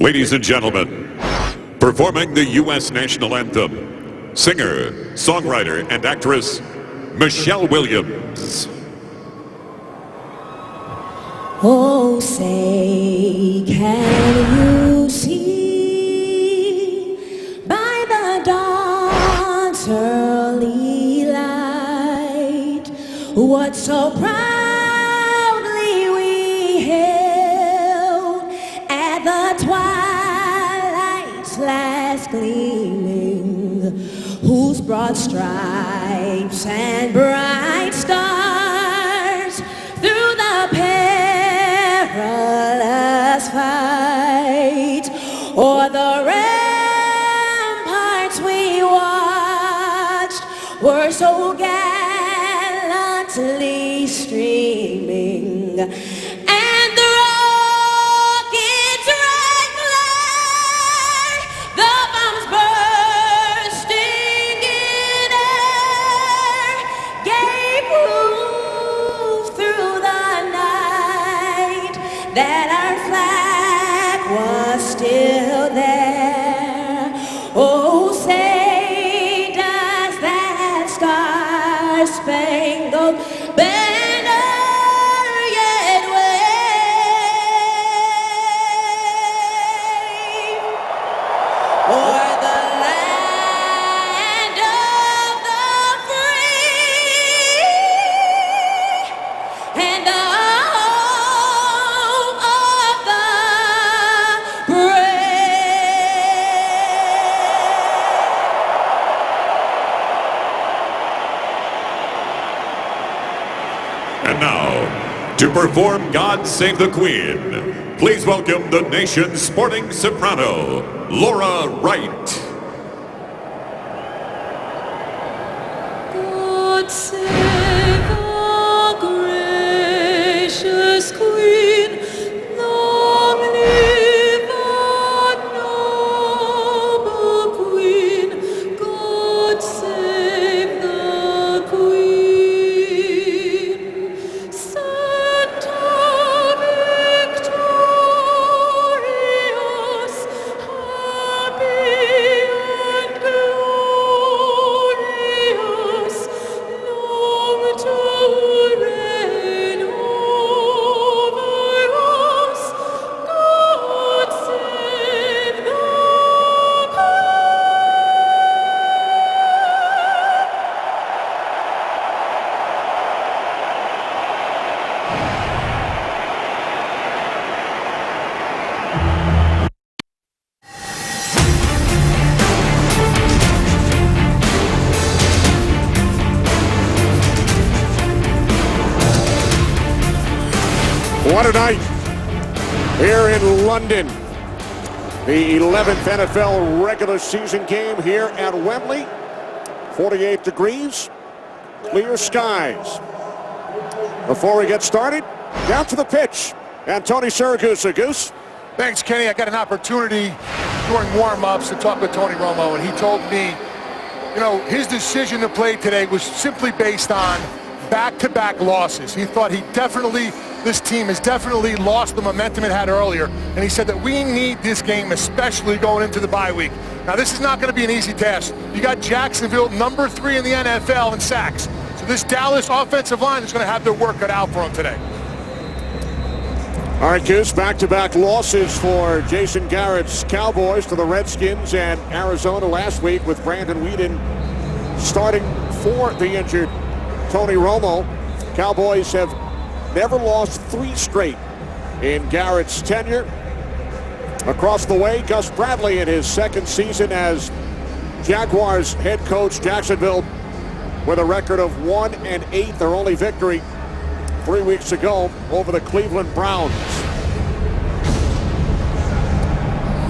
Ladies and gentlemen, performing the U.S. national anthem, singer, songwriter, and actress, Michelle Williams. Oh, say, can you see by the dawn's early light what so proudly we hailed at the twilight's last gleaming, whose broad stripes and bright stars through the perilous fight o'er the ramparts we watched were so gallantly streaming, and the rocket's red glare, the bombs bursting in air, gave proof through the night that our flag was still there. Oh, say does that star-spangled banner yet wave o'er the land of the free and the home of the And now, to perform God Save the Queen, please welcome the nation's sporting soprano, Laura Wright. God save the gracious Queen, long live our noble Queen. God save the Queen, Santa victorious, happy and glorious, long to reign over us. God save the What a night here in London. The 11th NFL regular season game here at Wembley. 48 degrees, clear skies. Before we get started, down to the pitch. And Tony Siragusa. Goose. Thanks, Kenny. I got an opportunity during warm-ups to talk with Tony Romo, and he told me, you know, his decision to play today was simply based on back-to-back losses. He thought this team has definitely lost the momentum it had earlier, and he said that we need this game, especially going into the bye week. Now, this is not going to be an easy task. You got Jacksonville, number 3 in the NFL in sacks. So this Dallas offensive line is going to have their work cut out for them today. All right, Goose, back-to-back losses for Jason Garrett's Cowboys to the Redskins and Arizona last week, with Brandon Weeden starting for the injured Tony Romo. Cowboys have never lost 3 straight in Garrett's tenure. Across the way, Gus Bradley in his second season as Jaguars head coach. Jacksonville with a record of 1-8, their only victory 3 weeks ago over the Cleveland Browns.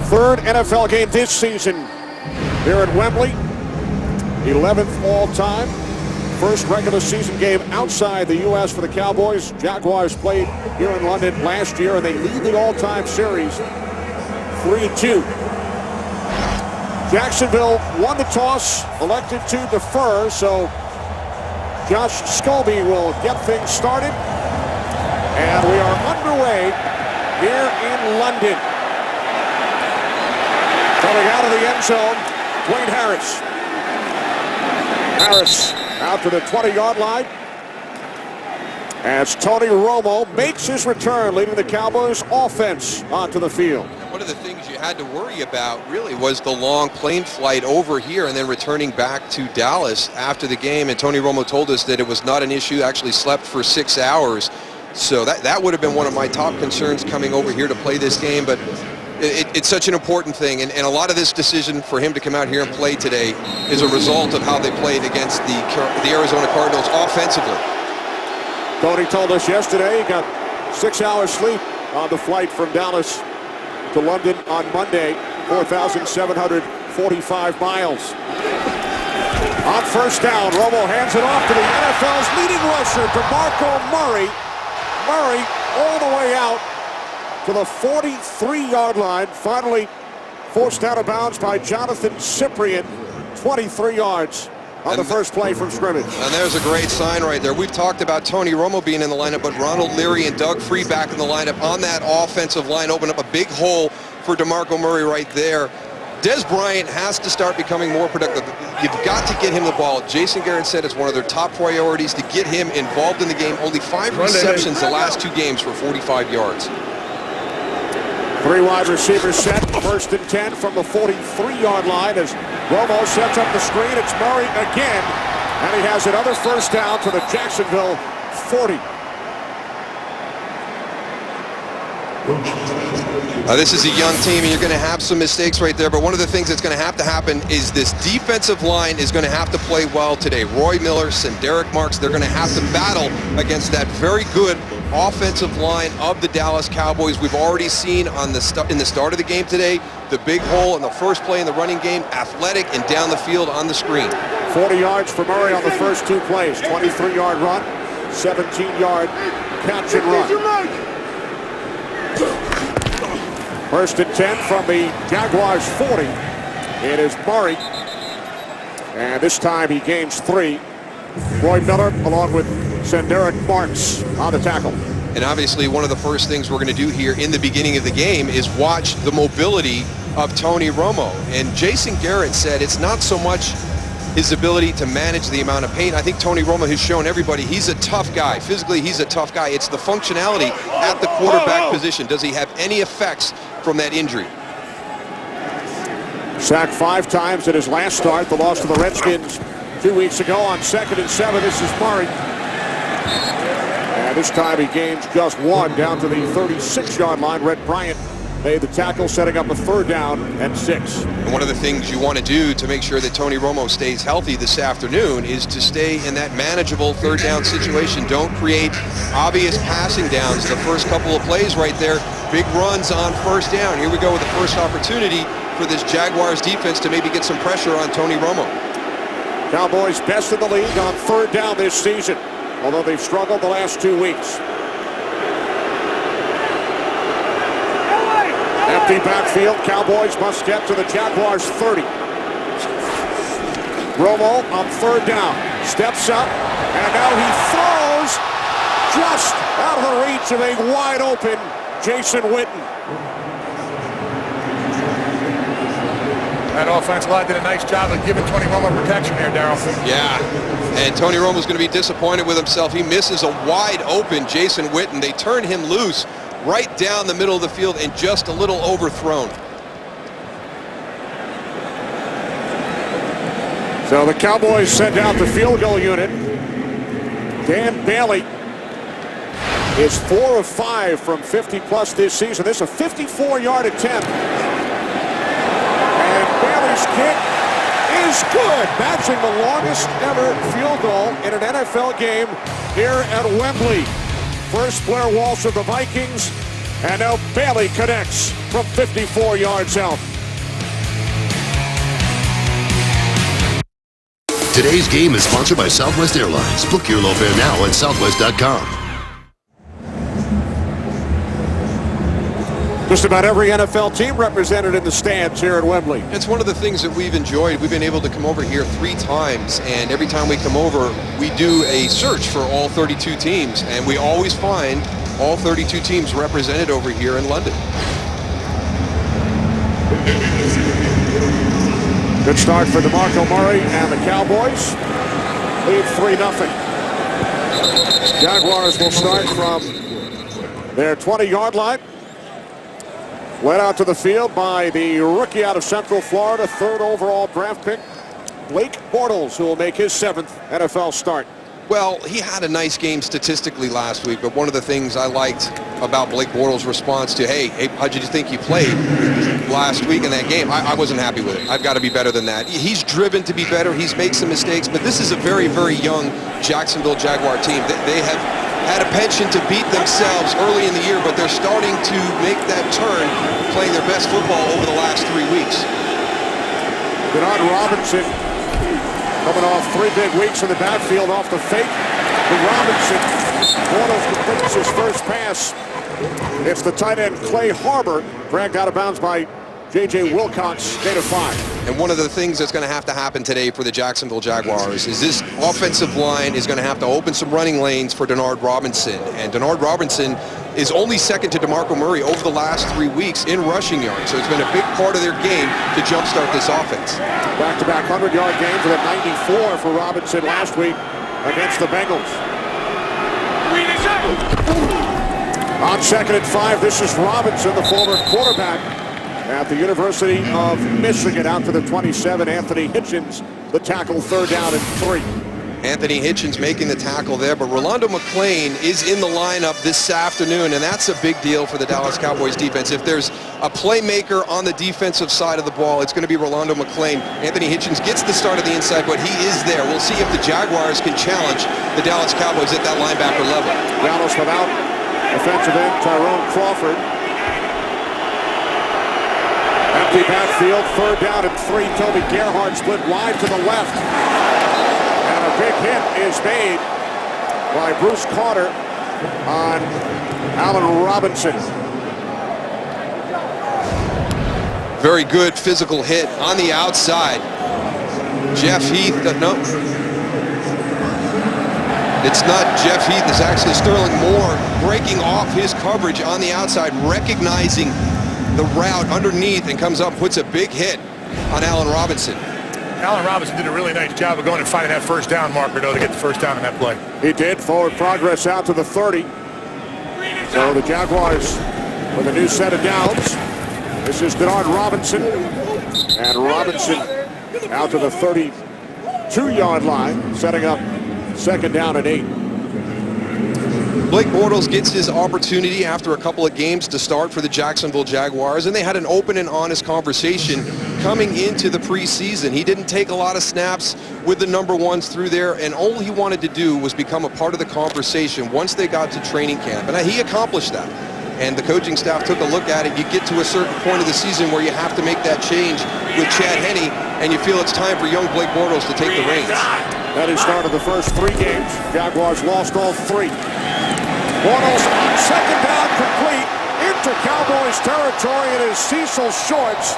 Third NFL game this season here at Wembley. 11th all-time. First regular season game outside the U.S. for the Cowboys. Jaguars played here in London last year, and they lead the all-time series 3-2. Jacksonville won the toss, elected to defer, so Josh Scobie will get things started. And we are underway here in London. Coming out of the end zone, Dwayne Harris. Harris out to the 20-yard line as Tony Romo makes his return, leading the Cowboys offense onto the field. One of the things you had to worry about really was the long plane flight over here and then returning back to Dallas after the game. And Tony Romo told us that it was not an issue, actually slept for 6 hours. So that would have been one of my top concerns coming over here to play this game. But it's such an important thing. And a lot of this decision for him to come out here and play today is a result of how they played against the Arizona Cardinals offensively. Tony told us yesterday he got 6 hours sleep on the flight from Dallas to London on Monday, 4,745 miles. On first down, Romo hands it off to the NFL's leading rusher, DeMarco Murray. Murray all the way out to the 43-yard line, finally forced out of bounds by Jonathan Cyprien, 23 yards on the first play from scrimmage. And there's a great sign right there. We've talked about Tony Romo being in the lineup, but Ronald Leary and Doug Free back in the lineup on that offensive line opened up a big hole for DeMarco Murray right there. Des Bryant has to start becoming more productive. You've got to get him the ball. Jason Garrett said it's one of their top priorities to get him involved in the game. Only 5 receptions the last 2 games for 45 yards. 3 wide receivers set, 1st and 10 from the 43-yard line as Romo sets up the screen. It's Murray again, and he has another first down to the Jacksonville 40. This is a young team, and you're going to have some mistakes right there, but one of the things that's going to happen is this defensive line is going to have to play well today. Roy Miller, Derek Marks, they're going to have to battle against that very good offensive line of the Dallas Cowboys. We've already seen in the start of the game today, the big hole in the first play in the running game, athletic and down the field on the screen. 40 yards for Murray on the first 2 plays, 23-yard run, 17-yard catch and run. 1st and 10 from the Jaguars 40. It is Murray, and this time he gains 3. Roy Miller along with Derek Marks on the tackle. And obviously one of the first things we're going to do here in the beginning of the game is watch the mobility of Tony Romo. And Jason Garrett said it's not so much his ability to manage the amount of pain. I think Tony Romo has shown everybody he's a tough guy. Physically, he's a tough guy. It's the functionality at the quarterback position. Does he have any effects from that injury? Sacked 5 times at his last start. The loss to the Redskins 2 weeks ago on 2nd and 7. This is Murray. And this time he gains just 1 down to the 36-yard line. Red Bryant made the tackle, setting up a 3rd down and 6. And one of the things you want to do to make sure that Tony Romo stays healthy this afternoon is to stay in that manageable 3rd down situation. Don't create obvious passing downs. The first couple of plays right there, big runs on 1st down. Here we go with the first opportunity for this Jaguars defense to maybe get some pressure on Tony Romo. Cowboys best in the league on 3rd down this season, although they've struggled the last 2 weeks. Empty backfield. Cowboys must get to the Jaguars 30. Romo on 3rd down. Steps up, and now he throws just out of the reach of a wide open Jason Witten. That offensive line did a nice job of giving Tony Romo protection here, Darryl. Yeah, and Tony Romo's going to be disappointed with himself. He misses a wide open Jason Witten. They turn him loose right down the middle of the field and just a little overthrown. So the Cowboys send out the field goal unit. Dan Bailey is 4 of 5 from 50-plus this season. This is a 54-yard attempt. And Bailey's kick is good, matching the longest ever field goal in an NFL game here at Wembley. First Blair Walsh of the Vikings, and now Bailey connects from 54 yards out. Today's game is sponsored by Southwest Airlines. Book your low fare now at southwest.com. Just about every NFL team represented in the stands here at Wembley. It's one of the things that we've enjoyed. We've been able to come over here 3 times, and every time we come over, we do a search for all 32 teams, and we always find all 32 teams represented over here in London. Good start for DeMarco Murray and the Cowboys. Lead 3-0. Jaguars will start from their 20-yard line. Led out to the field by the rookie out of Central Florida, 3rd overall draft pick, Blake Bortles, who will make his 7th NFL start. Well, he had a nice game statistically last week, but one of the things I liked about Blake Bortles' response to, hey, how did you think you played last week in that game? I wasn't happy with it. I've got to be better than that. He's driven to be better. He's made some mistakes, but this is a very, very young Jacksonville Jaguar team. They have had a penchant to beat themselves early in the year, but they're starting to make that turn, playing their best football over the last 3 weeks. Denard Robinson coming off 3 big weeks in the backfield off the fake to Robinson. Bortles completes his first pass. It's the tight end Clay Harbor, dragged out of bounds by J.J. Wilcox, gain of 5. And one of the things that's going to have to happen today for the Jacksonville Jaguars is this offensive line is going to have to open some running lanes for Denard Robinson. And Denard Robinson is only second to DeMarco Murray over the last 3 weeks in rushing yards. So it's been a big part of their game to jumpstart this offense. Back-to-back 100-yard games with a 94 for Robinson last week against the Bengals. On 2nd and 5, this is Robinson, the former quarterback at the University of Michigan, out to the 27. Anthony Hitchens, the tackle, 3rd down and 3. Anthony Hitchens making the tackle there, but Rolando McClain is in the lineup this afternoon, and that's a big deal for the Dallas Cowboys defense. If there's a playmaker on the defensive side of the ball, it's going to be Rolando McClain. Anthony Hitchens gets the start of the inside, but he is there. We'll see if the Jaguars can challenge the Dallas Cowboys at that linebacker level. Dallas without offensive end Tyrone Crawford. Empty backfield, 3rd down and 3. Toby Gerhart split wide to the left. And a big hit is made by Bruce Carter on Allen Robinson. Very good physical hit on the outside. Jeff Heath, no. It's not Jeff Heath, it's actually Sterling Moore breaking off his coverage on the outside, recognizing the route underneath, and comes up, puts a big hit on Allen Robinson. Allen Robinson did a really nice job of going and finding that first down marker, though, to get the first down on that play. He did. Forward progress out to the 30. So the Jaguars with a new set of downs. This is Denard Robinson. And Robinson out to the 32-yard line, setting up 2nd down and 8. Blake Bortles gets his opportunity after a couple of games to start for the Jacksonville Jaguars, and they had an open and honest conversation coming into the preseason. He didn't take a lot of snaps with the number ones through there, and all he wanted to do was become a part of the conversation once they got to training camp, and he accomplished that. And the coaching staff took a look at it. You get to a certain point of the season where you have to make that change with Chad Henne, and you feel it's time for young Blake Bortles to take the reins. That is started the first 3 games. Jaguars lost all 3. Bortles on 2nd down, complete into Cowboys territory. It is Cecil Shorts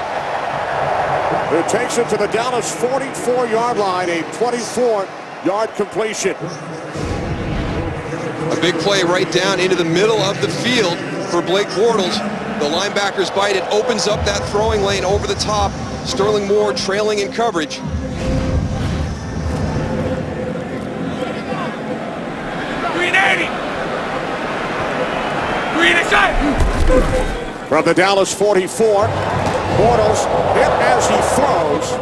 who takes it to the Dallas 44-yard line, a 24-yard completion. A big play right down into the middle of the field for Blake Bortles. The linebackers bite. It opens up that throwing lane over the top. Sterling Moore trailing in coverage. From the Dallas 44, Bortles hit as he throws.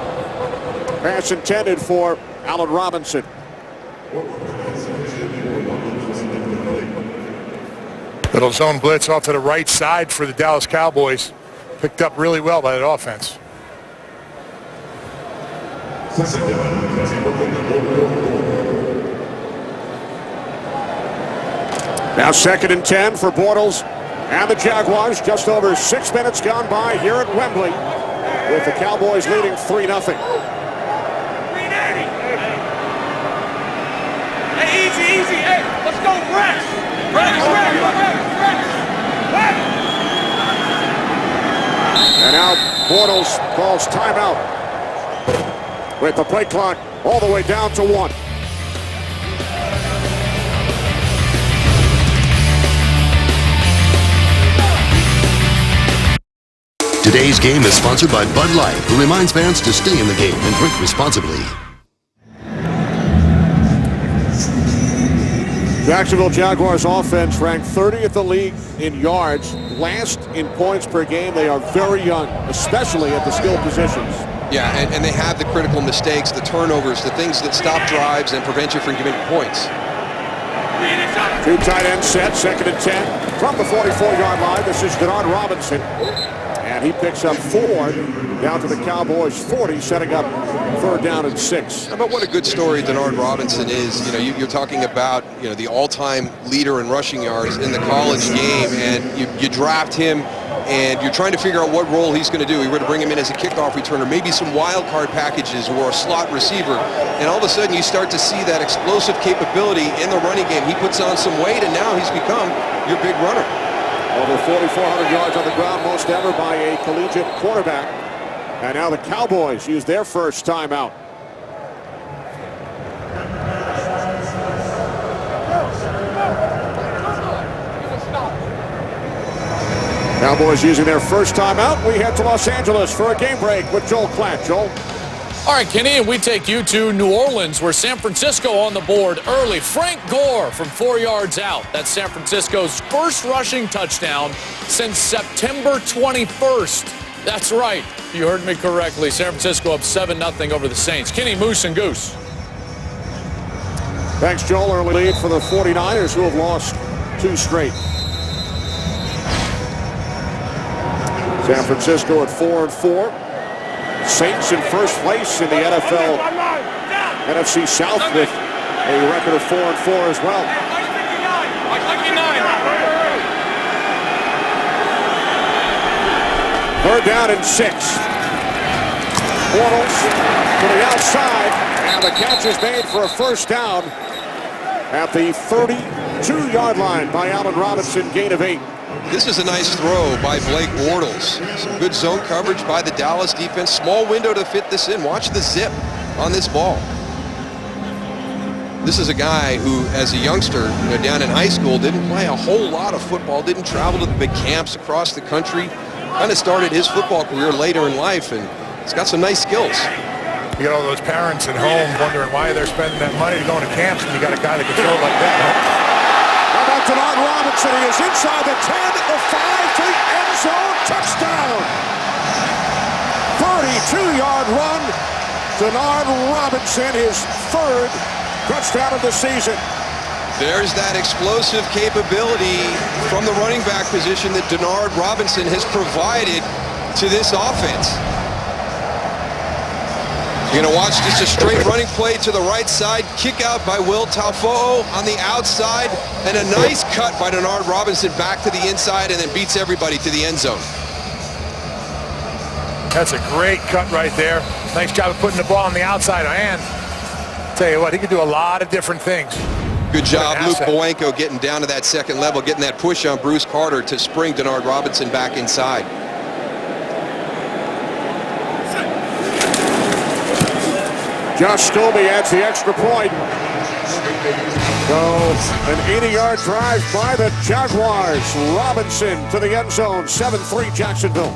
Pass intended for Allen Robinson. Little zone blitz off to the right side for the Dallas Cowboys. Picked up really well by that offense. Now 2nd and 10 for Bortles and the Jaguars. Just over 6 minutes gone by here at Wembley, with the Cowboys leading 3-0. Hey, easy. Hey, let's go rest. Rest. And now Bortles calls timeout with the play clock all the way down to 1. Today's game is sponsored by Bud Light, who reminds fans to stay in the game and drink responsibly. Jacksonville Jaguars offense ranked 30th in the league in yards, last in points per game. They are very young, especially at the skill positions. Yeah, and they have the critical mistakes, the turnovers, the things that stop drives and prevent you from giving points. Two tight end set, 2nd and 10 from the 44-yard line. This is Denard Robinson, and he picks up 4 down to the Cowboys 40, setting up 3rd down and 6. But what a good story Denard Robinson is. You know, you're talking about, you know, the all-time leader in rushing yards in the college game, and you draft him, and you're trying to figure out what role he's going to do. You were to bring him in as a kickoff returner, maybe some wild card packages or a slot receiver, and all of a sudden you start to see that explosive capability in the running game. He puts on some weight, and now he's become your big runner. Over 4,400 yards on the ground, most ever by a collegiate quarterback. And now the Cowboys use their first timeout. Cowboys using their first timeout. We head to Los Angeles for a game break with Joel Klatt. Joel? All right, Kenny, and we take you to New Orleans, where San Francisco on the board early. Frank Gore from 4 yards out. That's San Francisco's first rushing touchdown since September 21st. That's right. You heard me correctly. San Francisco up 7-0 over the Saints. Kenny, Moose, and Goose. Thanks, Joel. Early lead for the 49ers, who have lost 2 straight. San Francisco at 4-4. Saints in first place in the NFL NFC South with a record of 4-4 as well. 3rd down and 6. Bortles to the outside, and the catch is made for a first down at the 32-yard line by Allen Robinson, gain of 8. This is a nice throw by Blake Bortles. Some good zone coverage by the Dallas defense. Small window to fit this in. Watch the zip on this ball. This is a guy who, as a youngster, down in high school, didn't play a whole lot of football, didn't travel to the big camps across the country. Kind of started his football career later in life, and he's got some nice skills. You got all those parents at home wondering why they're spending that money going to camps, and you got a guy that can throw like that. How about Denard Robinson? He is inside the 10, the 5, to the end zone. Touchdown! 32-yard run. Denard Robinson, his 3rd touchdown of the season. There's that explosive capability from the running back position that Denard Robinson has provided to this offense. You're going to watch just a straight running play to the right side, kick out by Will Taufo on the outside, and a nice cut by Denard Robinson back to the inside, and then beats everybody to the end zone. That's a great cut right there. Nice job of putting the ball on the outside. And tell you what, he can do a lot of different things. Good job, Luke Bowenko, getting down to that 2nd level, getting that push on Bruce Carter to spring Denard Robinson back inside. Josh Scobie adds the extra point. So an 80-yard drive by the Jaguars. Robinson to the end zone. 7-3 Jacksonville.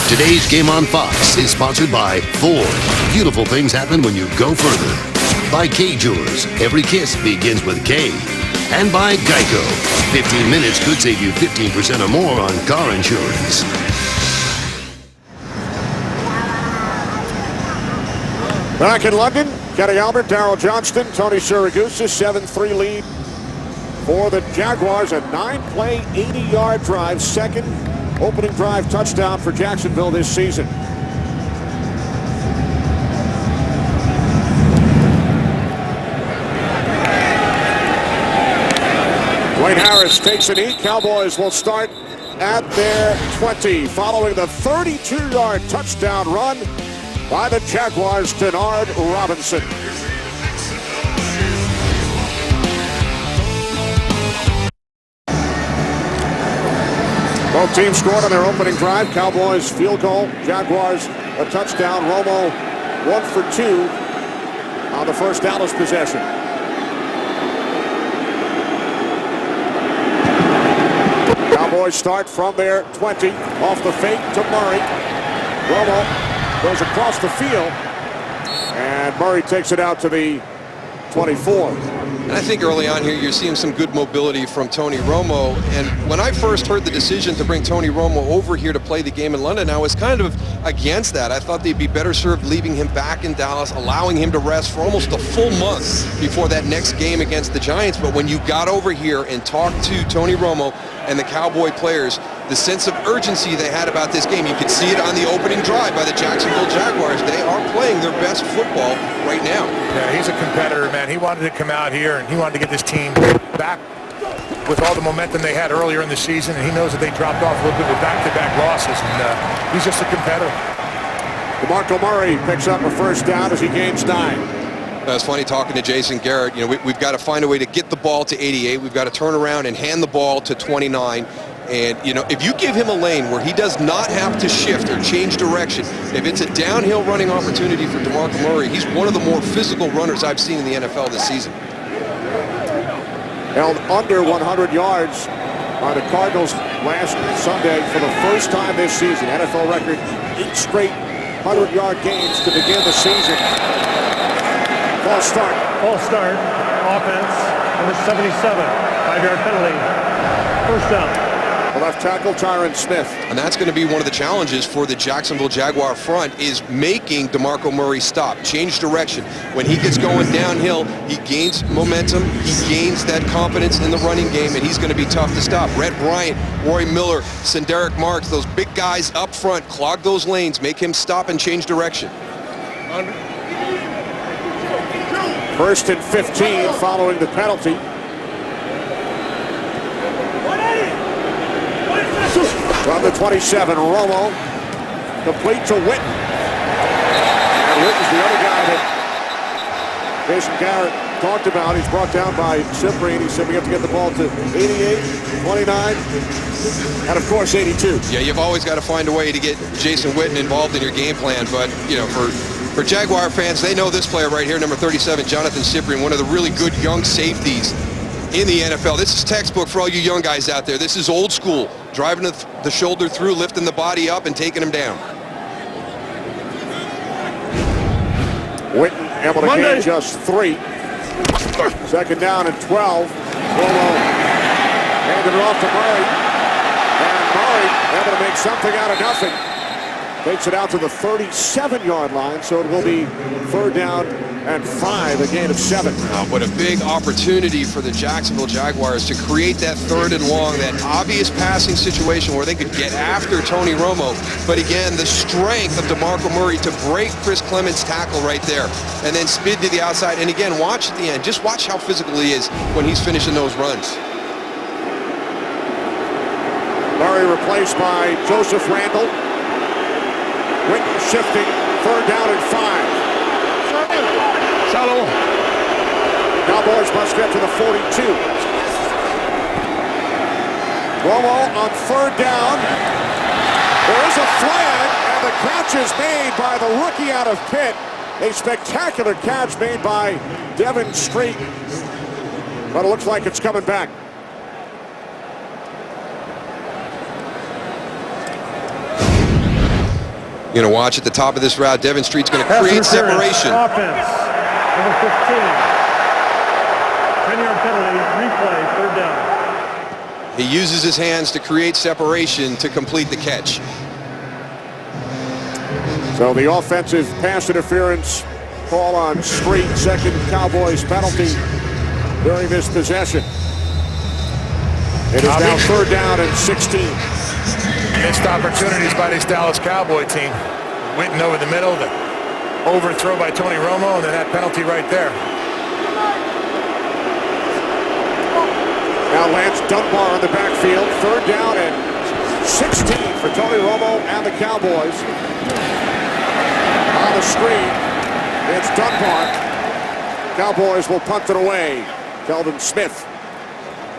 Today's game on Fox is sponsored by Ford. Beautiful things happen when you go further. By K Jewelers. Every kiss begins with K. And by Geico. 15 minutes could save you 15% or more on car insurance. Back in London, Kenny Albert, Darryl Johnston, Tony Siragusa, 7-3 lead for the Jaguars. A 9-play, 80-yard drive, 2nd opening drive touchdown for Jacksonville this season. Dwayne Harris takes a knee. Cowboys will start at their 20 following the 32-yard touchdown run by the Jaguars, Denard Robinson. Both teams scored on their opening drive. Cowboys field goal, Jaguars a touchdown. Romo 1 for 2 on the first Dallas possession. Cowboys Cowboys start from their 20. Off the fake to Murray. Romo goes across the field. And Murray takes it out to the 24. And I think early on here you're seeing some good mobility from Tony Romo. And when I first heard the decision to bring Tony Romo over here to play the game in London, I was kind of against that. I thought they'd be better served leaving him back in Dallas, allowing him to rest for almost a full month before that next game against the Giants. But when you got over here and talked to Tony Romo and the Cowboy players, the sense of urgency they had about this game, you could see it on the opening drive by the Jacksonville Jaguars. They are playing their best football right now. Yeah, he's a competitor, man. He wanted to come out here and he wanted to get this team back with all the momentum they had earlier in the season, and he knows that they dropped off a little bit with back-to-back losses, and he's just a competitor. DeMarco Murray picks up a first down as he gains 9. It's funny talking to Jason Garrett. You know, we've got to find a way to get the ball to 88. We've got to turn around and hand the ball to 29. And, you know, if you give him a lane where he does not have to shift or change direction, if it's a downhill running opportunity for DeMarco Murray, he's one of the more physical runners I've seen in the NFL this season. Held under 100 yards by the Cardinals last Sunday for the first time this season. NFL record, 8 straight 100-yard games to begin the season. False start. False start. Offense. Number 77. 5-yard penalty. First down. The left tackle, Tyron Smith. And that's going to be one of the challenges for the Jacksonville Jaguar front, is making DeMarco Murray stop, change direction. When he gets going downhill, he gains momentum, he gains that confidence in the running game, and he's going to be tough to stop. Red Bryant, Roy Miller, Senderick Marks, those big guys up front, clog those lanes, make him stop and change direction. First and 15 following the penalty. From the 27, Romo, complete to Witten. And Witten's the other guy that Jason Garrett talked about. He's brought down by Cyprien. He said we have to get the ball to 88, 29, and of course 82. Yeah, you've always got to find a way to get Jason Witten involved in your game plan, but, you know, for Jaguar fans, they know this player right here, number 37, Jonathan Cyprien, one of the really good young safeties in the NFL. This is textbook for all you young guys out there. This is old school. Driving the shoulder through, lifting the body up, and taking him down. Witten able to gain just 3. Second down and 12. Romo handed it off to Murray. And Murray able to make something out of nothing. Takes it out to the 37-yard line, so it will be third down and 5, a gain of 7. What a big opportunity for the Jacksonville Jaguars to create that third and long, that obvious passing situation where they could get after Tony Romo. But again, the strength of DeMarco Murray to break Chris Clements' tackle right there and then spin to the outside. And again, watch at the end. Just watch how physical he is when he's finishing those runs. Murray replaced by Joseph Randle. Witten shifting, third down and 5. Shallow. Cowboys must get to the 42. Romo on third down. There is a flag, and the catch is made by the rookie out of Pitt. A spectacular catch made by Devin Street. But it looks like it's coming back. You're going to watch at the top of this route. Devin Street's going to create separation. Offense. Number 15. 10-yard penalty. Replay. Third down. He uses his hands to create separation to complete the catch. So the offensive pass interference call on Street. Second Cowboys penalty during this possession. It is now third down and 16. Missed opportunities by this Dallas Cowboy team. Witten over the middle, the overthrow by Tony Romo, and then that penalty right there. Now Lance Dunbar on the backfield. Third down and 16 for Tony Romo and the Cowboys. On the screen, it's Dunbar. Cowboys will punt it away. Keldon Smith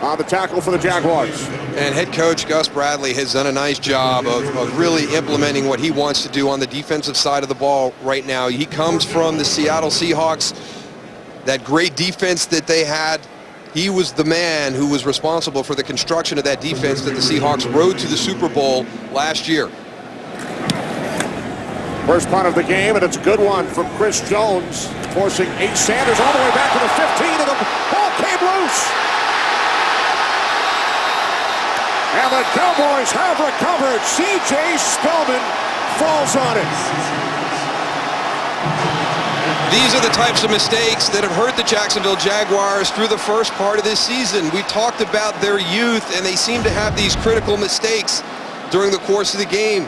on the tackle for the Jaguars. And head coach Gus Bradley has done a nice job of really implementing what he wants to do on the defensive side of the ball right now. He comes from the Seattle Seahawks, that great defense that they had He was the man who was responsible for the construction of that defense that the Seahawks rode to the Super Bowl last year. First punt of the game, and it's a good one from Chris Jones, forcing Ace Sanders all the way back to the 15, and the ball came loose. And the Cowboys have recovered. C.J. Spillman falls on it. These are the types of mistakes that have hurt the Jacksonville Jaguars through the first part of this season. We talked about their youth, and they seem to have these critical mistakes during the course of the game.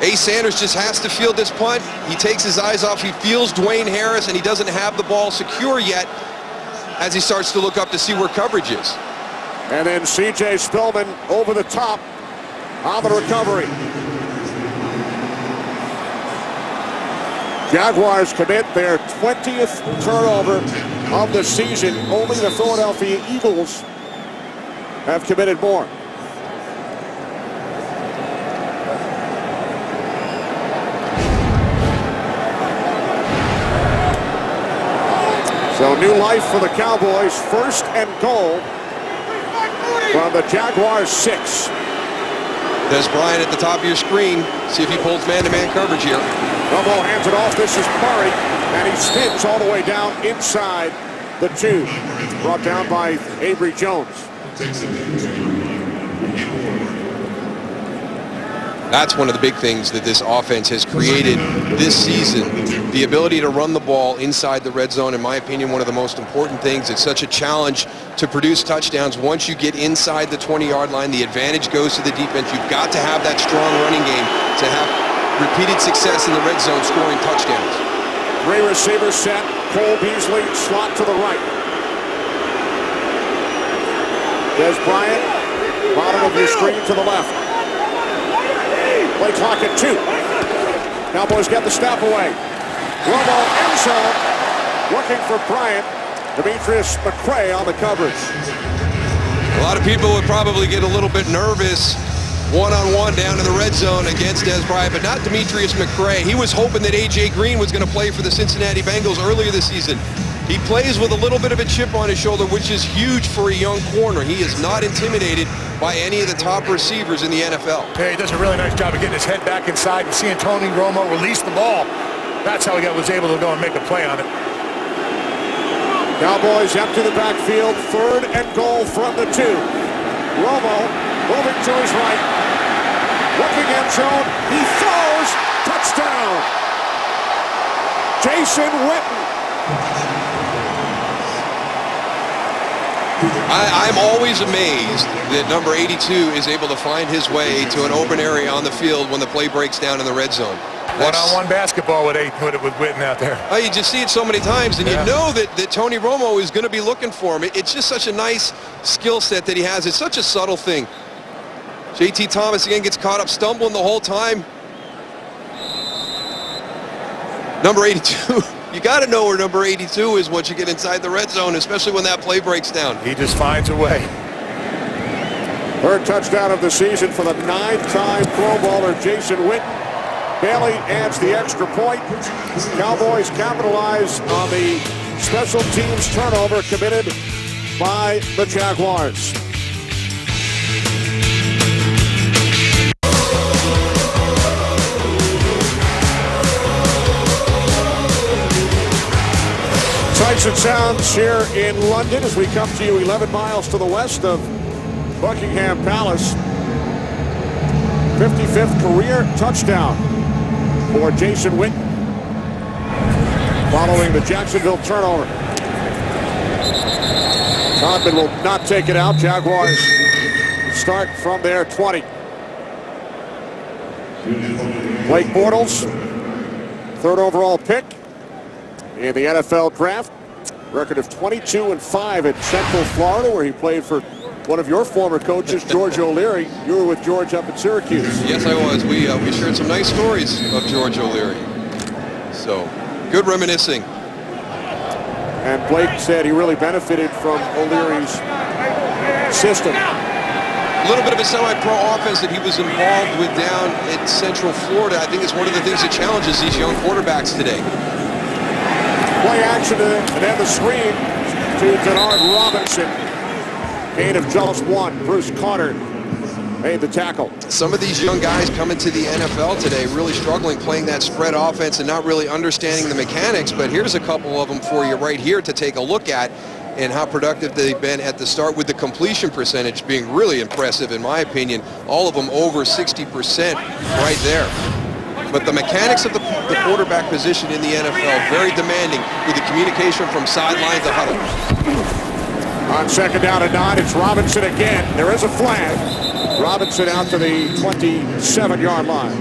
Ace Sanders just has to field this punt. He takes his eyes off. He feels Dwayne Harris, and he doesn't have the ball secure yet as he starts to look up to see where coverage is. And then C.J. Spillman over the top on the recovery. Jaguars commit their 20th turnover of the season. Only the Philadelphia Eagles have committed more. So new life for the Cowboys. First and goal from the Jaguars 6. There's Bryant at the top of your screen. See if he pulls man-to-man coverage here. Romo hands it off. This is Murray, and he spins all the way down inside the 2. Brought down by Avery Jones. That's one of the big things that this offense has created this season. The ability to run the ball inside the red zone, in my opinion, one of the most important things. It's such a challenge to produce touchdowns. Once you get inside the 20-yard line, the advantage goes to the defense. You've got to have that strong running game to have repeated success in the red zone scoring touchdowns. 3 receivers set. Cole Beasley, slot to the right. There's Bryant, bottom of your screen to the left. Play clock at 2. Cowboys get the snap away. Romo end zone. Looking for Bryant. Demetrius McCray on the coverage. A lot of people would probably get a little bit nervous one-on-one down in the red zone against Des Bryant, but not Demetrius McCray. He was hoping that A.J. Green was going to play for the Cincinnati Bengals earlier this season. He plays with a little bit of a chip on his shoulder, which is huge for a young corner. He is not intimidated by any of the top receivers in the NFL. Yeah, he does a really nice job of getting his head back inside and seeing Tony Romo release the ball. That's how he was able to go and make a play on it. Cowboys empty the backfield. 3rd and goal from the 2. Romo moving to his right. Looking end zone. He throws. Touchdown. Jason Witten. I'm always amazed that number 82 is able to find his way to an open area on the field when the play breaks down in the red zone. One-on-one basketball with Witten out there. Oh, you just see it so many times, and yeah. You know that Tony Romo is going to be looking for him. It's just such a nice skill set that he has. It's such a subtle thing. J.T. Thomas again gets caught up stumbling the whole time. Number 82. You got to know where number 82 is once you get inside the red zone, especially when that play breaks down. He just finds a way. 3rd touchdown of the season for the 9-time Pro Bowler Jason Witten. Bailey adds the extra point. Cowboys capitalize on the special teams turnover committed by the Jaguars. Sights and sounds here in London as we come to you 11 miles to the west of Buckingham Palace. 55th career touchdown for Jason Witten following the Jacksonville turnover. Condon will not take it out. Jaguars start from their 20. Blake Bortles, 3rd overall pick in the NFL draft. Record of 22-5 at Central Florida, where he played for one of your former coaches, George O'Leary. You were with George up at Syracuse. Yes, I was. We shared some nice stories of George O'Leary. So, good reminiscing. And Blake said he really benefited from O'Leary's system. A little bit of a semi-pro offense that he was involved with down at Central Florida. I think it's one of the things that challenges these young quarterbacks today. Play action and then the screen. to Denard Robinson. Gain of just one. Bruce Carter made the tackle. Some of these young guys coming to the NFL today really struggling playing that spread offense and not really understanding the mechanics, but here's a couple of them for you right here to take a look at and how productive they've been at the start, with the completion percentage being really impressive in my opinion. All of them over 60% right there. But the mechanics of the quarterback position in the NFL, very demanding with the communication from sideline to huddle. On second down and 9, it's Robinson again. There is a flag. Robinson out to the 27-yard line.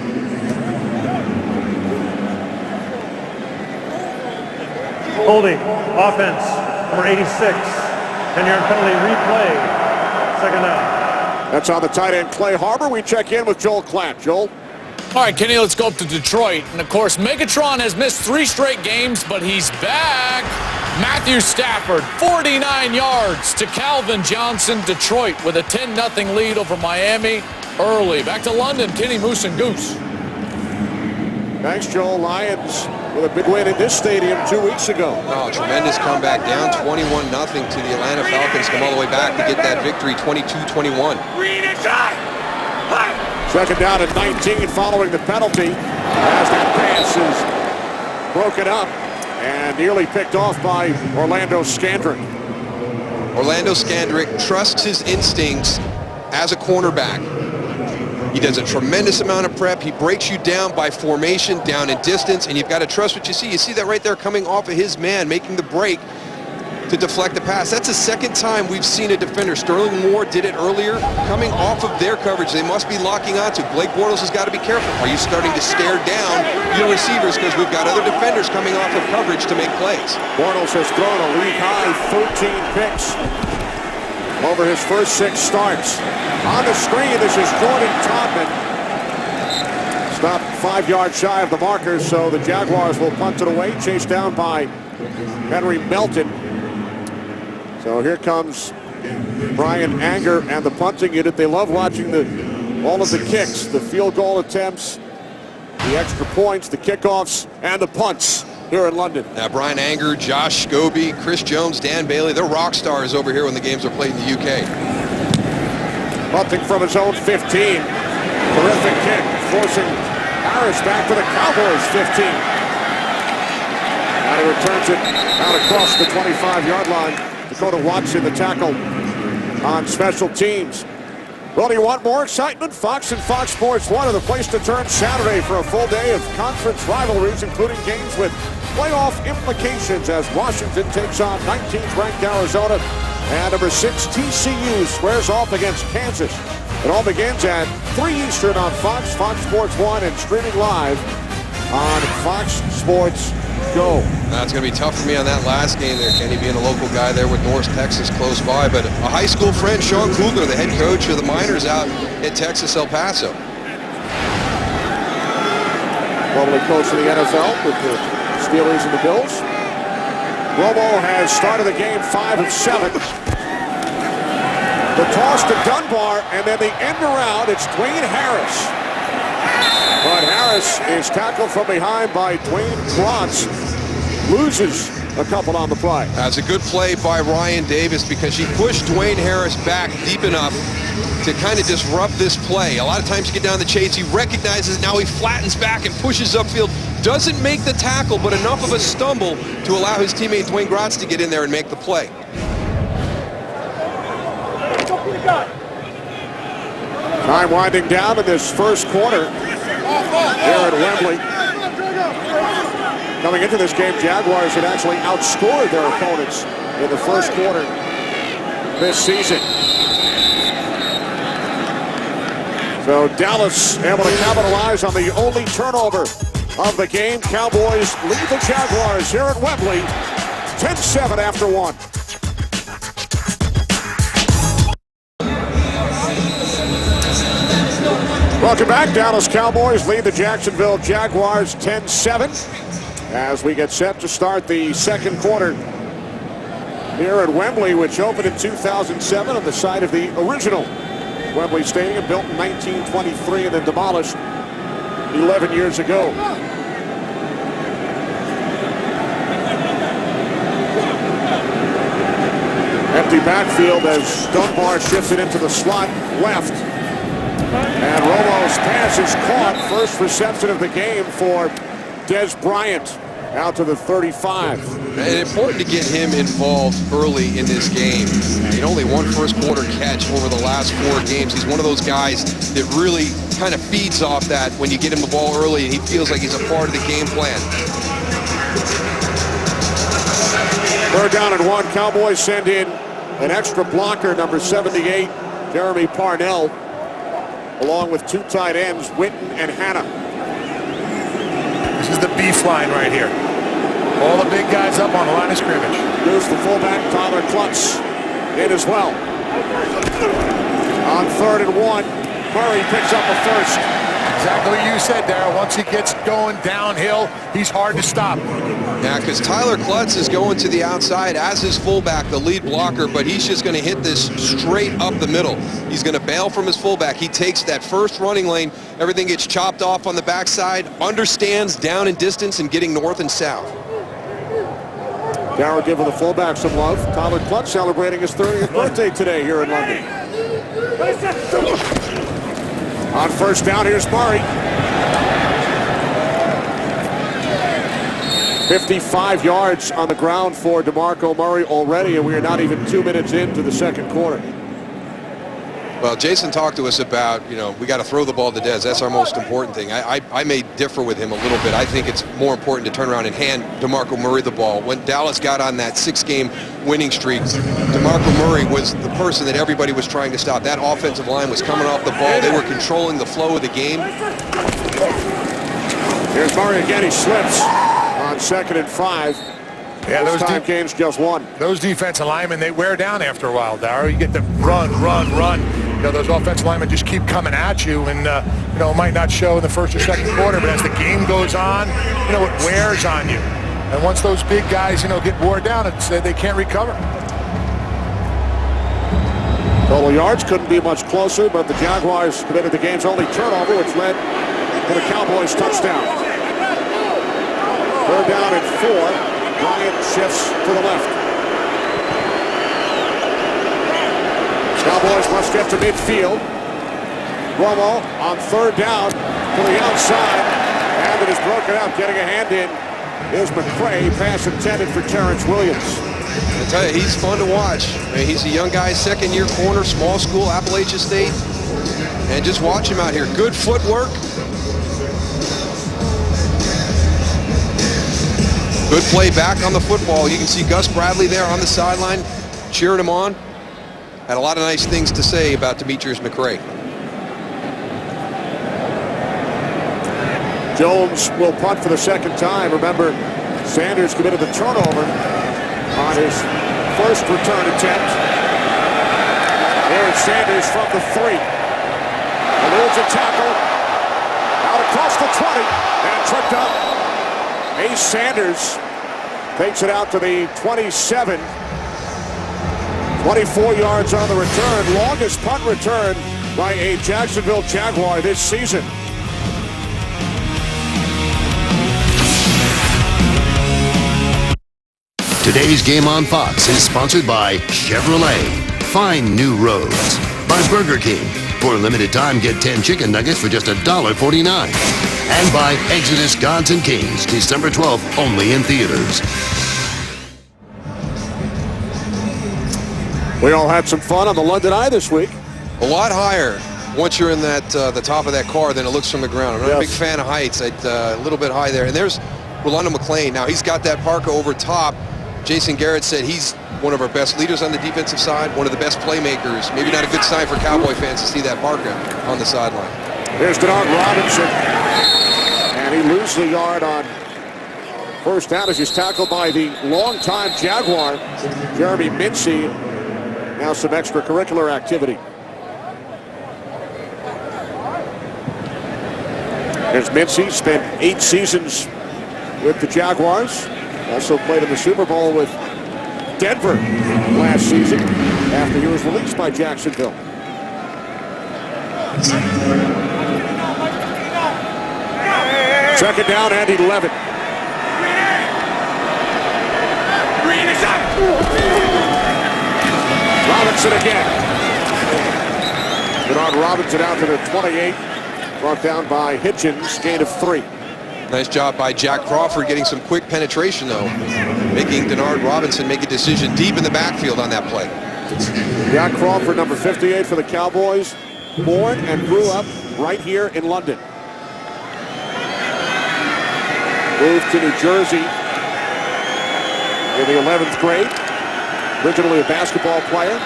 Holding, offense, number 86. 10-yard penalty, replay. Second down. That's on the tight end, Clay Harbor. We check in with Joel Klatt. Joel? All right, Kenny, let's go up to Detroit. And, of course, Megatron has missed 3 straight games, but he's back. Matthew Stafford, 49 yards to Calvin Johnson. Detroit with a 10-0 lead over Miami early. Back to London, Kenny, Moose, and Goose. Thanks, Joel. Lions with a big win in this stadium 2 weeks ago. Oh, tremendous comeback, down 21-0 to the Atlanta Falcons. Come all the way back to get that victory, 22-21. Second down at 19 following the penalty, as that pass is broken up and nearly picked off by Orlando Scandrick. Orlando Scandrick trusts his instincts as a cornerback. He does a tremendous amount of prep. He breaks you down by formation, down in distance, and you've got to trust what you see. You see that right there coming off of his man, making the break to deflect the pass. That's the second time we've seen a defender. Sterling Moore did it earlier. Coming off of their coverage, they must be locking onto. Blake Bortles has got to be careful. Are you starting to stare down your receivers because we've got other defenders coming off of coverage to make plays? Bortles has thrown a league-high 13 picks over his first 6 starts. On the screen, this is Jordan Todman. Stopped 5 yards shy of the marker, so the Jaguars will punt it away, chased down by Henry Melton. So here comes Brian Anger and the punting unit. They love watching all of the kicks, the field goal attempts, the extra points, the kickoffs, and the punts here in London. Now, Brian Anger, Josh Scobie, Chris Jones, Dan Bailey, they're rock stars over here when the games are played in the UK. Punting from his own 15. Terrific kick, forcing Harris back to the Cowboys 15. Now he returns it out across the 25-yard line. Dakota Watson, the tackle on special teams. Well, do you want more excitement? Fox and Fox Sports 1 are the place to turn Saturday for a full day of conference rivalries, including games with playoff implications as Washington takes on 19th ranked Arizona and number 6 TCU squares off against Kansas. It all begins at 3 Eastern on Fox, Fox Sports 1, and streaming live on Fox Sports Go. It's going to be tough for me on that last game there, Kenny, being a local guy there with North Texas close by. But a high school friend, Sean Kugler, the head coach of the Miners out at Texas El Paso. Formerly coach of the NFL with the Steelers and the Bills. Romo has started the game 5 of 7. The toss to Dunbar, and then the end around, it's Dwayne Harris. But Harris is tackled from behind by Dwayne Grotz. Loses a couple on the play. That's a good play by Ryan Davis because he pushed Dwayne Harris back deep enough to kind of disrupt this play. A lot of times you get down the chase, he recognizes, now he flattens back and pushes upfield. Doesn't make the tackle, but enough of a stumble to allow his teammate Dwayne Grotz to get in there and make the play. Time winding down in this first quarter here at Wembley. Coming into this game, Jaguars had actually outscored their opponents in the first quarter this season. So Dallas able to capitalize on the only turnover of the game. Cowboys lead the Jaguars here at Wembley 10-7 after 1. Welcome back. Dallas Cowboys lead the Jacksonville Jaguars 10-7 as we get set to start the second quarter here at Wembley, which opened in 2007 on the site of the original Wembley Stadium, built in 1923 and then demolished 11 years ago. empty backfield as Dunbar shifts it into the slot left. And Romo's pass is caught. First reception of the game for Des Bryant out to the 35. And important to get him involved early in this game. He only one first quarter catch over the last 4 games. He's one of those guys that really kind of feeds off that when you get him the ball early and he feels like he's a part of the game plan. 3rd down and 1. Cowboys send in an extra blocker, number 78, Jeremy Parnell, along with 2 tight ends, Witten and Hanna. This is the beef line right here. All the big guys up on the line of scrimmage. Here's the fullback, Tyler Klutz, in as well. On 3rd and 1, Murray picks up a first. Exactly what you said, Darryl. Once he gets going downhill, he's hard to stop. Yeah, because Tyler Klutz is going to the outside as his fullback, the lead blocker, but he's just going to hit this straight up the middle. He's going to bail from his fullback. He takes that first running lane. Everything gets chopped off on the backside, understands down and distance and getting north and south. Darryl giving the fullback some love. Tyler Klutz celebrating his 30th birthday today here in London. On 1st down, here's Murray. 55 yards on the ground for DeMarco Murray already, and we are not even 2 minutes into the 2nd quarter. Well, Jason talked to us about, we got to throw the ball to Dez. That's our most important thing. I may differ with him a little bit. I think it's more important to turn around and hand DeMarco Murray the ball. When Dallas got on that 6-game winning streak, DeMarco Murray was the person that everybody was trying to stop. That offensive line was coming off the ball. They were controlling the flow of the game. Here's Murray again. He slips on 2nd and 5. Yeah, this time gains just 1. Those defensive linemen, they wear down after a while, Darryl. You get them run. Those offensive linemen just keep coming at you, and it might not show in the 1st or 2nd quarter, but as the game goes on, it wears on you. And once those big guys, get wore down, they can't recover. Total yards couldn't be much closer, but the Jaguars committed the game's only turnover, which led to the Cowboys' touchdown. 3rd down and 4. Bryant shifts to the left. Cowboys must get to midfield. Romo on 3rd down to the outside. And it is broken up. Getting a hand in is McCray. Pass intended for Terrence Williams. I tell you, he's fun to watch. He's a young guy, 2nd-year corner, small school, Appalachia State. And just watch him out here. Good footwork. Good play back on the football. You can see Gus Bradley there on the sideline cheering him on. Had a lot of nice things to say about Demetrius McCray. Jones will punt for the 2nd time. Remember, Sanders committed the turnover on his first return attempt. Aaron Sanders from the 3. Eludes a tackle. Out across the 20 and tripped up. Ace Sanders takes it out to the 27. 24 yards on the return. Longest punt return by a Jacksonville Jaguar this season. Today's Game on Fox is sponsored by Chevrolet. Find new roads. By Burger King. For a limited time, get 10 chicken nuggets for just $1.49. And by Exodus Gods and Kings, December 12th, only in theaters. We all had some fun on the London Eye this week. A lot higher once you're in that the top of that car than it looks from the ground. I'm not a big fan of heights. A little bit high there. And there's Rolando McClain. Now, he's got that parka over top. Jason Garrett said he's one of our best leaders on the defensive side, one of the best playmakers. Maybe not a good sign for Cowboy fans to see that parka on the sideline. Here's Denard Robinson. And he loses a yard on 1st down as he's tackled by the longtime Jaguar, Jeremy Mincy. Now some extracurricular activity. There's Mincy, spent 8 seasons with the Jaguars. Also played in the Super Bowl with Denver last season after he was released by Jacksonville. Second down and 11. Takes it again. Denard Robinson out to the 28. Brought down by Hitchens. Gain of 3. Nice job by Jack Crawford getting some quick penetration, though. Making Denard Robinson make a decision deep in the backfield on that play. Jack Crawford, number 58 for the Cowboys. Born and grew up right here in London. Moved to New Jersey in the 11th grade. Originally a basketball player.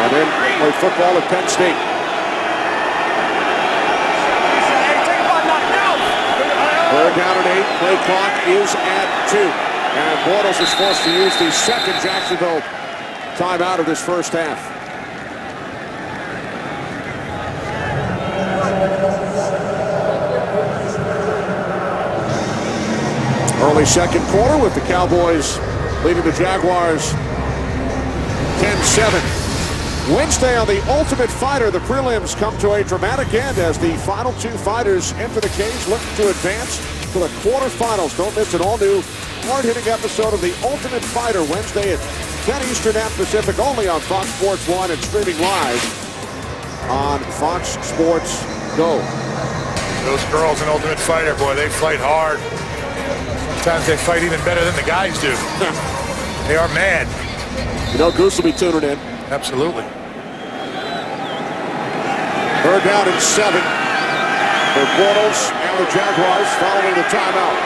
And then played football at Penn State. Third down and 8. Play clock is at 2. And Bortles is forced to use the second Jacksonville timeout of this first half. Early second quarter with the Cowboys leading the Jaguars 10-7. Wednesday on The Ultimate Fighter, the prelims come to a dramatic end as the final 2 fighters enter the cage looking to advance to the quarterfinals. Don't miss an all-new, hard-hitting episode of The Ultimate Fighter Wednesday at 10 Eastern and Pacific, only on Fox Sports 1 and streaming live on Fox Sports Go. Those girls in Ultimate Fighter, boy, they fight hard. Sometimes they fight even better than the guys do. They are mad. You know, Goose will be tuning in. Absolutely. Third down and 7 for Bortles and the Jaguars following the timeout.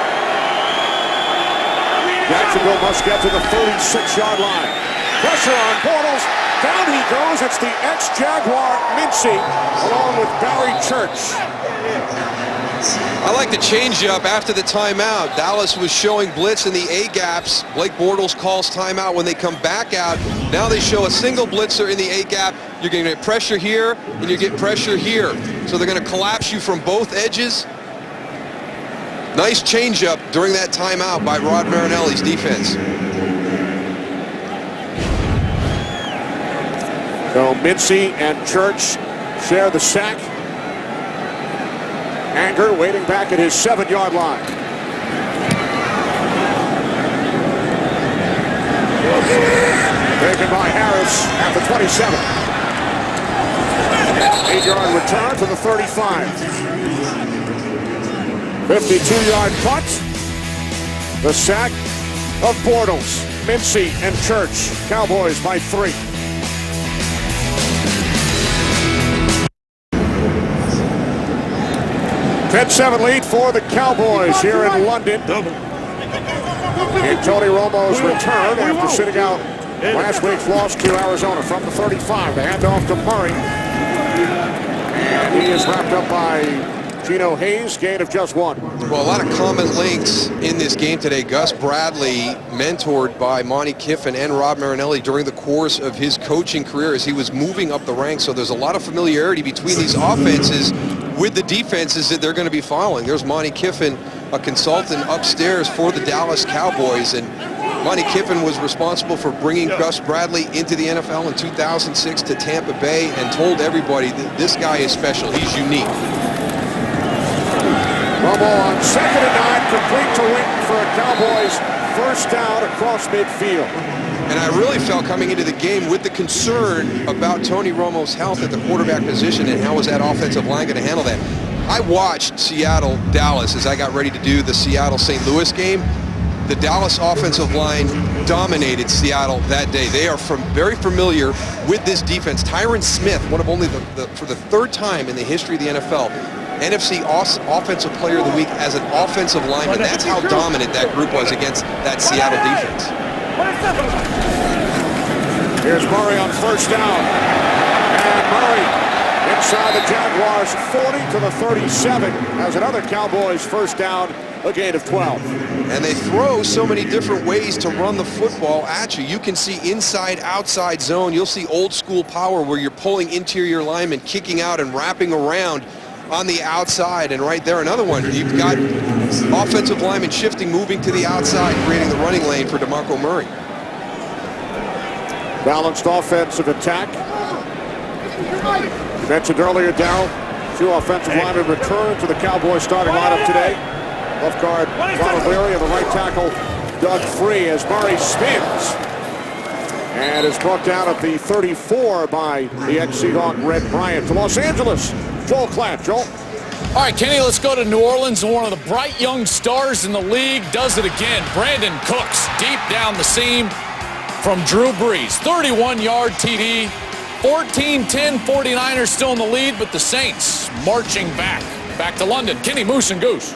Jacksonville must get to the 36-yard line. Pressure on Bortles. Down he goes. It's the ex-Jaguar Mincy along with Barry Church. I like the change-up after the timeout. Dallas was showing blitz in the A-gaps. Blake Bortles calls timeout when they come back out. Now they show a single blitzer in the A-gap. You're going to get pressure here, and you get pressure here. So they're going to collapse you from both edges. Nice change-up during that timeout by Rod Marinelli's defense. So Mincy and Church share the sack. Anger waiting back at his 7-yard line. Taken by Harris at the 27. 8-yard return to the 35. 52-yard punt. The sack of Bortles, Mincy, and Church. Cowboys by 3. $10-7 lead for the Cowboys here in London. And Tony Romo's return after sitting out last week's loss to Arizona from the 35. The handoff to Murray. And he is wrapped up by Geno Hayes, gain of just 1. Well, a lot of common links in this game today. Gus Bradley, mentored by Monty Kiffin and Rob Marinelli during the course of his coaching career as he was moving up the ranks. So there's a lot of familiarity between these offenses with the defenses that they're going to be following. There's Monty Kiffin, a consultant upstairs for the Dallas Cowboys, and Monty Kiffin was responsible for bringing Gus Bradley into the NFL in 2006 to Tampa Bay and told everybody that this guy is special. He's unique. Romo on 2nd and 9, complete to Witten for a Cowboys first down across midfield. And I really felt coming into the game with the concern about Tony Romo's health at the quarterback position and how was that offensive line going to handle that. I watched Seattle-Dallas as I got ready to do the Seattle-St. Louis game. The Dallas offensive line dominated Seattle that day. They are very familiar with this defense. Tyron Smith, one of only for the 3rd time in the history of the NFL, NFC Offensive Player of the Week as an offensive lineman. That's how dominant that group was against that Seattle defense. Here's Murray on first down. And Murray inside the Jaguars 40 to the 37 as another Cowboys first down, a gain of 12. And they throw so many different ways to run the football at you. You can see inside, outside zone. You'll see old school power where you're pulling interior linemen, kicking out and wrapping around on the outside. And right there, another one. You've got offensive linemen shifting, moving to the outside, creating the running lane for DeMarco Murray. Balanced offensive attack. You mentioned earlier, Darryl, 2 offensive linemen return to the Cowboys starting lineup today. Left guard Ron O'Leary and the right tackle Doug Free as Murray spins. And is brought down at the 34 by the ex-Seahawk Red Bryant. To Los Angeles, Joel Klatt. Joel. All right, Kenny, let's go to New Orleans. One of the bright young stars in the league does it again. Brandon Cooks deep down the seam from Drew Brees. 31-yard TD. 14-10 49ers still in the lead, but the Saints marching back to London. Kenny, Moose, and Goose.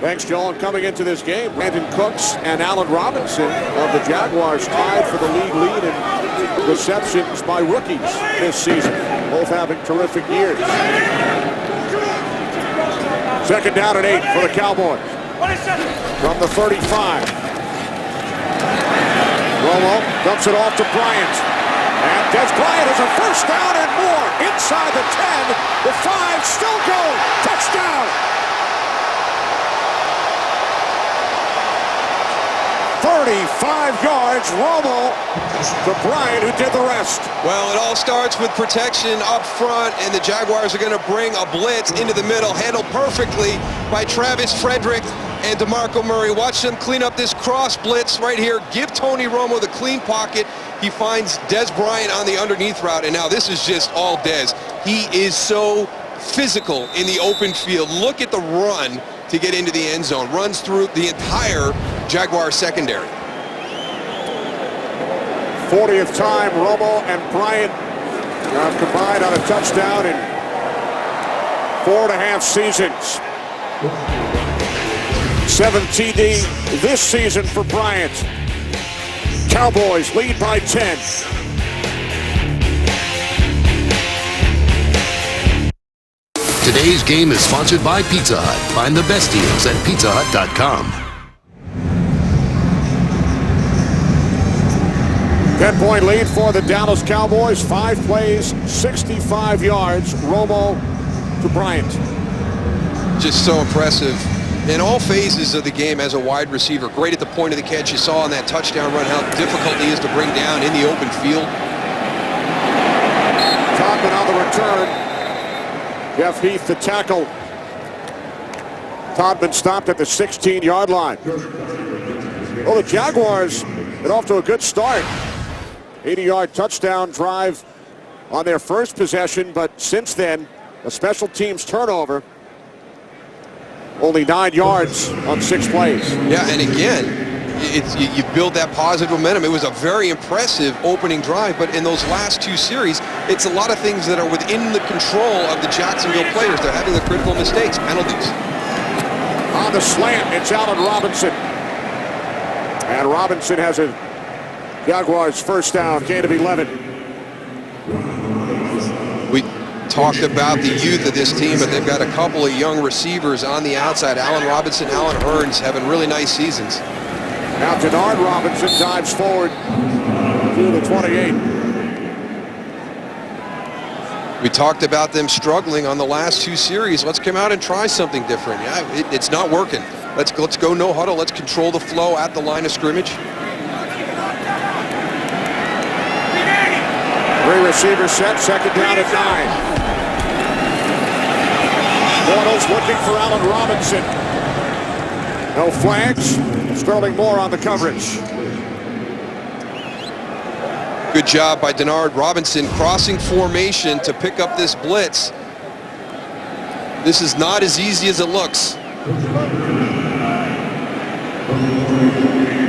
Thanks, Joel. And coming into this game, Brandon Cooks and Allen Robinson of the Jaguars tied for the league lead in receptions by rookies this season, both having terrific years. Second down and 8 for the Cowboys. From the 35. Romo dumps it off to Bryant. And Des Bryant has a first down and more. Inside the 10, the 5 still going. Touchdown. 35 yards. Romo to Bryant, who did the rest. Well, it all starts with protection up front, and the Jaguars are going to bring a blitz into the middle, handled perfectly by Travis Frederick and DeMarco Murray. Watch them clean up this cross blitz right here. Give Tony Romo the clean pocket. He finds Des Bryant on the underneath route, and now this is just all Des. He is so physical in the open field. Look at the run to get into the end zone. Runs through the entire Jaguar secondary. 40th time Romo and Bryant combined on a touchdown in 4.5 seasons. 7th TD this season for Bryant. Cowboys lead by 10. Today's game is sponsored by Pizza Hut. Find the best deals at pizzahut.com. 10-point lead for the Dallas Cowboys. 5 plays, 65 yards. Romo to Bryant. Just so impressive in all phases of the game as a wide receiver. Great at the point of the catch. You saw on that touchdown run how difficult he is to bring down in the open field. Todman on the return. Jeff Heath the tackle. Todman stopped at the 16-yard line. Well, the Jaguars get off to a good start. 80-yard touchdown drive on their first possession, but since then, a special teams turnover. Only 9 yards on 6 plays. Yeah, and again, you build that positive momentum. It was a very impressive opening drive, but in those last 2 series, it's a lot of things that are within the control of the Jacksonville players. They're having the critical mistakes, penalties. On the slant, it's Allen Robinson. And Robinson has a Jaguars first down, gain of 11. We talked about the youth of this team, but they've got a couple of young receivers on the outside. Allen Robinson, Allen Hurns having really nice seasons. Now Denard Robinson dives forward to the 28. We talked about them struggling on the last 2 series. Let's come out and try something different. Yeah, it's not working. Let's go no huddle. Let's control the flow at the line of scrimmage. 3 receivers set, second down at 9. Bortles looking for Allen Robinson. No flags. Sterling Moore on the coverage. Good job by Denard Robinson crossing formation to pick up this blitz. This is not as easy as it looks.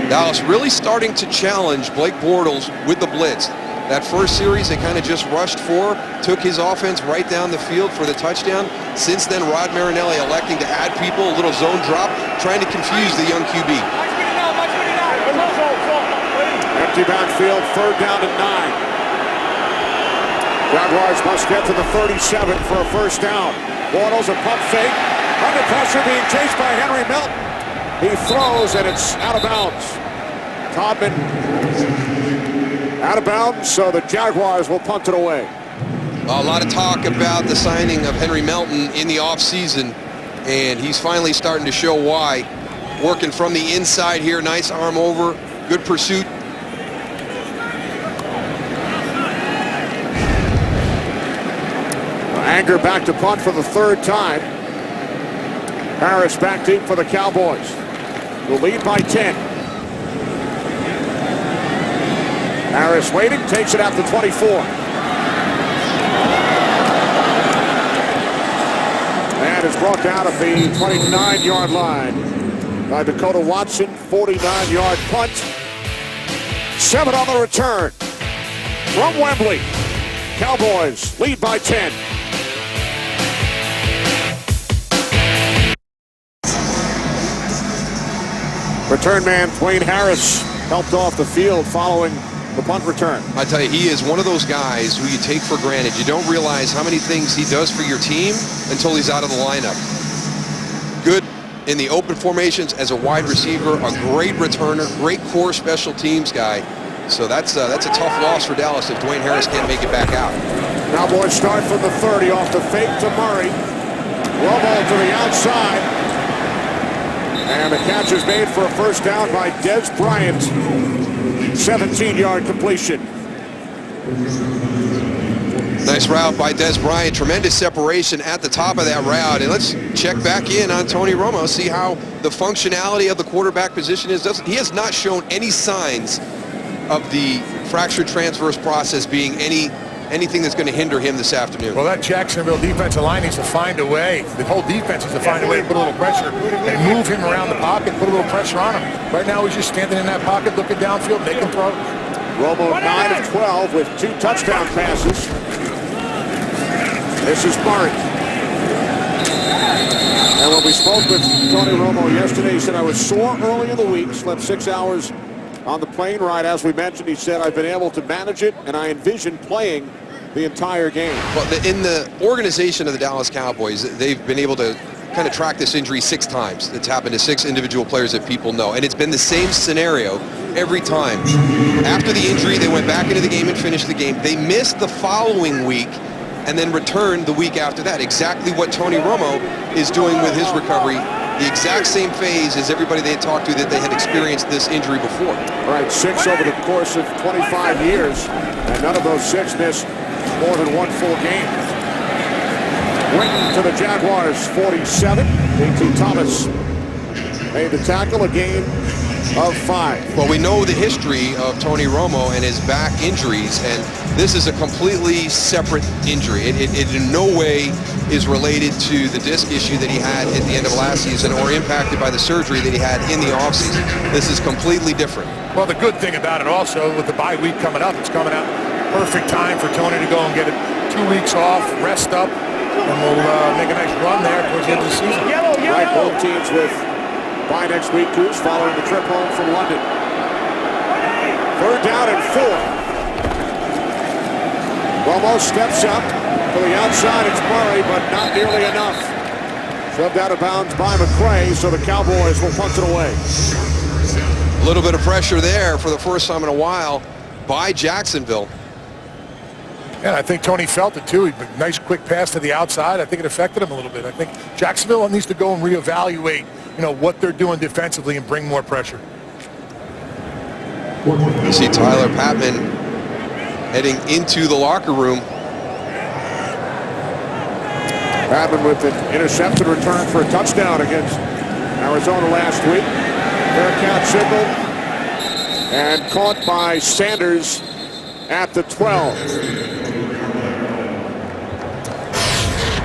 Dallas really starting to challenge Blake Bortles with the blitz. That first series they kind of just rushed for, took his offense right down the field for the touchdown. Since then, Rod Marinelli electing to add people, a little zone drop, trying to confuse the young QB. Empty backfield, third down and 9. Jaguars must get to the 37 for a first down. Bortles a pump fake. Under pressure being chased by Henry Milton. He throws and it's out of bounds. Todman out of bounds, so the Jaguars will punt it away. A lot of talk about the signing of Henry Melton in the offseason, and he's finally starting to show why. Working from the inside here, nice arm over, good pursuit. Anger back to punt for the 3rd time. Harris back deep for the Cowboys. Will lead by 10. Harris waiting, takes it out to 24. And is brought down at the 29-yard line by Dakota Watson. 49-yard punt. 7 on the return. From Wembley, Cowboys lead by 10. Return man Dwayne Harris helped off the field following the punt return. I tell you, he is one of those guys who you take for granted. You don't realize how many things he does for your team until he's out of the lineup. Good in the open formations as a wide receiver, a great returner, great core special teams guy. So that's a tough loss for Dallas if Dwayne Harris can't make it back out. Cowboys start from the 30 off the fake to Murray. Romo to the outside. And the catch is made for a first down by Dez Bryant. 17-yard completion. Nice route by Dez Bryant. Tremendous separation at the top of that route. And let's check back in on Tony Romo, see how the functionality of the quarterback position is. He has not shown any signs of the fractured transverse process being anything that's going to hinder him this afternoon. Well, that Jacksonville defensive line needs to find a way. The whole defense needs to find a way to put a little pressure and move him around the pocket, put a little pressure on him. Right now, he's just standing in that pocket, looking downfield, making throws. Romo 9 of 12 with 2 touchdown passes. This is Murray. And when we spoke with Tony Romo yesterday, he said, I was sore early in the week, slept 6 hours on the plane ride. As we mentioned, he said, I've been able to manage it, and I envision playing the entire game. Well, in the organization of the Dallas Cowboys, they've been able to kind of track this injury 6 times. It's happened to 6 individual players that people know, and it's been the same scenario every time. After the injury, they went back into the game and finished the game. They missed the following week and then returned the week after that. Exactly what Tony Romo is doing with his recovery. The exact same phase as everybody they had talked to that they had experienced this injury before. All right, 6 over the course of 25 years, and none of those 6 missed more than 1 full game. Winton to the Jaguars, 47. A.T. Thomas made the tackle, a gain of 5. Well, we know the history of Tony Romo and his back injuries, and this is a completely separate injury. It in no way is related to the disc issue that he had at the end of last season or impacted by the surgery that he had in the offseason. This is completely different. Well, the good thing about it also, with the bye week coming up, it's coming out perfect time for Tony to go and get it 2 weeks off, rest up, and we'll make a nice run there towards the end of the season. Right, both teams with bye next week, Goose, following the trip home from London. 3rd down and 4. Romo steps up to the outside. It's Murray, but not nearly enough. Shoved out of bounds by McCray, so the Cowboys will punt it away. A little bit of pressure there for the first time in a while by Jacksonville. Yeah, I think Tony felt it too. Nice quick pass to the outside. I think it affected him a little bit. I think Jacksonville needs to go and reevaluate, what they're doing defensively and bring more pressure. You see Tyler Patman heading into the locker room. Patman with an intercepted return for a touchdown against Arizona last week. Fair count signal and caught by Sanders at the 12.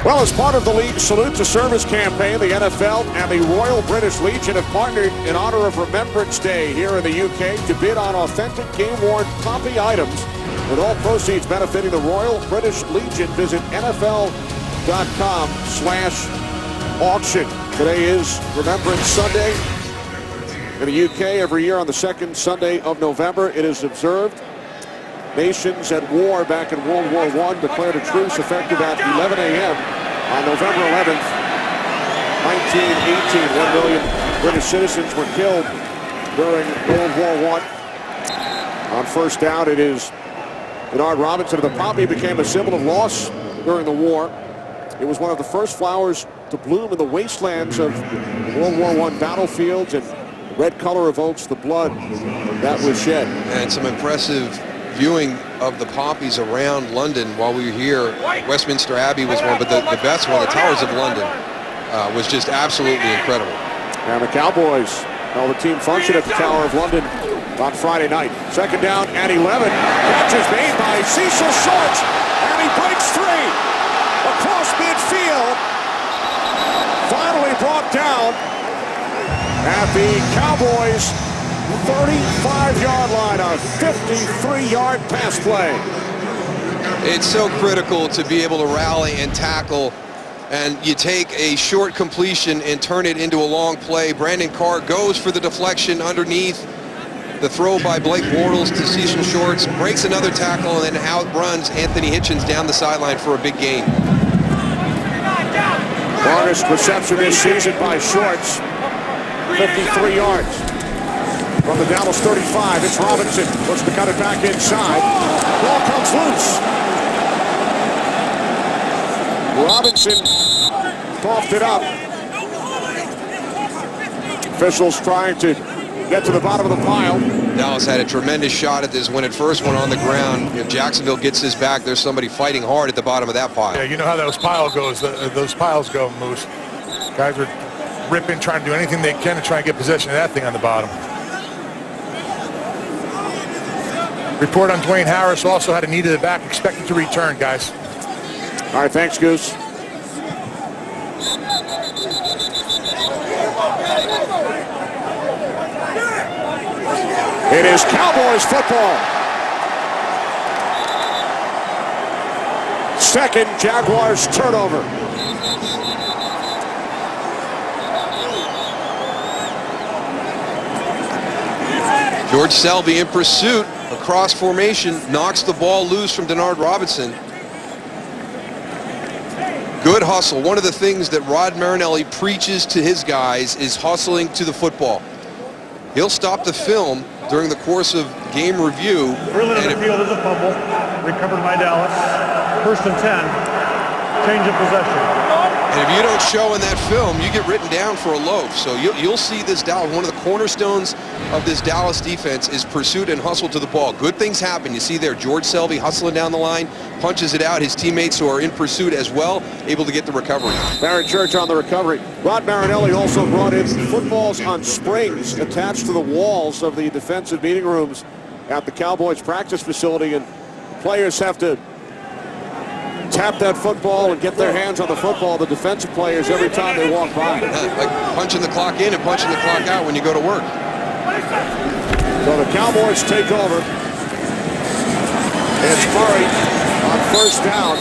Well, as part of the league's Salute to Service campaign, the NFL and the Royal British Legion have partnered in honor of Remembrance Day here in the UK to bid on authentic game-worn poppy items, with all proceeds benefiting the Royal British Legion. Visit NFL.com/auction. Today is Remembrance Sunday. In the UK, every year on the 2nd Sunday of November, it is observed. Nations at war back in World War I declared a truce effective at 11 a.m. on November 11th, 1918. 1 million British citizens were killed during World War I. On first down, it is Bernard Robinson. The poppy became a symbol of loss during the war. It was one of the first flowers to bloom in the wastelands of World War I battlefields, and the red color evokes the blood that was shed. And some impressive viewing of the poppies around London while we were here. Westminster Abbey was one, but the best one, the Towers of London, was just absolutely incredible. And the Cowboys held a team function at the Tower of London on Friday night. Second down and 11. Catch is made by Cecil Short, and he breaks free across midfield. Finally brought down at the Cowboys' 35-yard line, a 53-yard pass play. It's so critical to be able to rally and tackle, and you take a short completion and turn it into a long play. Brandon Carr goes for the deflection underneath. The throw by Blake Bortles to Cecil Shorts breaks another tackle and then outruns Anthony Hitchens down the sideline for a big gain. Longest reception this season by Shorts, 53 yards. From the Dallas 35, it's Robinson. Looks to cut it back inside. Ball comes loose. Robinson coughed it up. Officials trying to get to the bottom of the pile. Dallas had a tremendous shot at this when it first went on the ground. If Jacksonville gets this back, there's somebody fighting hard at the bottom of that pile. Yeah, you know how those piles go, Moose. Guys are ripping, trying to do anything they can to try and get possession of that thing on the bottom. Report on Dwayne Harris, also had a knee to the back, expected to return, guys. All right, thanks, Goose. It is Cowboys football. Second Jaguars turnover. George Selby in pursuit, across formation, knocks the ball loose from Denard Robinson. Good hustle. One of the things that Rod Marinelli preaches to his guys is hustling to the football. He'll stop the film during the course of game review. Early in the field is a fumble, recovered by Dallas. 1st and 10, change of possession. And if you don't show in that film, you get written down for a loaf. So you'll see this Dallas, one of the cornerstones of this Dallas defense is pursuit and hustle to the ball. Good things happen. You see there, George Selby hustling down the line, punches it out. His teammates who are in pursuit as well, able to get the recovery. Barrett Church on the recovery. Rod Marinelli also brought in footballs on springs attached to the walls of the defensive meeting rooms at the Cowboys practice facility, and players have to tap that football and get their hands on the football, the defensive players, every time they walk by. Like punching the clock in and punching the clock out when you go to work. So the Cowboys take over. It's Murray on 1st down.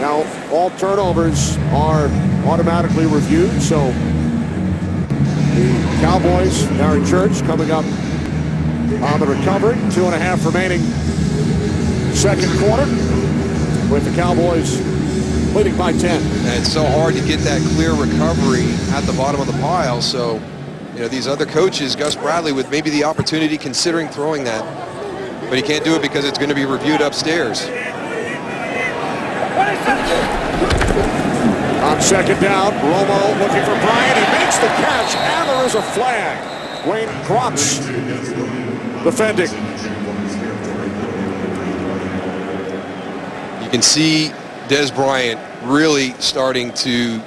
Now, all turnovers are automatically reviewed, so the Cowboys, Barry Church, coming up on the recovery. 2.5 remaining second quarter, with the Cowboys leading by 10. And it's so hard to get that clear recovery at the bottom of the pile, so you know, these other coaches, Gus Bradley with maybe the opportunity considering throwing that, but he can't do it because it's going to be reviewed upstairs. On 2nd down, Romo looking for Bryant. He makes the catch, and there is a flag. Wayne Krotz defending. You can see Des Bryant really starting to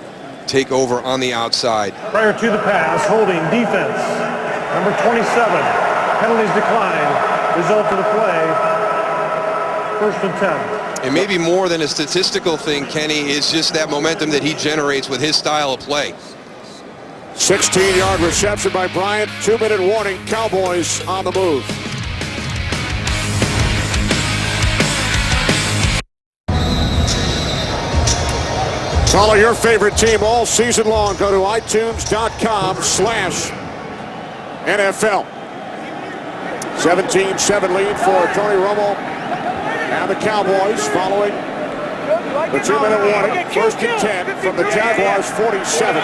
take over on the outside. Prior to the pass, holding defense. Number 27, penalties decline. Result of the play, 1st and 10. It may be more than a statistical thing, Kenny, is just that momentum that he generates with his style of play. 16-yard reception by Bryant. 2-minute warning, Cowboys on the move. Follow your favorite team all season long. Go to itunes.com/NFL. 17-7 lead for Tony Romo and the Cowboys following the 2-minute warning. 1st and 10 from the Jaguars 47.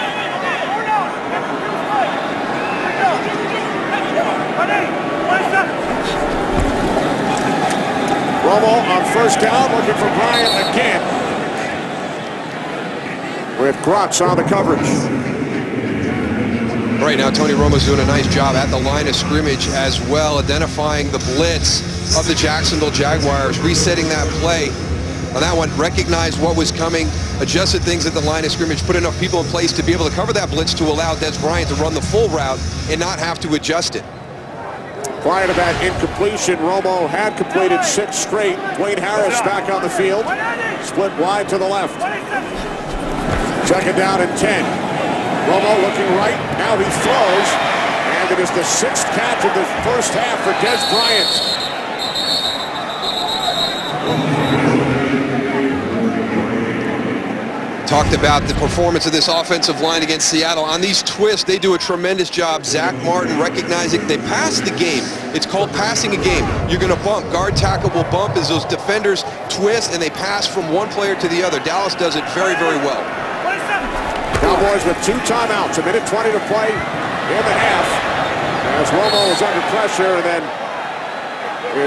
Romo on 1st down, looking for Bryant again, with Krotz on the coverage. Right now, Tony Romo's doing a nice job at the line of scrimmage as well, identifying the blitz of the Jacksonville Jaguars, resetting that play. On that one, recognized what was coming, adjusted things at the line of scrimmage, put enough people in place to be able to cover that blitz to allow Des Bryant to run the full route and not have to adjust it. Prior to that incompletion, Romo had completed 6 straight. Dwayne Harris back on the field. Split wide to the left. Second down and 10. Romo looking right. Now he throws. And it is the 6th catch of the first half for Des Bryant. Talked about the performance of this offensive line against Seattle. On these twists, they do a tremendous job. Zach Martin recognizing they pass the game. It's called passing a game. You're going to bump. Guard tackle will bump as those defenders twist and they pass from one player to the other. Dallas does it very, very well. Cowboys with 2 timeouts. 1:20 to play in the half. As Romo is under pressure and then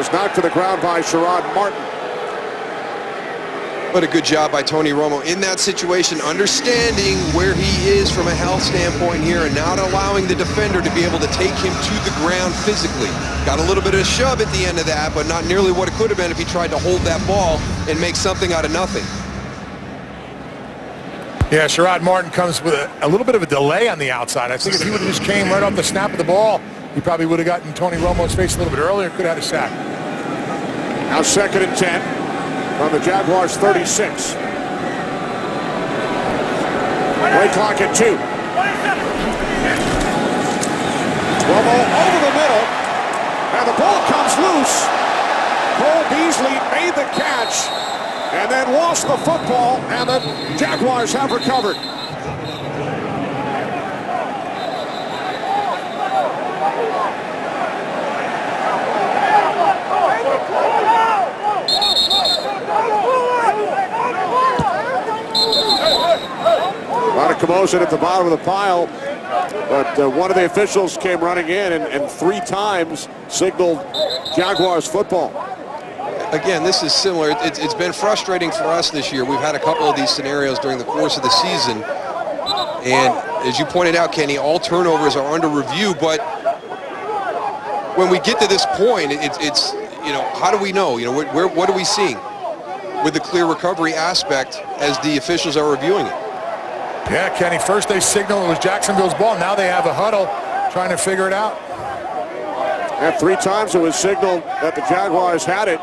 is knocked to the ground by Sherrod Martin. But a good job by Tony Romo in that situation, understanding where he is from a health standpoint here and not allowing the defender to be able to take him to the ground physically. Got a little bit of a shove at the end of that, but not nearly what it could have been if he tried to hold that ball and make something out of nothing. Yeah, Sherrod Martin comes with a little bit of a delay on the outside. I think if he would have just came right off the snap of the ball, he probably would have gotten Tony Romo's face a little bit earlier, could have had a sack. Now 2nd and 10. On the Jaguars 36. Play clock at 2. Romo over the middle. And the ball comes loose. Cole Beasley made the catch and then lost the football, and the Jaguars have recovered. A lot of commotion at the bottom of the pile, but one of the officials came running in and 3 times signaled Jaguars football. Again, this is similar. It's been frustrating for us this year. We've had a couple of these scenarios during the course of the season. And as you pointed out, Kenny, all turnovers are under review. But when we get to this point, it's you know, how do we know? You know, what are we seeing with the clear recovery aspect as the officials are reviewing it? Yeah, Kenny, first they signaled it was Jacksonville's ball. Now they have a huddle trying to figure it out. And 3 times it was signaled that the Jaguars had it.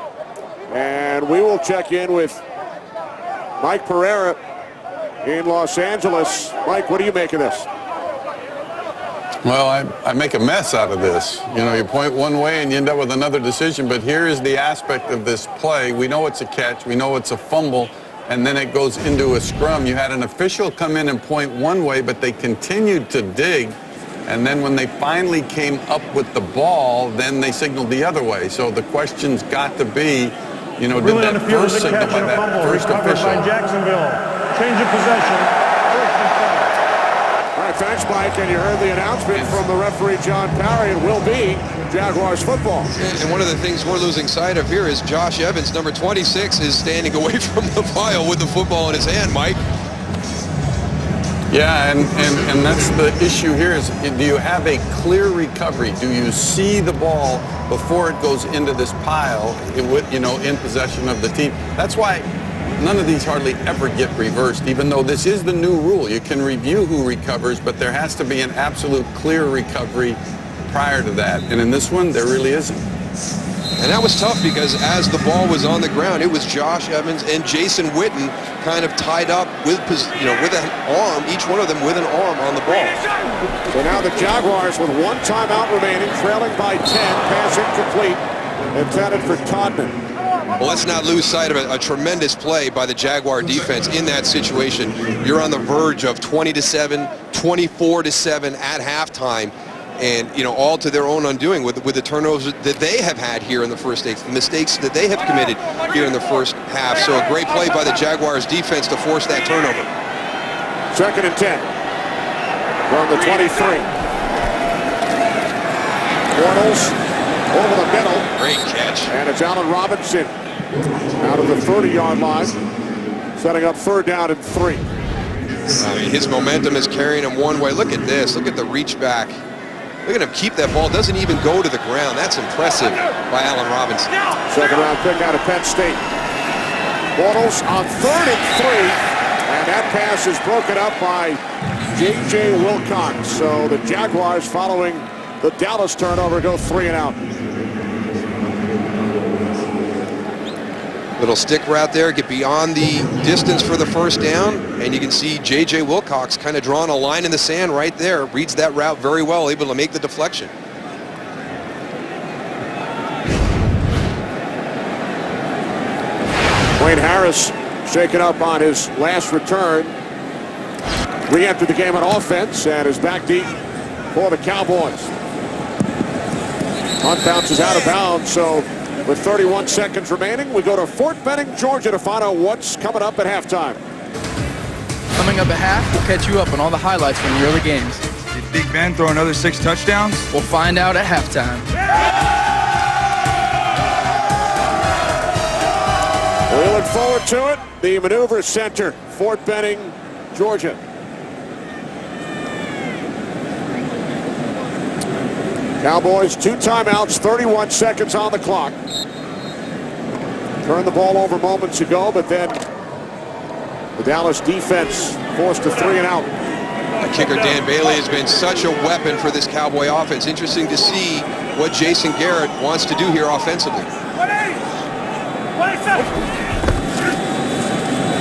And we will check in with Mike Pereira in Los Angeles. Mike, what do you make of this? Well, I make a mess out of this. You know, you point one way and you end up with another decision, but here is the aspect of this play. We know it's a catch, we know it's a fumble, and then it goes into a scrum. You had an official come in and point one way, but they continued to dig, and then when they finally came up with the ball, then they signaled the other way. So the question's got to be, you know, did that first signal by that first official? By Jacksonville. Change of possession. All right, thanks, Mike. And you heard the announcement from the referee, John Parry. It will be Jaguars football. And one of the things we're losing sight of here is Josh Evans, number 26, is standing away from the pile with the football in his hand, Mike. Yeah, and that's the issue here is, do you have a clear recovery? Do you see the ball before it goes into this pile, you know, in possession of the team? That's why none of these hardly ever get reversed, even though this is the new rule. You can review who recovers, but there has to be an absolute clear recovery prior to that. And in this one, there really isn't. And that was tough because as the ball was on the ground, it was Josh Evans and Jason Witten kind of tied up with, you know, with an arm, each one of them with an arm on the ball. So now the Jaguars with 1 timeout remaining, trailing by 10, pass incomplete, intended for Todman. Well, let's not lose sight of a tremendous play by the Jaguar defense in that situation. You're on the verge of 20-7, 24-7 at halftime. And, you know, all to their own undoing with the turnovers that they have had here in the first half, the mistakes that they have committed here in the first half. So a great play by the Jaguars defense to force that turnover. 2nd and 10 from the 23. Bortles over the middle. Great catch. And it's Allen Robinson out of the 30-yard line, setting up 3rd down and 3. I mean, his momentum is carrying him one way. Look at this. Look at the reach back. Look at him keep that ball. Doesn't even go to the ground. That's impressive by Allen Robinson. 2nd round pick out of Penn State. Bortles on 3rd and 3. And that pass is broken up by J.J. Wilcox. So the Jaguars, following the Dallas turnover, go 3 and out. Little stick route there, get beyond the distance for the first down, and you can see J.J. Wilcox kind of drawing a line in the sand right there. Reads that route very well, able to make the deflection. Wayne Harris shaken up on his last return. Re-entered the game on offense and is back deep for the Cowboys. Punt bounces out of bounds, so with 31 seconds remaining, we go to Fort Benning, Georgia to find out what's coming up at halftime. Coming up at half, we'll catch you up on all the highlights from the early games. Did Big Ben throw another 6 touchdowns? We'll find out at halftime. We look forward to it. The Maneuver Center, Fort Benning, Georgia. Cowboys, 2 timeouts, 31 seconds on the clock. Turned the ball over moments ago, but then the Dallas defense forced a 3 and out. Kicker Dan Bailey has been such a weapon for this Cowboy offense. Interesting to see what Jason Garrett wants to do here offensively.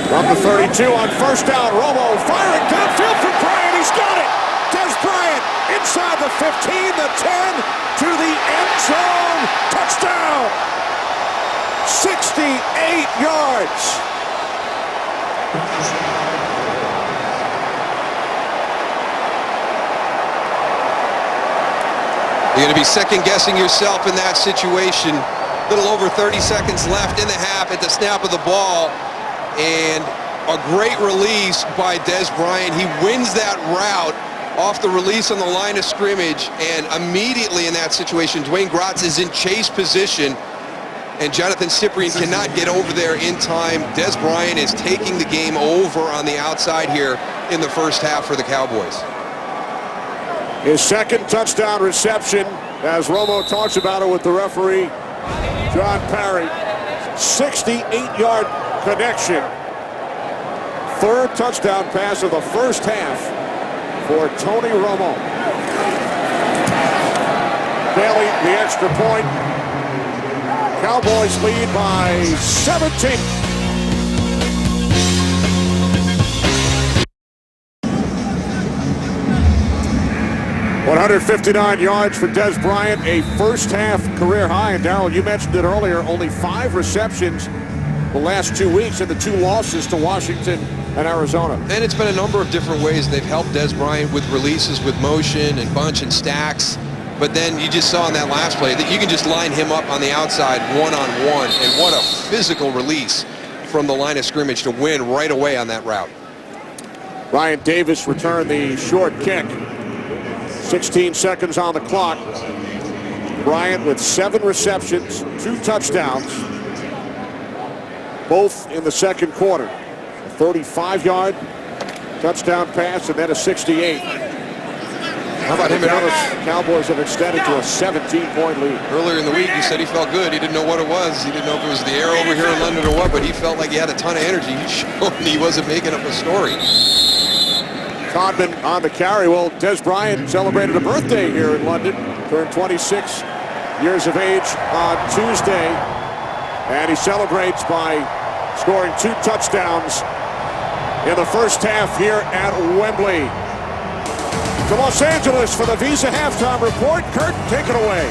From the 32 on first down, Romo firing downfield for Bryant. He's got it. Des Bryant inside the 15, the 10, to the end zone. Touchdown. 68 yards. You're going to be second-guessing yourself in that situation. A little over 30 seconds left in the half at the snap of the ball. And a great release by Des Bryant. He wins that route off the release on the line of scrimmage. And immediately in that situation, Dwayne Gratz is in chase position. And Jonathan Cyprien cannot get over there in time. Des Bryant is taking the game over on the outside here in the first half for the Cowboys. His second touchdown reception, as Romo talks about it with the referee, John Parry. 68-yard connection. Third touchdown pass of the first half for Tony Romo. Bailey, the extra point. Cowboys lead by 17. $159 yards for Des Bryant, a first half career high. And Darrell, you mentioned it earlier, only 5 receptions the last 2 weeks in the 2 losses to Washington and Arizona. And it's been a number of different ways they've helped Des Bryant with releases, with motion and bunch and stacks. But then you just saw in that last play that you can just line him up on the outside one-on-one. And what a physical release from the line of scrimmage to win right away on that route. Ryan Davis returned the short kick. 16 seconds on the clock. Bryant with 7 receptions, 2 touchdowns, both in the second quarter. A 35-yard touchdown pass and then a 68. How about him? The Cowboys have extended to a 17-point lead. Earlier in the week, he said he felt good. He didn't know what it was. He didn't know if it was the air over here in London or what, but he felt like he had a ton of energy. He showed he wasn't making up a story. Codman on the carry. Well, Des Bryant celebrated a birthday here in London. Turned 26 years of age on Tuesday. And he celebrates by scoring 2 touchdowns in the first half here at Wembley. To Los Angeles for the Visa halftime report. Kurt, take it away.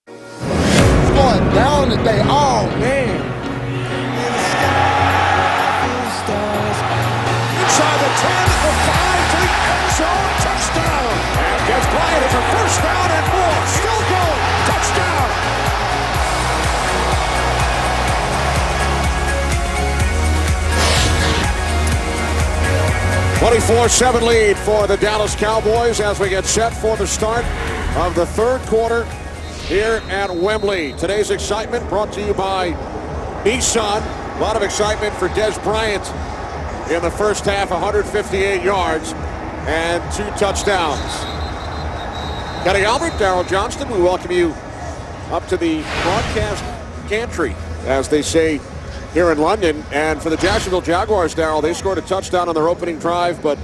It's going down today. Oh, man. Inside the 10, the 5 to the end zone. Touchdown. And Des Bryant is a first down and more. Still going. Touchdown. $24-7 lead for the Dallas Cowboys as we get set for the start of the third quarter here at Wembley. Today's excitement brought to you by Nissan. A lot of excitement for Des Bryant in the first half, 158 yards and 2 touchdowns. Kenny Albert, Darrell Johnston, we welcome you up to the broadcast gantry, as they say here in London. And for the Jacksonville Jaguars, Darrell, they scored a touchdown on their opening drive, but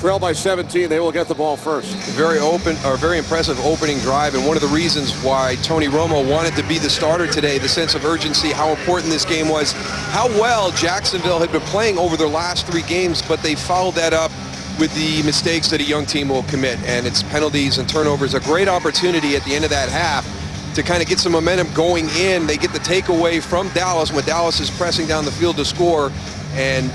trail by 17. They will get the ball first. Very impressive opening drive, and one of the reasons why Tony Romo wanted to be the starter today, the sense of urgency, how important this game was, how well Jacksonville had been playing over their last 3 games, but they followed that up with the mistakes that a young team will commit, and it's penalties and turnovers. A great opportunity at the end of that half to kind of get some momentum going in. They get the takeaway from Dallas when Dallas is pressing down the field to score, and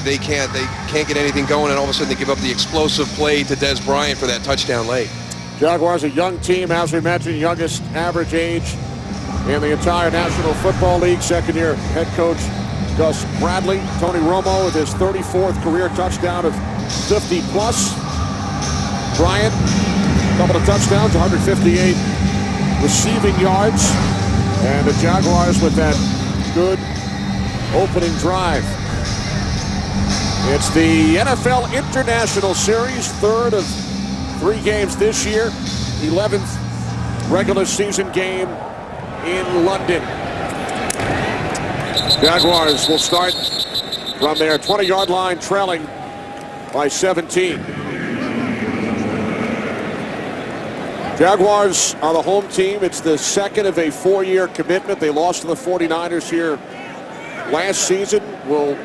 they can't get anything going, and all of a sudden they give up the explosive play to Dez Bryant for that touchdown late. Jaguars, a young team, as we mentioned, youngest average age in the entire National Football League. Second-year head coach Gus Bradley. Tony Romo with his 34th career touchdown of 50-plus. Bryant, a couple of touchdowns, 158 receiving yards. And the Jaguars with that good opening drive. It's the NFL International Series, 3rd of 3 games this year. 11th regular season game in London. Jaguars will start from their 20-yard line, trailing by 17. Jaguars are the home team. It's the second of a 4-year commitment. They lost to the 49ers here last season. Will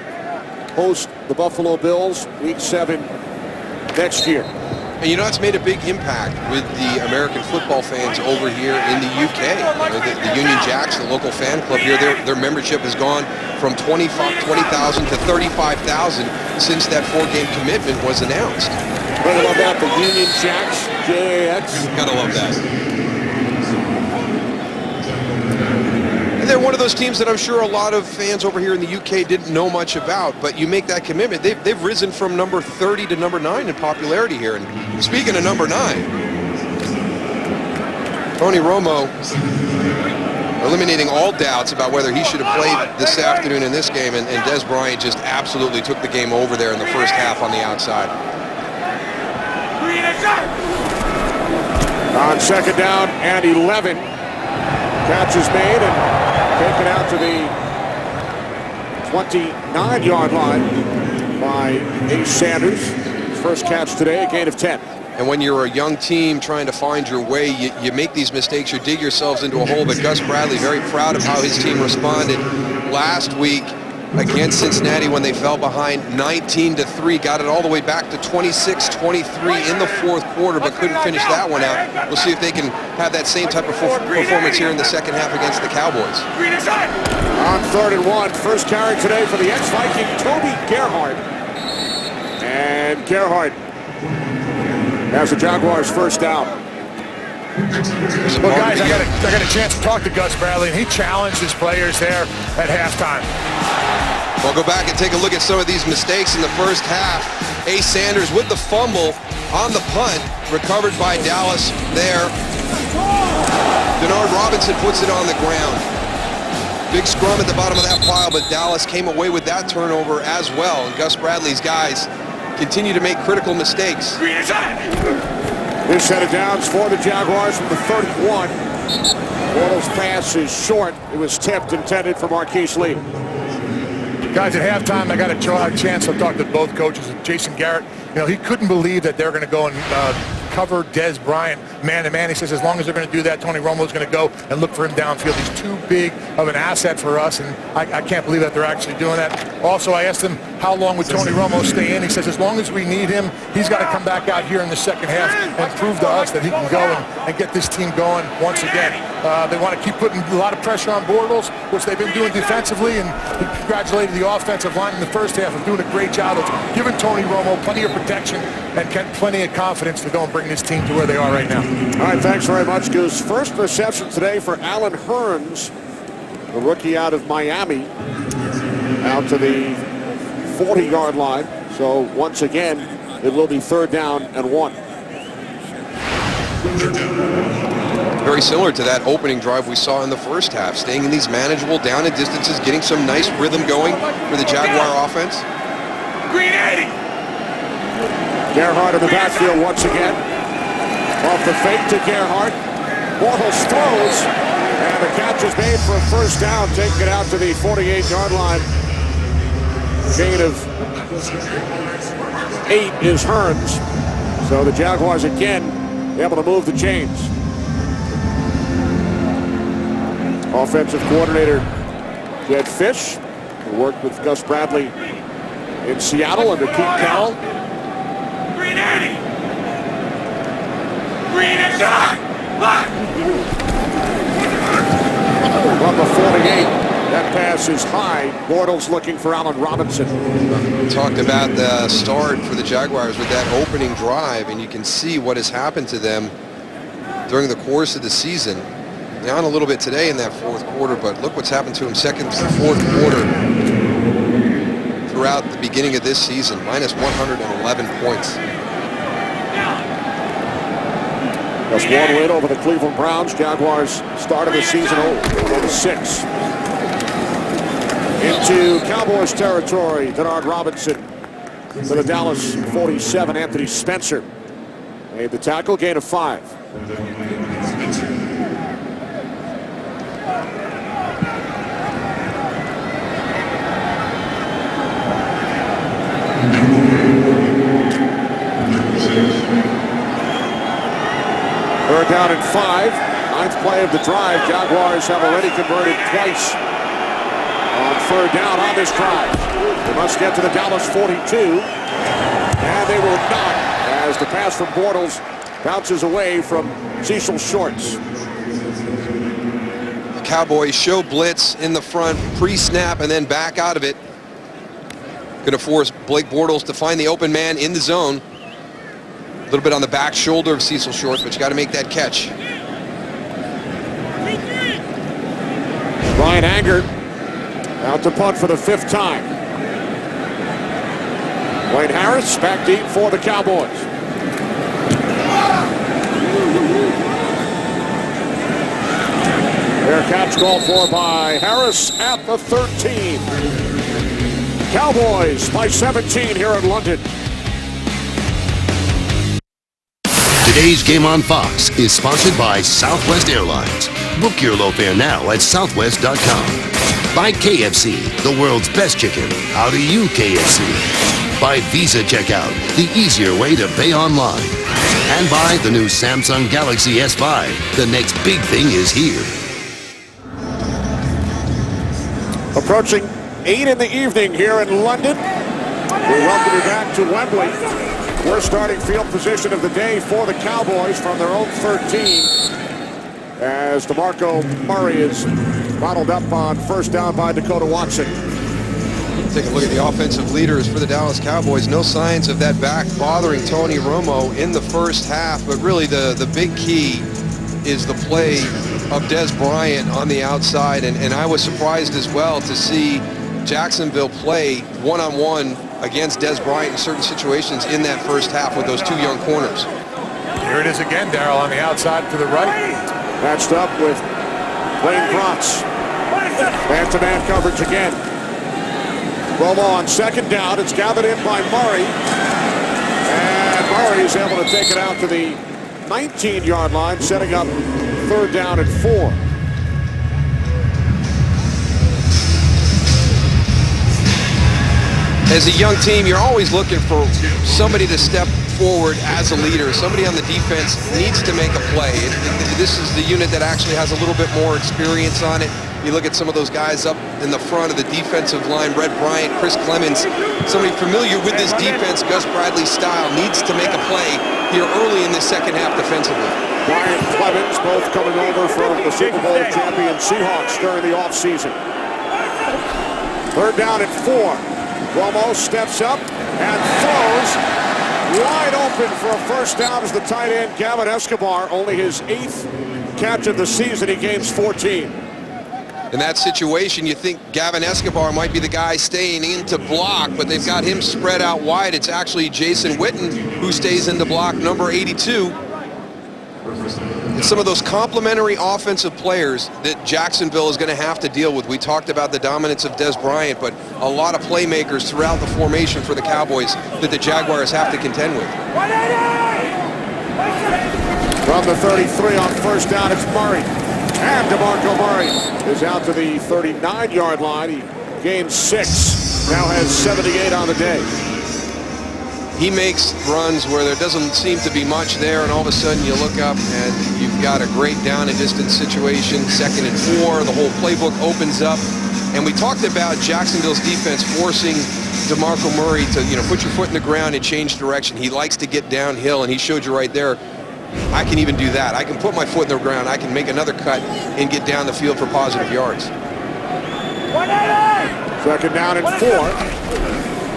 host the Buffalo Bills Week 7 next year. And you know, it's made a big impact with the American football fans over here in the UK. You know, the Union Jacks, the local fan club here, their membership has gone from 20,000 to 35,000 since that 4-game commitment was announced. Gotta love that, the Union Jacks, J-A-X. Gotta love that. And they're one of those teams that I'm sure a lot of fans over here in the UK didn't know much about, but you make that commitment. They've risen from number 30 to number 9 in popularity here. And speaking of number 9, Tony Romo eliminating all doubts about whether he should have played this afternoon in this game, and Dez Bryant just absolutely took the game over there in the first half on the outside. On second down and 11. Catch is made and taken out to the 29-yard line by Ace Sanders. His first catch today, a gain of 10. And when you're a young team trying to find your way, you make these mistakes, you dig yourselves into a hole. But Gus Bradley, very proud of how his team responded last week against Cincinnati when they fell behind 19-3, got it all the way back to 26-23 in the 4th quarter, but couldn't finish that one out. We'll see if they can have that same type of performance here in the second half against the Cowboys. On 3rd and 1, first carry today for the ex-Viking Toby Gerhart. And Gerhart has the Jaguars first down. Well, guys, I got a chance to talk to Gus Bradley, and he challenged his players there at halftime. We'll go back and take a look at some of these mistakes in the first half. Ace Sanders with the fumble on the punt, recovered by Dallas there. Denard Robinson puts it on the ground. Big scrum at the bottom of that pile, but Dallas came away with that turnover as well. And Gus Bradley's guys continue to make critical mistakes. This set of downs for the Jaguars from the 31. Bortles' pass is short. It was tipped, intended for Marquise Lee. Guys, at halftime, I got a chance to talk to both coaches. Jason Garrett, you know, he couldn't believe that they're going to go and cover Dez Bryant man-to-man. He says as long as they're going to do that, Tony Romo's going to go and look for him downfield. He's too big of an asset for us, and I can't believe that they're actually doing that. Also, I asked him how long would Tony Romo stay in. He says as long as we need him, he's got to come back out here in the second half and prove to us that he can go and get this team going once again. They want to keep putting a lot of pressure on Bortles, which they've been doing defensively, and he congratulated the offensive line in the first half of doing a great job of giving Tony Romo plenty of protection and plenty of confidence to go and bring this team to where they are right now. All right, thanks very much, Goose. First reception today for Allen Hurns, the rookie out of Miami, out to the 40-yard line. So once again, it will be 3rd down and 1. Very similar to that opening drive we saw in the first half, staying in these manageable down and distances, getting some nice rhythm going for the Jaguar offense. Green 80. Gerhart in the backfield once again. Off the fake to Gerhart. Bortles throws, and the catch is made for a first down, taking it out to the 48-yard line. Gain of 8 is Hearns. So the Jaguars again able to move the chains. Offensive coordinator Jed Fish, who worked with Gus Bradley in Seattle under Pete Carroll. Green Annie! Green inside! From the 48. That pass is high. Bortles looking for Allen Robinson. We talked about the start for the Jaguars with that opening drive, and you can see what has happened to them during the course of the season. Down a little bit today in that fourth quarter, but look what's happened to them second to fourth quarter throughout the beginning of this season. Minus 111 points. Just one win over the Cleveland Browns. Jaguars started the season 0-6. Into Cowboys territory, Denard Robinson for the Dallas 47. Anthony Spencer made the tackle, gain of 5. Third down and 5. 9th play of the drive. Jaguars have already converted twice on third down on this drive. They must get to the Dallas 42. And they will not, as the pass from Bortles bounces away from Cecil Shorts. The Cowboys show blitz in the front, pre-snap, and then back out of it. Going to force Blake Bortles to find the open man in the zone. A little bit on the back shoulder of Cecil Shorts, but you got to make that catch. Brian Anger out to punt for the 5th time. Wayne Harris back deep for the Cowboys. Fair catch called for by Harris at the 13. Cowboys by 17 here in London. Today's Game on Fox is sponsored by Southwest Airlines. Book your low fare now at southwest.com. By KFC, the world's best chicken. How do you KFC? By Visa Checkout, the easier way to pay online. And by the new Samsung Galaxy S5. The next big thing is here. Approaching 8 in the evening here in London. We welcome you back to Wembley. Worst starting field position of the day for the Cowboys from their own 13. As DeMarco Murray is bottled up on first down by Dakota Watson. Take a look at the offensive leaders for the Dallas Cowboys. No signs of that back bothering Tony Romo in the first half, but really the big key is the play of Dez Bryant on the outside, and I was surprised as well to see Jacksonville play one-on-one against Dez Bryant in certain situations in that first half with those 2 young corners. Here it is again, Darryl, on the outside to the right. Matched up with Wayne Grotz. Man-to-man coverage again. Romo on second down. It's gathered in by Murray. And Murray is able to take it out to the 19-yard line, setting up third down and 4. As a young team, you're always looking for somebody to step forward as a leader. Somebody on the defense needs to make a play. This is the unit that actually has a little bit more experience on it. You look at some of those guys up in the front of the defensive line, Red Bryant, Chris Clemens, somebody familiar with this defense, Gus Bradley's style, needs to make a play here early in this second half defensively. Bryant, Clemens, both coming over from the Super Bowl champion Seahawks during the offseason. Third down and 4. Romo steps up and throws wide open for a first down as the tight end Gavin Escobar, only his 8th catch of the season. He gains 14. In that situation, you think Gavin Escobar might be the guy staying in to block, but they've got him spread out wide. It's actually Jason Witten who stays in to block, number 82. It's some of those complementary offensive players that Jacksonville is going to have to deal with. We talked about the dominance of Dez Bryant, but a lot of playmakers throughout the formation for the Cowboys that the Jaguars have to contend with. From the 33 on first down, it's Murray. And DeMarco Murray is out to the 39-yard line. He gains 6. Now has 78 on the day. he makes runs where there doesn't seem to be much there, and all of a sudden you look up and you've got a great down and distance situation, 2nd and 4. The whole playbook opens up. And we talked about Jacksonville's defense forcing DeMarco Murray to, put your foot in the ground and change direction. He likes to get downhill, and he showed you right there, I can even do that. I can put my foot in the ground. I can make another cut and get down the field for positive yards. 2nd down and 4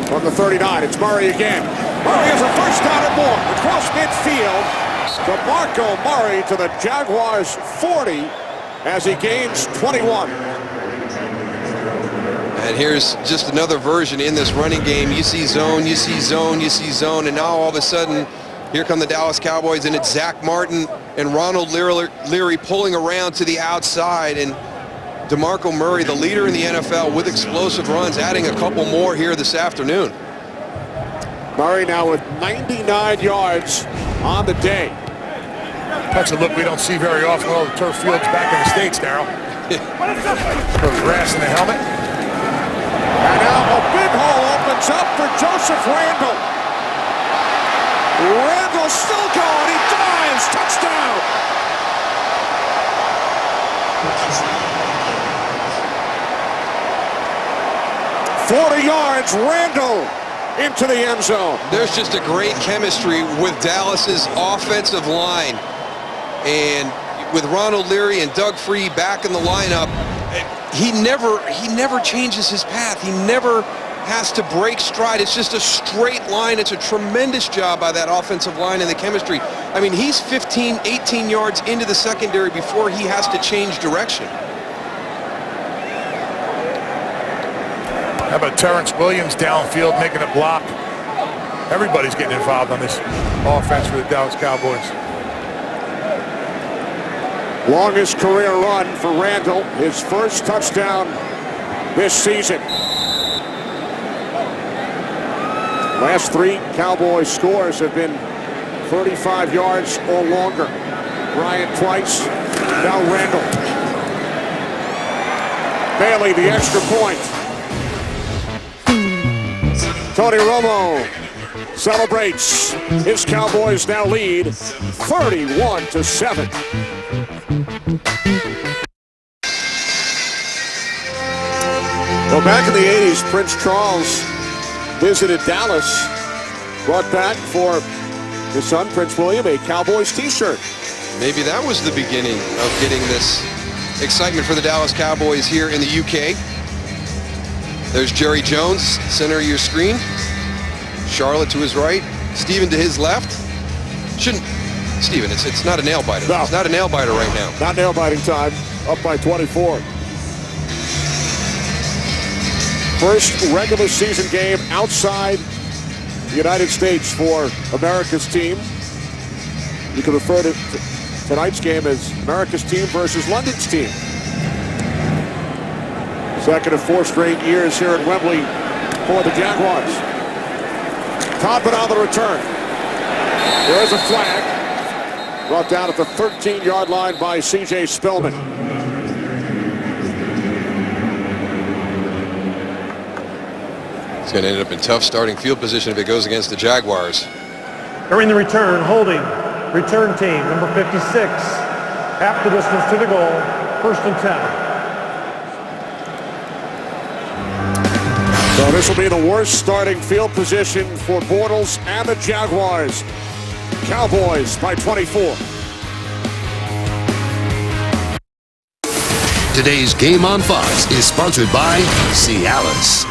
from the 39. It's Murray again. Murray has a first down and more across midfield. DeMarco Murray to the Jaguars 40 as he gains 21. And here's just another version in this running game. You see zone, you see zone, you see zone, and now all of a sudden, here come the Dallas Cowboys, and it's Zach Martin and Ronald Leary pulling around to the outside, and DeMarco Murray, the leader in the NFL with explosive runs, adding a couple more here this afternoon. Murray now with 99 yards on the day. That's a look we don't see very often on all the turf fields back in the States, Darryl. Grass in the helmet. And now a big hole opens up for Joseph Randle. Randle's still going. He dives. Touchdown. "40 yards, Randle into the end zone." There's just a great chemistry with Dallas's offensive line. And with Ronald Leary and Doug Free back in the lineup, he never changes his path. He never has to break stride. It's just a straight line. It's a tremendous job by that offensive line and the chemistry. I mean, he's 15, 18 yards into the secondary before he has to change direction. How about Terrence Williams downfield making a block? Everybody's getting involved on this offense for the Dallas Cowboys. Longest career run for Randle, his first touchdown this season. Last 3 Cowboys scores have been 35 yards or longer. Bryant twice, now Randle. Bailey the extra point. Tony Romo celebrates. His Cowboys now lead 31-7. Well, back in the 80s, Prince Charles visited Dallas, brought back for his son, Prince William, a Cowboys t-shirt. Maybe that was the beginning of getting this excitement for the Dallas Cowboys here in the UK. There's Jerry Jones, center of your screen. Charlotte to his right. Steven to his left. Steven, it's not a nail biter. No. It's not a nail biter right now. Not nail biting time. Up by 24. First regular season game outside the United States for America's team. You can refer to tonight's game as America's team versus London's team. Second of 4 straight years here at Wembley for the Jaguars. Todd on the return. There's a flag. Brought down at the 13-yard line by C.J. Spillman. It's going to end up in tough starting field position if it goes against the Jaguars. During the return, holding, return team, number 56. Half the distance to the goal, 1st and 10. So this will be the worst starting field position for Bortles and the Jaguars. Cowboys by 24. Today's Game on Fox is sponsored by Cialis.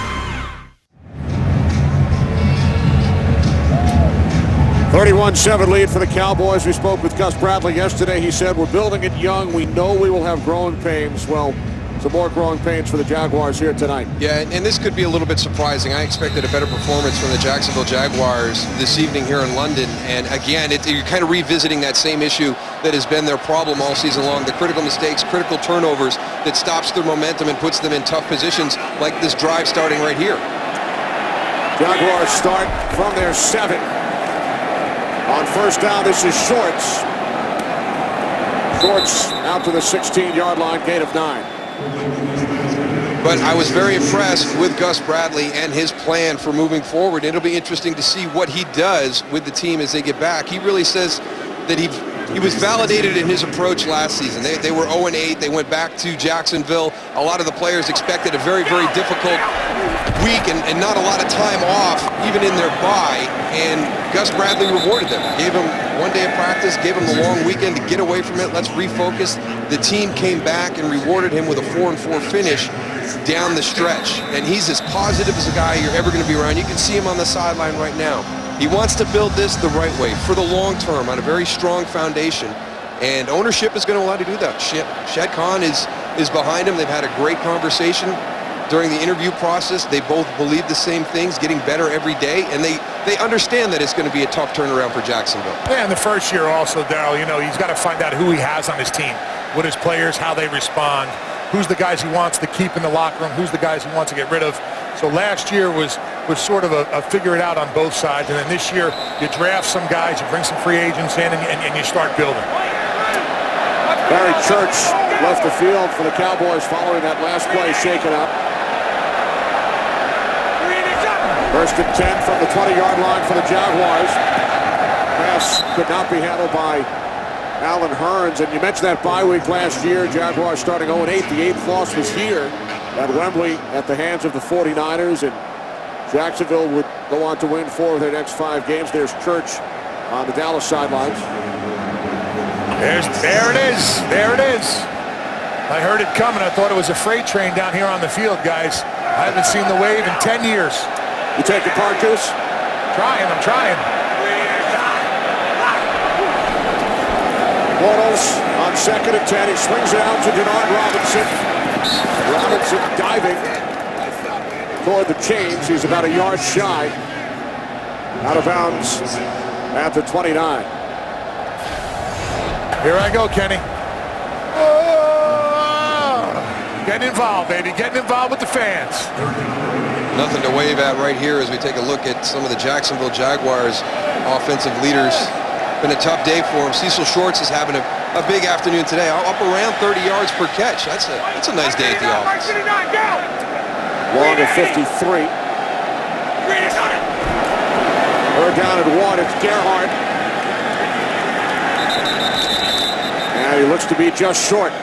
31-7 lead for the Cowboys. We spoke with Gus Bradley yesterday. He said, we're building it young. We know we will have growing pains. Well, some more growing pains for the Jaguars here tonight. Yeah, and this could be a little bit surprising. I expected a better performance from the Jacksonville Jaguars this evening here in London. And again, you're kind of revisiting that same issue that has been their problem all season long. The critical mistakes, critical turnovers that stops their momentum and puts them in tough positions like this drive starting right here. Jaguars start from their 7. On first down, this is Shorts. Shorts out to the 16-yard line, gain of 9. But I was very impressed with Gus Bradley and his plan for moving forward. It'll be interesting to see what he does with the team as they get back. He really says that he was validated in his approach last season. They were 0-8. They went back to Jacksonville. A lot of the players expected a very, very difficult week and not a lot of time off, even in their bye. And Gus Bradley rewarded them. Gave them 1 day of practice, gave him the long weekend to get away from it. Let's refocus. The team came back and rewarded him with a 4-4 finish down the stretch. And he's as positive as a guy you're ever going to be around. You can see him on the sideline right now. He wants to build this the right way for the long term on a very strong foundation, and ownership is going to allow to do that. Shad Khan is behind him. They've had a great conversation during the interview process. They both believe the same things, getting better every day, and they understand that it's going to be a tough turnaround for Jacksonville. Yeah, in the first year also, Darryl, you know, he's got to find out who he has on his team, what his players, how they respond, who's the guys he wants to keep in the locker room, who's the guys he wants to get rid of. So last year was sort of a figure it out on both sides, and then this year you draft some guys, you bring some free agents in, and you start building. Barry Church left the field for the Cowboys following that last play shaken up. First and 10 from the 20-yard line for the Jaguars. Pass could not be handled by Alan Hearns. And you mentioned that bye week last year. Jaguars starting 0-8. The 8th loss was here at Wembley at the hands of the 49ers. And Jacksonville would go on to win 4 of their next 5 games. There's Church on the Dallas sidelines. There it is. There it is. I heard it coming. I thought it was a freight train down here on the field, guys. I haven't seen the wave in 10 years. You take the part, Goose? I'm trying. Bortles on 2nd and 10. He swings it out to Denard Robinson. Robinson diving toward the chains. He's about a yard shy. Out of bounds at the 29. Here I go, Kenny. Oh, getting involved, baby. Getting involved with the fans. Nothing to wave at right here as we take a look at some of the Jacksonville Jaguars offensive leaders. Been a tough day for him. Cecil Shorts is having a big afternoon today. Up around 30 yards per catch. That's a nice day at the office. Long at 53. Third down at 1. It's Gerhardt. And he looks to be just short.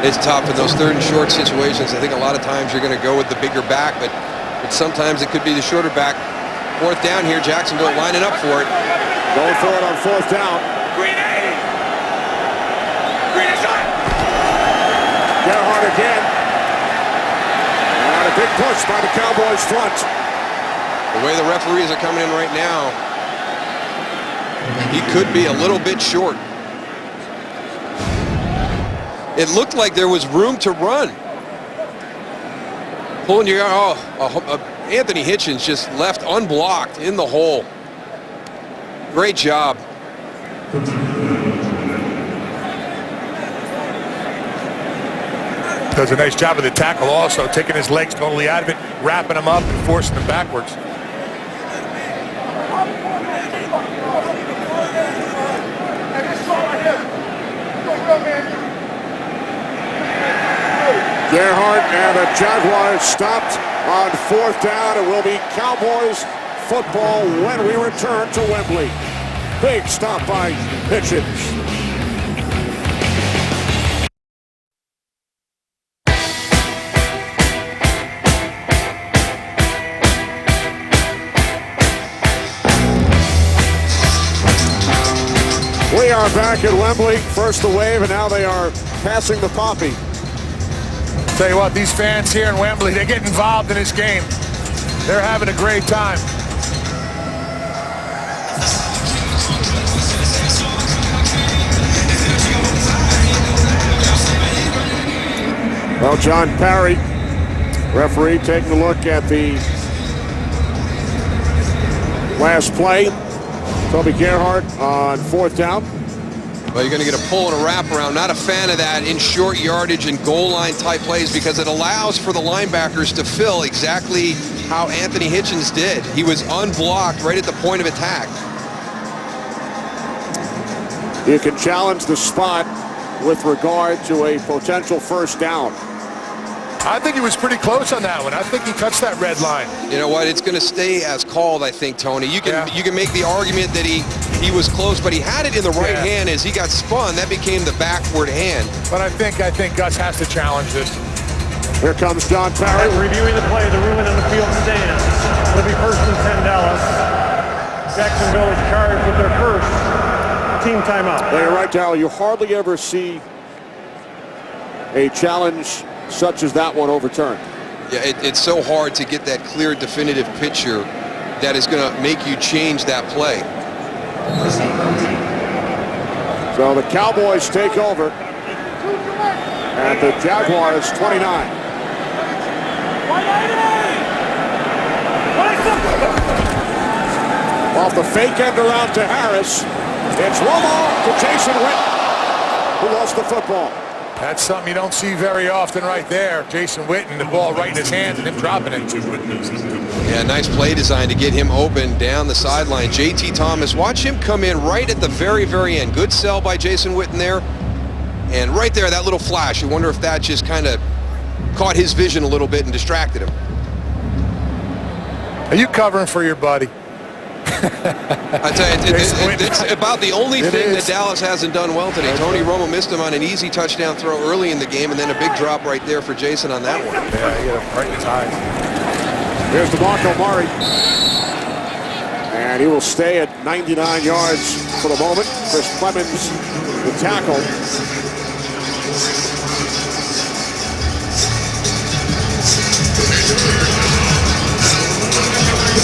It's tough in those 3rd and short situations. I think a lot of times you're going to go with the bigger back, but sometimes it could be the shorter back. 4th down here, Jacksonville lining up for it. Going for it on 4th down. Gerhardt again. And a big push by the Cowboys front. The way the referees are coming in right now, he could be a little bit short. It looked like there was room to run. Pulling your Anthony Hitchens just left unblocked in the hole. Great job. Does a nice job of the tackle also, taking his legs totally out of it, wrapping him up and forcing him backwards. Gerhardt and the Jaguars stopped on 4th down. It will be Cowboys football when we return to Wembley. Big stop by Hitchens. We are back at Wembley. First the wave, and now they are passing the poppy. Tell you what, these fans here in Wembley, they get involved in this game. They're having a great time. Well, John Parry, referee, taking a look at the last play. Toby Gerhardt on 4th down. Well, you're going to get a pull and a wraparound. Not a fan of that in short yardage and goal line type plays because it allows for the linebackers to fill exactly how Anthony Hitchens did. He was unblocked right at the point of attack. You can challenge the spot with regard to a potential first down. I think he was pretty close on that one. I think he touched that red line. You know what? It's going to stay as called, I think, Tony. You can make the argument that he was close, but he had it in the right hand as he got spun. That became the backward hand. But I think Gus has to challenge this. Here comes John Parry. Reviewing the play, the ruling on the field stands. It'll be 1st and 10 Dallas. Jacksonville is charged with their first team timeout. Well, you're right, Darryl. You hardly ever see a challenge such as that one overturned. Yeah, it's so hard to get that clear, definitive picture that is going to make you change that play. So the Cowboys take over at the Jaguars 29. Off the fake end around to Harris. It's Romo to Jason Witten, who lost the football. That's something you don't see very often right there. Jason Witten, the ball right in his hands and him dropping it. Yeah, nice play design to get him open down the sideline. J.T. Thomas, watch him come in right at the very, very end. Good sell by Jason Witten there. And right there, that little flash, you wonder if that just kind of caught his vision a little bit and distracted him. Are you covering for your buddy? I tell you, it's about the only thing that Dallas hasn't done well today. Tony Romo missed him on an easy touchdown throw early in the game, and then a big drop right there for Jason on that one. Yeah, he got him right in his eyes. Here's DeMarco Murray. And he will stay at 99 yards for the moment. Chris Clemens, the tackle.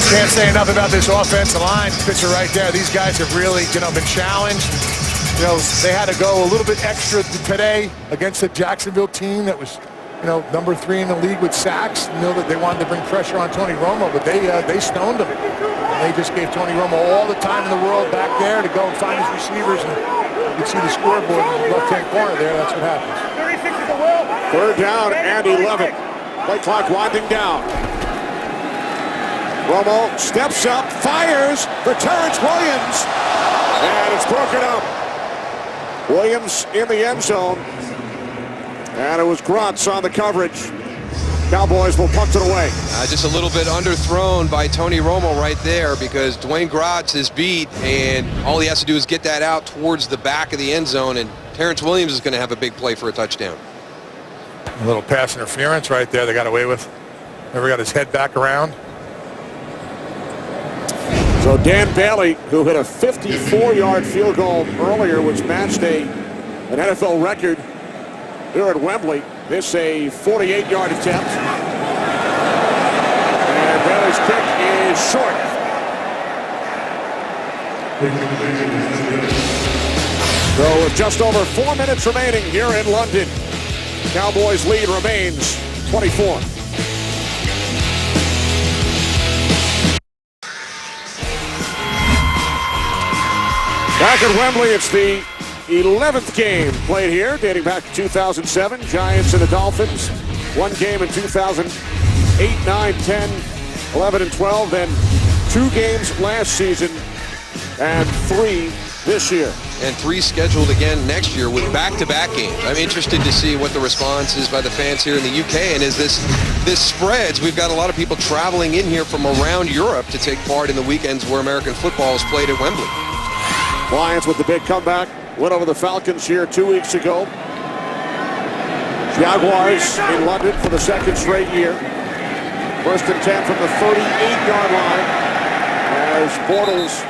Can't say enough about this offensive line. Picture right there. These guys have really, been challenged. They had to go a little bit extra today against the Jacksonville team that was, number 3 in the league with sacks. That they wanted to bring pressure on Tony Romo, but they stoned him. And they just gave Tony Romo all the time in the world back there to go and find his receivers. And you can see the scoreboard in the left-hand corner there. That's what happens. 3rd down and 11. Play clock winding down. Romo steps up, fires for Terrence Williams, and it's broken up. Williams in the end zone, and it was Grotz on the coverage. Cowboys will punt it away. Just a little bit underthrown by Tony Romo right there because Dwayne Grotz is beat, and all he has to do is get that out towards the back of the end zone, and Terrence Williams is going to have a big play for a touchdown. A little pass interference right there they got away with. Never got his head back around. So Dan Bailey, who hit a 54-yard field goal earlier, which matched an NFL record here at Wembley. This a 48-yard attempt. And Bailey's kick is short. So with just over 4 minutes remaining here in London, Cowboys lead remains 24. Back at Wembley, it's the 11th game played here, dating back to 2007. Giants and the Dolphins. One game in 2008, 9, 10, 11, and 12. Then 2 games last season and 3 this year. And 3 scheduled again next year with back-to-back games. I'm interested to see what the response is by the fans here in the UK. And as this spreads, we've got a lot of people traveling in here from around Europe to take part in the weekends where American football is played at Wembley. Lions with the big comeback. Win over the Falcons here 2 weeks ago. Jaguars in London for the 2nd straight year. 1st and 10 from the 38-yard line as Bortles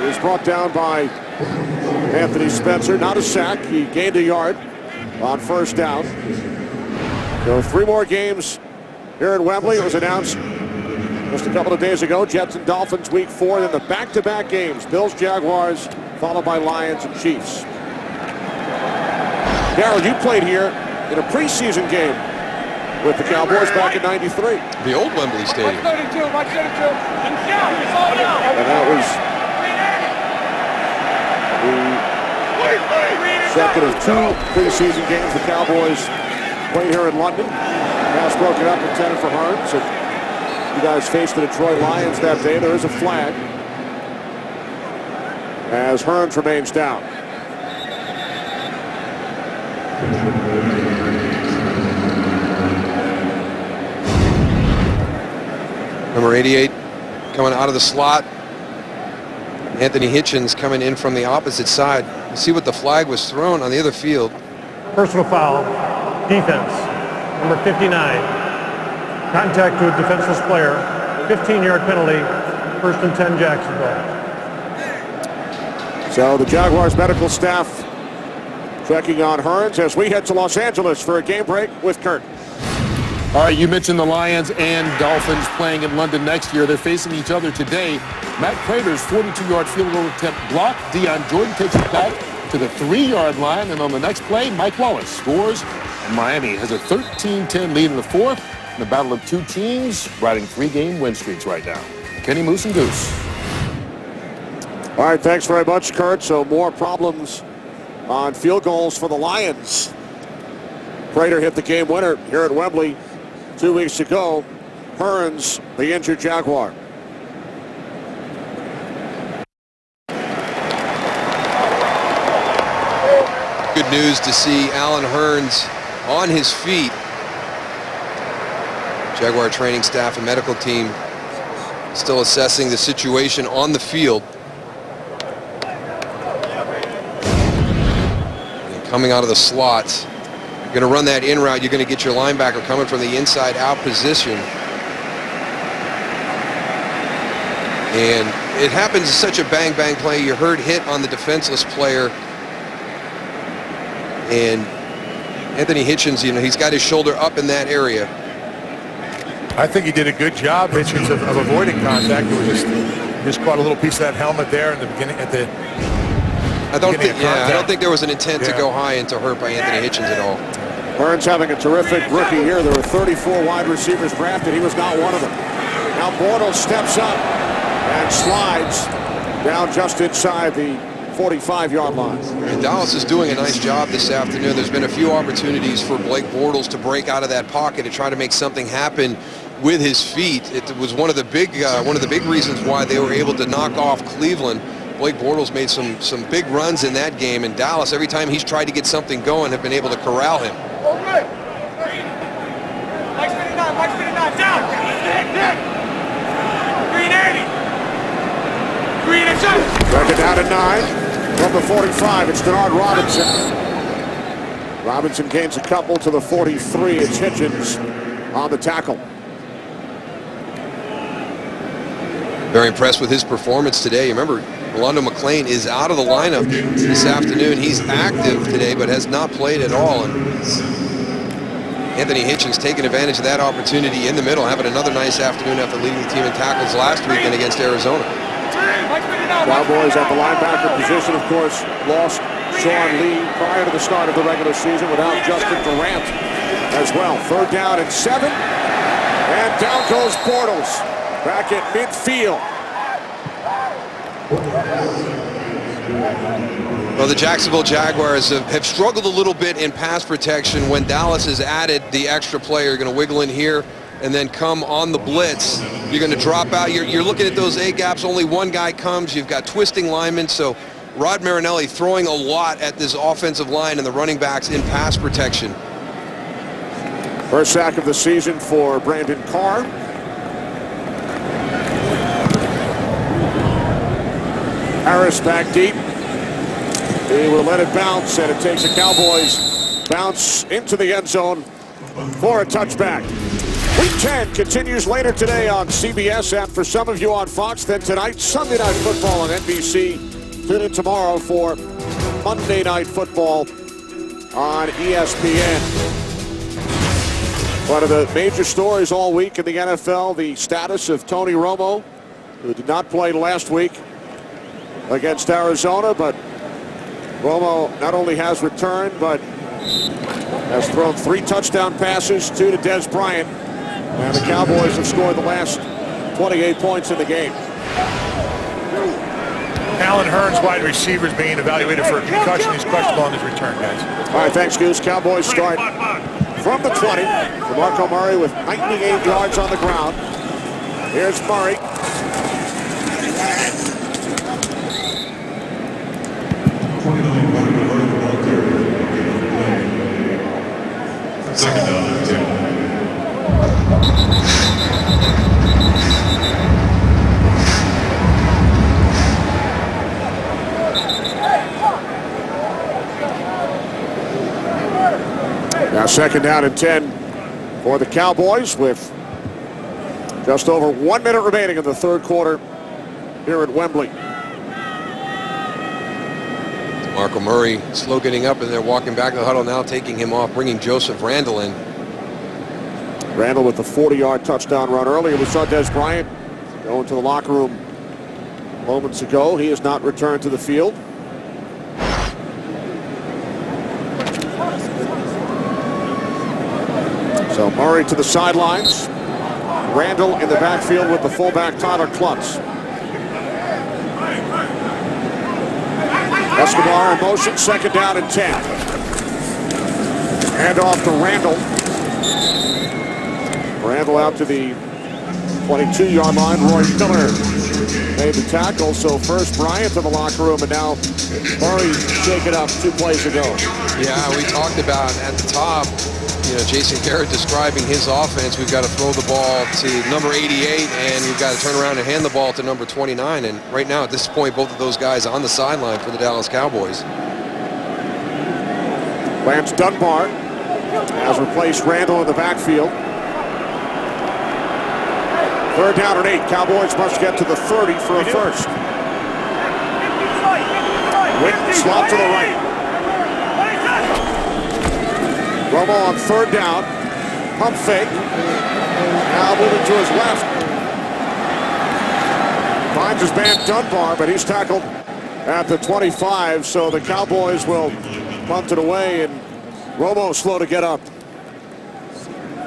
is brought down by Anthony Spencer. Not a sack. He gained a yard on 1st down. So 3 more games here at Wembley. It was announced just a couple of days ago. Jets and Dolphins week 4. Then the back-to-back games. Bills, Jaguars, followed by Lions and Chiefs. Darryl, you played here in a preseason game with the Cowboys back in '93. The old Wembley Stadium. And that was Second of 2 preseason games the Cowboys played here in London. Pass broken up, intended for Hearns. And you guys faced the Detroit Lions that day. There is a flag as Hearns remains down. Number 88 coming out of the slot. Anthony Hitchens coming in from the opposite side. You see what the flag was thrown on the other field. Personal foul, defense, number 59. Contact to a defenseless player, 15-yard penalty, 1st and 10 Jacksonville. So the Jaguars medical staff checking on Hearns as we head to Los Angeles for a game break with Kurt. All right, you mentioned the Lions and Dolphins playing in London next year. They're facing each other today. Matt Prater's 42-yard field goal attempt blocked. Deion Jordan takes it back to the 3-yard line. And on the next play, Mike Wallace scores. And Miami has a 13-10 lead in the fourth. In the battle of two teams, riding 3-game win streaks right now. Kenny, Moose, and Goose. All right, thanks very much, Kurt. So more problems on field goals for the Lions. Prater hit the game winner here at Wembley 2 weeks ago. Hearns, the injured Jaguar. Good news to see Alan Hearns on his feet. Jaguar training staff and medical team still assessing the situation on the field. And coming out of the slots. You're going to run that in route. You're going to get your linebacker coming from the inside out position. And it happens such a bang-bang play. You heard hit on the defenseless player. And Anthony Hitchens, you know, he's got his shoulder up in that area. I think he did a good job, Hitchens, of avoiding contact. It was just caught a little piece of that helmet there in the beginning. I don't think there was an intent to go high and to hurt by Anthony Hitchens at all. Hearns having a terrific rookie year. There were 34 wide receivers drafted. He was not one of them. Now Bortles steps up and slides down just inside the 45-yard line. And Dallas is doing a nice job this afternoon. There's been a few opportunities for Blake Bortles to break out of that pocket and try to make something happen with his feet. It was one of the big reasons why they were able to knock off Cleveland. Blake Bortles made some big runs in that game, and Dallas, every time he's tried to get something going, have been able to corral him. Mike's 59, down. Nick. Green 80. Green and shot. Second down at 9. From the 45, it's Denard Robinson. Robinson gains a couple to the 43. It's Hitchens on the tackle. Very impressed with his performance today. Remember, Rolando McClain is out of the lineup this afternoon. He's active today, but has not played at all. And Anthony Hitchens taking advantage of that opportunity in the middle, having another nice afternoon after leading the team in tackles last weekend against Arizona. Cowboys at the linebacker position, of course, lost Sean Lee prior to the start of the regular season without Justin Durant as well. 3rd down and 7. And down goes Bortles back at midfield. Well, the Jacksonville Jaguars have struggled a little bit in pass protection when Dallas has added the extra player. You're going to wiggle in here and then come on the blitz. You're going to drop out. You're looking at those A-gaps. Only one guy comes. You've got twisting linemen. So Rod Marinelli throwing a lot at this offensive line and the running backs in pass protection. First sack of the season for Brandon Carr. Harris back deep. He will let it bounce, and it takes a Cowboys bounce into the end zone for a touchback. Week 10 continues later today on CBS, and for some of you on Fox, then tonight, Sunday Night Football on NBC. Tune in tomorrow for Monday Night Football on ESPN. One of the major stories all week in the NFL, the status of Tony Romo, who did not play last week against Arizona, but Romo not only has returned, but has thrown 3 touchdown passes, 2 to Des Bryant. And the Cowboys have scored the last 28 points in the game. Now Allen Hurns, wide receiver, is being evaluated for a concussion. He's questionable on his return, guys. All right, thanks, Goose. Cowboys start from the 20. DeMarco Murray with 98 yards on the ground. Here's Murray. Second down and 10. Now second down and 10 for the Cowboys with just over 1 minute remaining in the third quarter here at Wembley. Marco Murray slow getting up, and they're walking back to the huddle now, taking him off, bringing Joseph Randle in. Randle with the 40-yard touchdown run earlier. We saw Des Bryant go into the locker room moments ago. He has not returned to the field. So Murray to the sidelines. Randle in the backfield with the fullback Tyler Klutz. Escobar in motion, second down and 10. Hand off to Randle. Randle out to the 22-yard line. Roy Miller made the tackle. So first Bryant to the locker room, and now Murray shaken up 2 plays ago. Yeah, we talked about at the top, Jason Garrett describing his offense. We've got to throw the ball to number 88, and we've got to turn around and hand the ball to number 29. And right now, at this point, both of those guys on the sideline for the Dallas Cowboys. Lance Dunbar has replaced Randle in the backfield. Third down and 8. Cowboys must get to the 30 for a first. Witten slot to the right. Romo on third down. Pump fake. Now moving to his left. Finds his man Dunbar, but he's tackled at the 25. So the Cowboys will punt it away, and Romo slow to get up.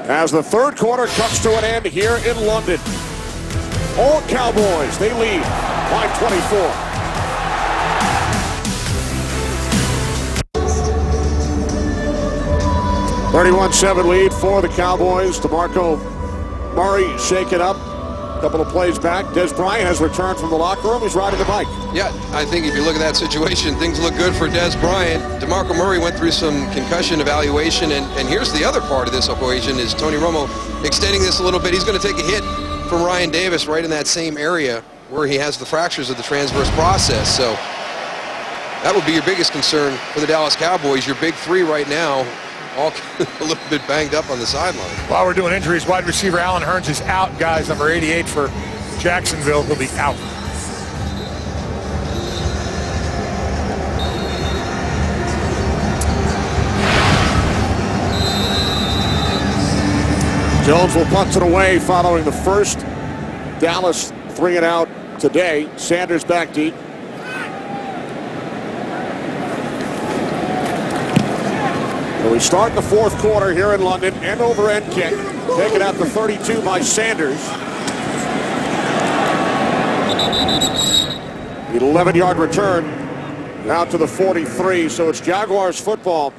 As the third quarter comes to an end here in London. All Cowboys, they lead by 24. 31-7 lead for the Cowboys. DeMarco Murray shaken up. A couple of plays back. Des Bryant has returned from the locker room. He's riding the bike. Yeah, I think if you look at that situation, things look good for Des Bryant. DeMarco Murray went through some concussion evaluation, and here's the other part of this equation is Tony Romo extending this a little bit. He's going to take a hit from Ryan Davis right in that same area where he has the fractures of the transverse process. So that would be your biggest concern for the Dallas Cowboys. Your big three right now, all a little bit banged up on the sideline. While we're doing injuries, wide receiver Allen Hurns is out, guys. Number 88 for Jacksonville. He'll be out. Jones will punt it away following the first. Dallas 3 and out today. Sanders back deep. So we start the fourth quarter here in London. End over end kick. Taken out the 32 by Sanders. 11-yard return out to the 43. So it's Jaguars football.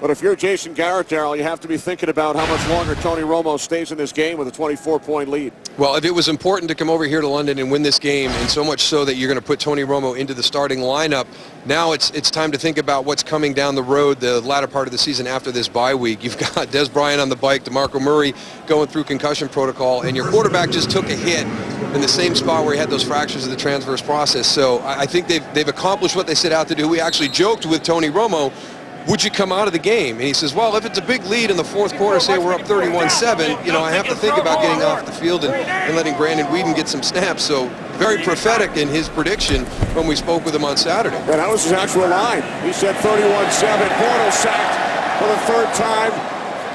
But if you're Jason Garrett, Darryl, you have to be thinking about how much longer Tony Romo stays in this game with a 24-point lead. Well, if it was important to come over here to London and win this game, and so much so that you're going to put Tony Romo into the starting lineup, now it's time to think about what's coming down the road the latter part of the season after this bye week. You've got Des Bryant on the bike, DeMarco Murray going through concussion protocol, and your quarterback just took a hit in the same spot where he had those fractures of the transverse process. So I think they've accomplished what they set out to do. We actually joked with Tony Romo, would you come out of the game? And he says, well, if it's a big lead in the fourth quarter, say we're up 31-7, I have to think about getting off the field and letting Brandon Weeden get some snaps. So very prophetic in his prediction when we spoke with him on Saturday. Yeah, that was his actual line. He said 31-7. Bortles sacked for the third time.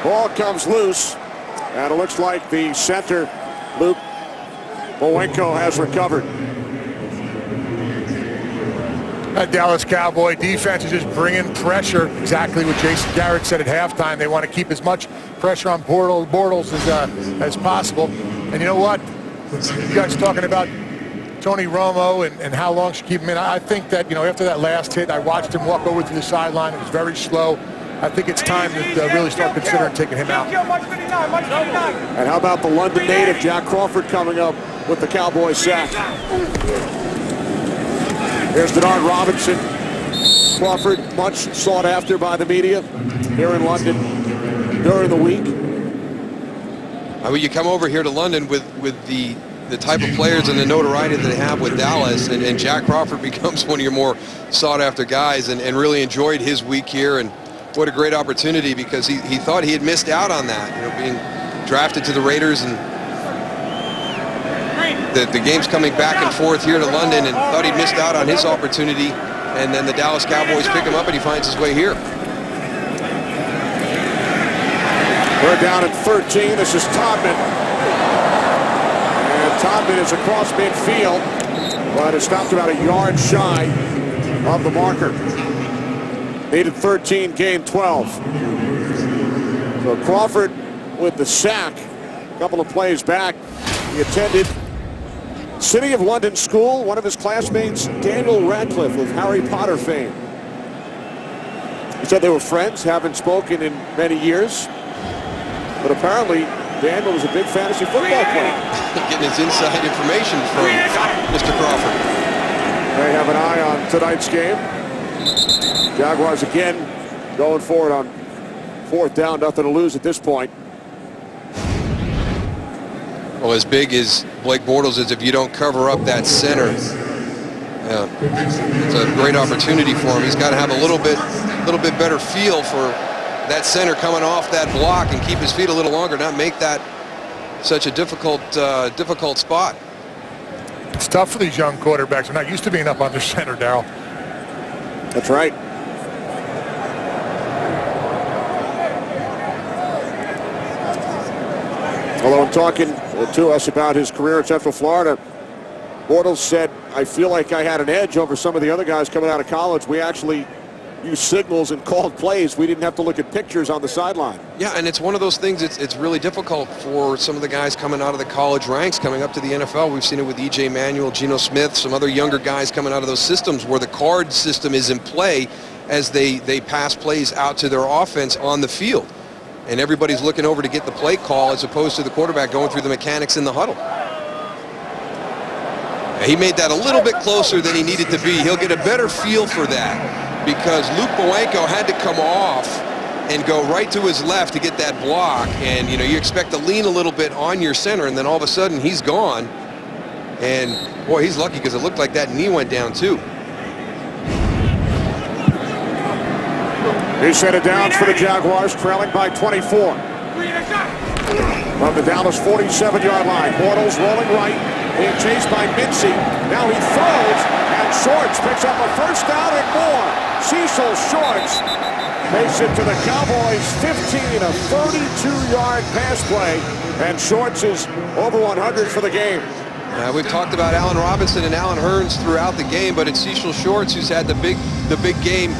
Ball comes loose. And it looks like the center, Luke Bowenko, has recovered. That Dallas Cowboy defense is just bringing pressure. Exactly what Jason Garrett said at halftime. They want to keep as much pressure on Bortles as possible. And you know what? You guys talking about Tony Romo and how long should keep him in. I think that, after that last hit, I watched him walk over to the sideline. It was very slow. I think it's time to really start considering taking him out. And how about the London native Jack Crawford coming up with the Cowboys sack? Here's Denard Robinson. Crawford, much sought after by the media here in London during the week. I mean, you come over here to London with the type of players and the notoriety that they have with Dallas, and Jack Crawford becomes one of your more sought-after guys, and really enjoyed his week here. And what a great opportunity, because he thought he had missed out on that, being drafted to the Raiders, and the game's coming back and forth here to London, and thought he'd missed out on his opportunity. And then the Dallas Cowboys pick him up, and he finds his way here. We're down at 13. This is Todman. And Todman is across midfield, but is stopped about a yard shy of the marker. Needed 13, gained 12. So Crawford with the sack. A couple of plays back. He attended City of London School. One of his classmates, Daniel Radcliffe of Harry Potter fame. He said they were friends, haven't spoken in many years. But apparently, Daniel was a big fantasy football player. Getting his inside information from Mr. Crawford. They have an eye on tonight's game. Jaguars again going forward on 4th down, nothing to lose at this point. Well, as big as Blake Bortles is, if you don't cover up that center, it's a great opportunity for him. He's got to have a little bit better feel for that center coming off that block and keep his feet a little longer, not make that such a difficult spot. It's tough for these young quarterbacks. They're not used to being up under center, Darryl. That's right. Although in talking to us about his career in Central Florida, Bortles said, I feel like I had an edge over some of the other guys coming out of college. We actually used signals and called plays. We didn't have to look at pictures on the sideline. Yeah, and it's one of those things, it's really difficult for some of the guys coming out of the college ranks, coming up to the NFL. We've seen it with E.J. Manuel, Geno Smith, some other younger guys coming out of those systems where the card system is in play as they pass plays out to their offense on the field. And everybody's looking over to get the play call as opposed to the quarterback going through the mechanics in the huddle. He made that a little bit closer than he needed to be. He'll get a better feel for that because Luke Bowanko had to come off and go right to his left to get that block. And, you expect to lean a little bit on your center, and then all of a sudden he's gone. And, boy, he's lucky because it looked like that knee went down, too. Here's set of downs for the Jaguars, trailing by 24. From the Dallas 47-yard line, Bortles rolling right, being chased by Mincy. Now he throws, and Shorts picks up a first down and more. Cecil Shorts takes it to the Cowboys' 15, a 32-yard pass play, and Shorts is over 100 for the game. We've talked about Allen Robinson and Allen Hurns throughout the game, but it's Cecil Shorts who's had the big game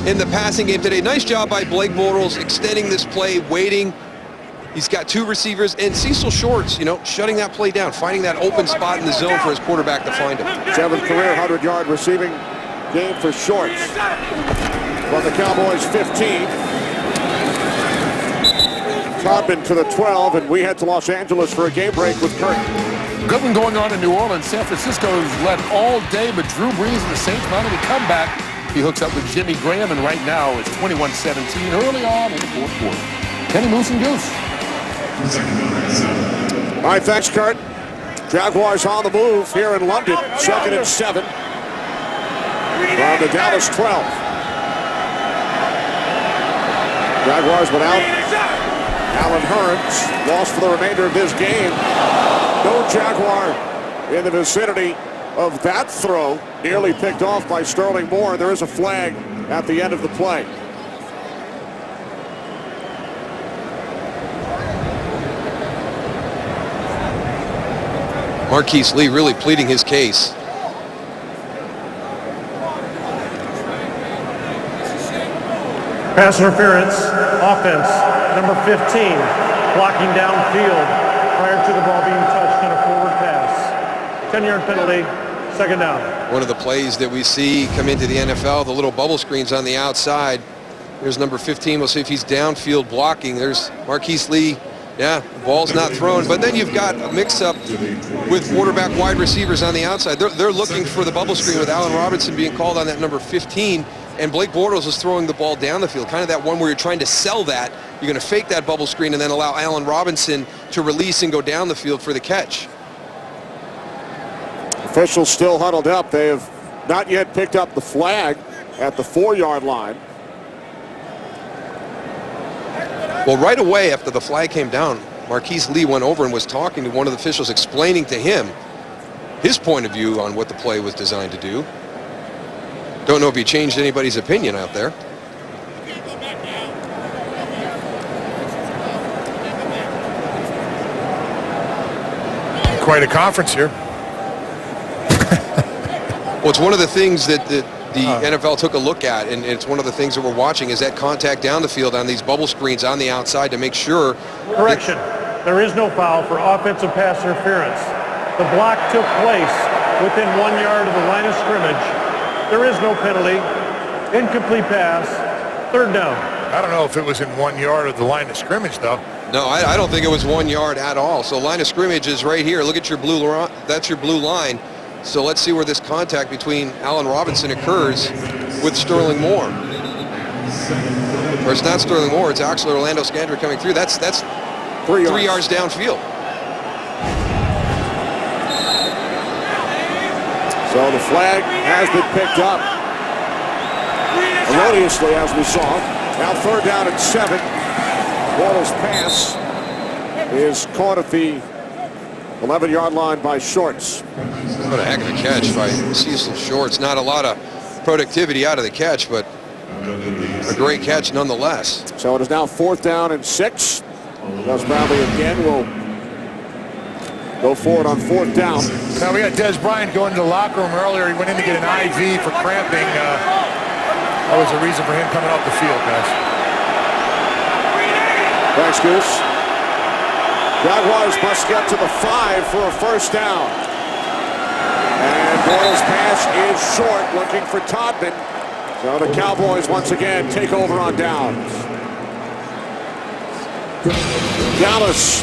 in the passing game today. Nice job by Blake Bortles extending this play, waiting. He's got two receivers, and Cecil Shorts, shutting that play down, finding that open spot in the zone for his quarterback to find him. 7th career 100-yard receiving game for Shorts. From the Cowboys 15. Todman to the 12, and we head to Los Angeles for a game break with Kurt. Good one going on in New Orleans. San Francisco's led all day, but Drew Brees and the Saints mounted a comeback. He hooks up with Jimmy Graham, and right now it's 21-17 early on in the 4th quarter. Kenny Moose and Goose. All right, thanks, Kurt. Jaguars on the move here in London. 2nd and 7. From the Dallas 12. Jaguars without Allen Hurns. Lost for the remainder of this game. No Jaguar in the vicinity of that throw. Nearly picked off by Sterling Moore. There is a flag at the end of the play. Marquise Lee really pleading his case. Pass interference, offense, number 15, blocking downfield prior to the ball being touched on a forward pass. 10-yard penalty, Second down. One of the plays that we see come into the NFL, the little bubble screens on the outside. There's number 15. We'll see if he's downfield blocking. There's Marquise Lee. Yeah, the ball's not thrown. But then you've got a mix-up with quarterback wide receivers on the outside. They're looking for the bubble screen with Allen Robinson being called on that number 15. And Blake Bortles is throwing the ball down the field. Kind of that one where you're trying to sell that. You're going to fake that bubble screen and then allow Allen Robinson to release and go down the field for the catch. Officials still huddled up. They have not yet picked up the flag at the 4-yard line. Well, right away after the flag came down, Marquise Lee went over and was talking to one of the officials, explaining to him his point of view on what the play was designed to do. Don't know if he changed anybody's opinion out there. Quite a conference here. Well, it's one of the things that the NFL took a look at, and it's one of the things that we're watching is that contact down the field on these bubble screens on the outside to make sure. Correction. There is no foul for offensive pass interference. The block took place within 1 yard of the line of scrimmage. There is no penalty. Incomplete pass. Third down. I don't know if it was in 1 yard of the line of scrimmage, though. No, I don't think it was 1 yard at all. So line of scrimmage is right here. Look at your blue. That's your blue line. So let's see where this contact between Allen Robinson occurs with Sterling Moore. Or it's not Sterling Moore, it's actually Orlando Scandrick coming through. That's 3 yards downfield. So the flag has been picked up erroneously, as we saw. Now 3rd down and 7. Bortles' pass is caught at the 11-yard line by Shorts. What a heck of a catch by Cecil Shorts. Not a lot of productivity out of the catch, but a great catch nonetheless. So it is now 4th down and 6. Gus Bradley again will go forward on 4th down. Now we got Des Bryant going to the locker room earlier. He went in to get an IV for cramping. That was the reason for him coming off the field, guys. Thanks, Goose. Jaguars must get to the 5 for a 1st down. And Bortles' pass is short, looking for Todman. So the Cowboys once again take over on downs. Dallas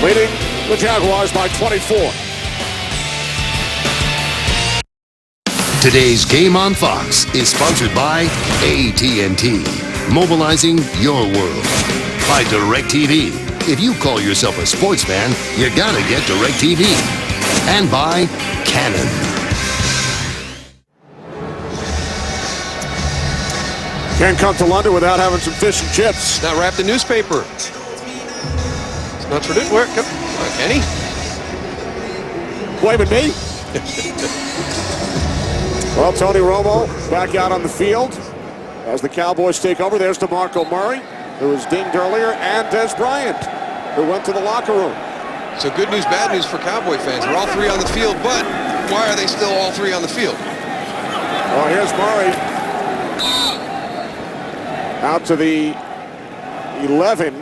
leading the Jaguars by 24. Today's Game on Fox is sponsored by AT&T, mobilizing your world. By DirecTV. If you call yourself a sports fan, you gotta get DirecTV. And by Canon. Can't come to London without having some fish and chips. Not wrapped in newspaper. It's not traditional. Where? Come on, Kenny. Blaming me? Well, Tony Romo back out on the field as the Cowboys take over. There's DeMarco Murray, who was dinged earlier, and Des Bryant, who went to the locker room. So good news, bad news for Cowboy fans. They're all 3 on the field, but why are they still all 3 on the field? Well, here's Murray. Out to the 11.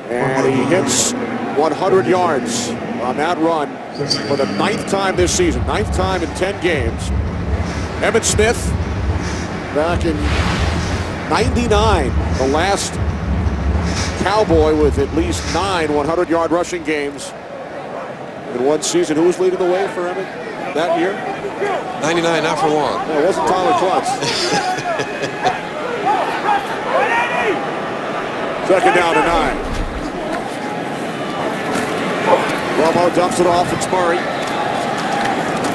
And he hits 100 yards on that run for the 9th time this season. 9th time in 10 games. Emmitt Smith, back in 99, the last Cowboy with at least 9 100-yard rushing games in one season. Who was leading the way for Emmitt that year? 99, not for long. No, it wasn't Tyler Klutz. 2nd down and 9. Romo dumps it off. It's Murray.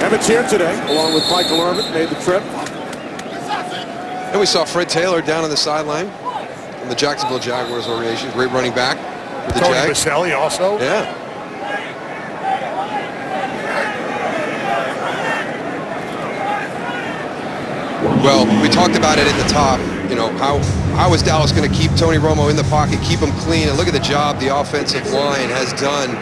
Emmitt's here today, along with Michael Irvin, made the trip. And we saw Fred Taylor down on the sideline from the Jacksonville Jaguars organization. Great running back for the Tony Jags. Baselli also. Yeah. Well, we talked about it at the top. You know, how is Dallas going to keep Tony Romo in the pocket, keep him clean, and look at the job the offensive line has done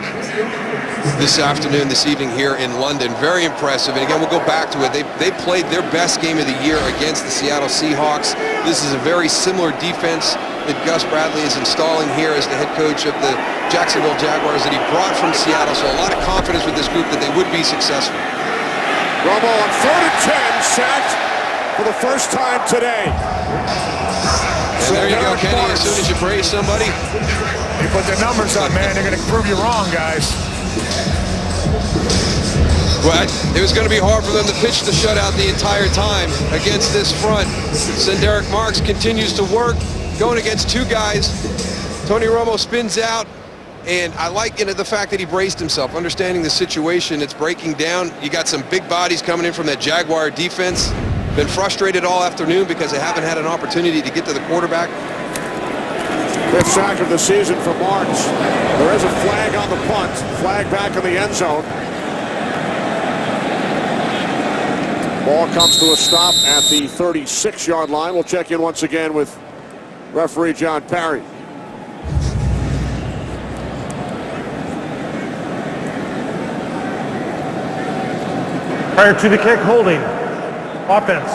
this evening here in London. Very impressive. And again, we'll go back to it. They played their best game of the year against the Seattle Seahawks. This is a very similar defense that Gus Bradley is installing here as the head coach of the Jacksonville Jaguars that he brought from Seattle, so a lot of confidence with this group that they would be successful. Romo on 3rd and 10, sacked for the first time today. And there you go, Kenny. As soon as you praise somebody, you put the numbers up, man. They're going to prove you wrong, guys. Well, it was going to be hard for them to pitch the shutout the entire time against this front. Derek Marks continues to work, going against two guys. Tony Romo spins out, and I like the fact that he braced himself, understanding the situation. It's breaking down. You got some big bodies coming in from that Jaguar defense. Been frustrated all afternoon because they haven't had an opportunity to get to the quarterback. 5th sack of the season for Marks. There is a flag on the punt. Flag back in the end zone. Ball comes to a stop at the 36-yard line. We'll check in once again with referee John Parry. Prior to the kick, holding. Offense.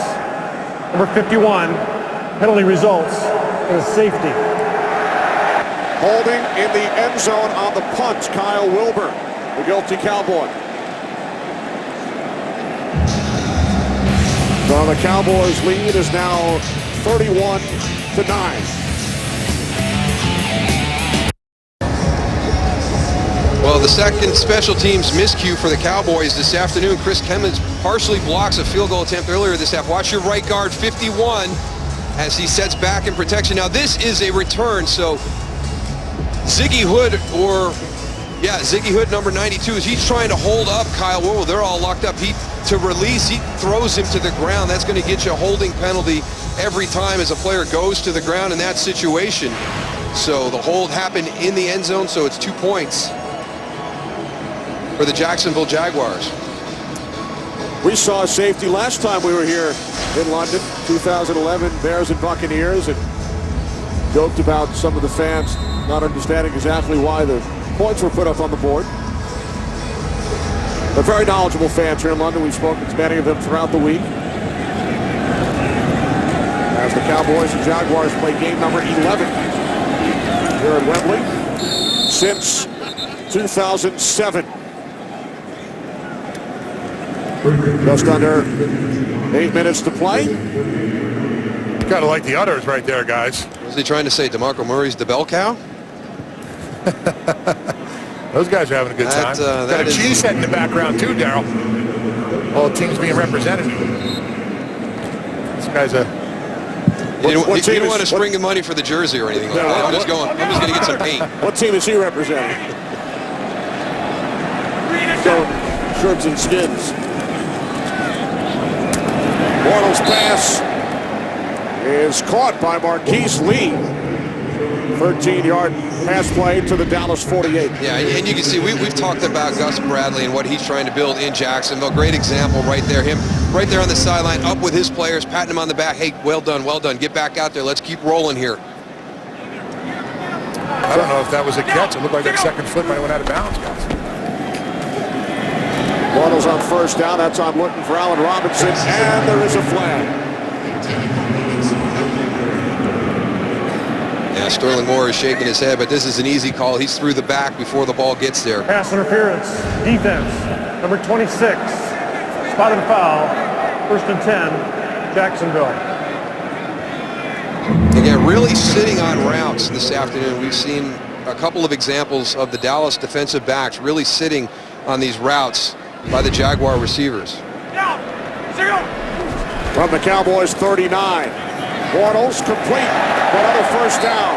Number 51. Penalty results in a safety. Holding in the end zone on the punt, Kyle Wilbur, the guilty Cowboy. So the Cowboys' lead is now 31-9. Well, the second special teams miscue for the Cowboys this afternoon. Chris Kemmons partially blocks a field goal attempt earlier this half. Watch your right guard, 51, as he sets back in protection. Now, this is a return, so Ziggy Hood, Ziggy Hood, number 92, is he's trying to hold up Kyle Wilbur. They're all locked up. To release, he throws him to the ground. That's going to get you a holding penalty every time as a player goes to the ground in that situation. So the hold happened in the end zone, so it's 2 points for the Jacksonville Jaguars. We saw a safety last time we were here in London, 2011, Bears and Buccaneers, and joked about some of the fans not understanding exactly why the points were put up on the board. But very knowledgeable fans here in London. We've spoken to many of them throughout the week. As the Cowboys and Jaguars play game number 11 here at Wembley since 2007. Just under 8 minutes to play. Gotta like the udders right there, guys. What was he trying to say? DeMarco Murray's the bell cow? Those guys are having a good time. Got a cheese head in the background too, Daryl. All teams being represented. This guy's a... You don't want to spring the money for the jersey or anything like that. I'm just going to get some paint. What team is he representing? Shirts and skins. Bortles' pass is caught by Marquise Lee. 13-yard pass play to the Dallas 48. Yeah, and you can see we've talked about Gus Bradley and what he's trying to build in Jacksonville. Great example right there. Him right there on the sideline, up with his players, patting him on the back. Hey, well done, well done. Get back out there. Let's keep rolling here. I don't know if that was a catch. It looked like that second foot might have went out of bounds, guys. Bortles on first down. That time looking for Allen Robinson, and there is a flag. Yeah, Sterling Moore is shaking his head, but this is an easy call. He's through the back before the ball gets there. Pass interference. Defense. Number 26. Spotted a foul. 1st and 10. Jacksonville. Again, really sitting on routes this afternoon. We've seen a couple of examples of the Dallas defensive backs really sitting on these routes by the Jaguar receivers. From the Cowboys 39. Bortles complete for another first down.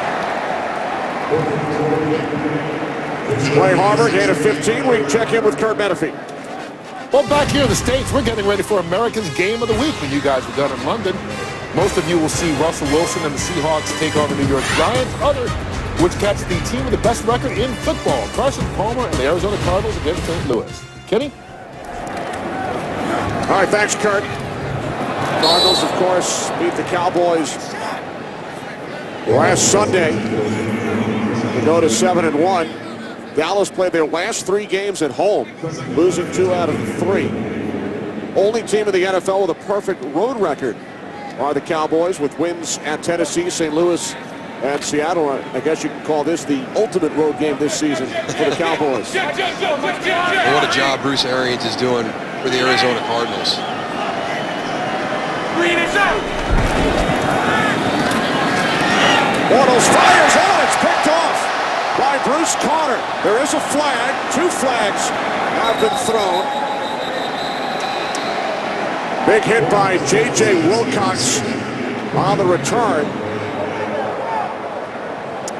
Clay Harbor, gain of 15. We check in with Kurt Menefee. Well, back here in the States, we're getting ready for America's Game of the Week when you guys were done in London. Most of you will see Russell Wilson and the Seahawks take on the New York Giants. Others would catch the team with the best record in football, Carson Palmer and the Arizona Cardinals against St. Louis. Kenny? All right, thanks, Kurt. Cardinals, of course, beat the Cowboys last Sunday to go to 7-1. Dallas played their last 3 games at home, losing 2 out of 3. Only team in the NFL with a perfect road record are the Cowboys, with wins at Tennessee, St. Louis, And Seattle, I guess you can call this the ultimate road game this season for the Cowboys. And what a job Bruce Arians is doing for the Arizona Cardinals. Bortles fires on. It's picked off by Bruce Carter. There is a flag. 2 flags have been thrown. Big hit by J.J. Wilcox on the return.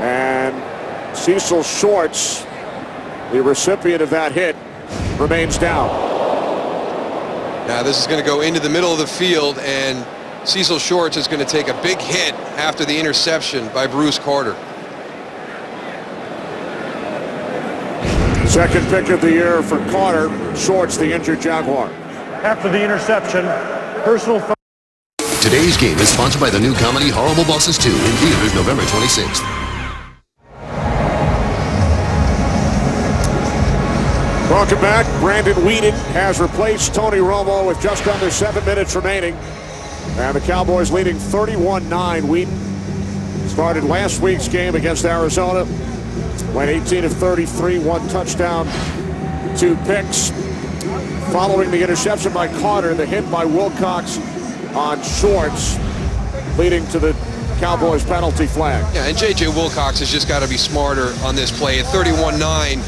And Cecil Shorts, the recipient of that hit, remains down. Now this is going to go into the middle of the field, and Cecil Shorts is going to take a big hit after the interception by Bruce Carter. Second pick of the year for Carter. Shorts, the injured Jaguar. After the interception, personal foul. Today's game is sponsored by the new comedy Horrible Bosses 2 in theaters November 26th. Welcome back. Brandon Weeden has replaced Tony Romo with just under 7 minutes remaining. And the Cowboys leading 31-9. Weeden started last week's game against Arizona. Went 18 of 33, 1 touchdown, 2 picks. Following the interception by Carter, the hit by Wilcox on Shorts, leading to the Cowboys penalty flag. Yeah, and J.J. Wilcox has just got to be smarter on this play. At 31-9,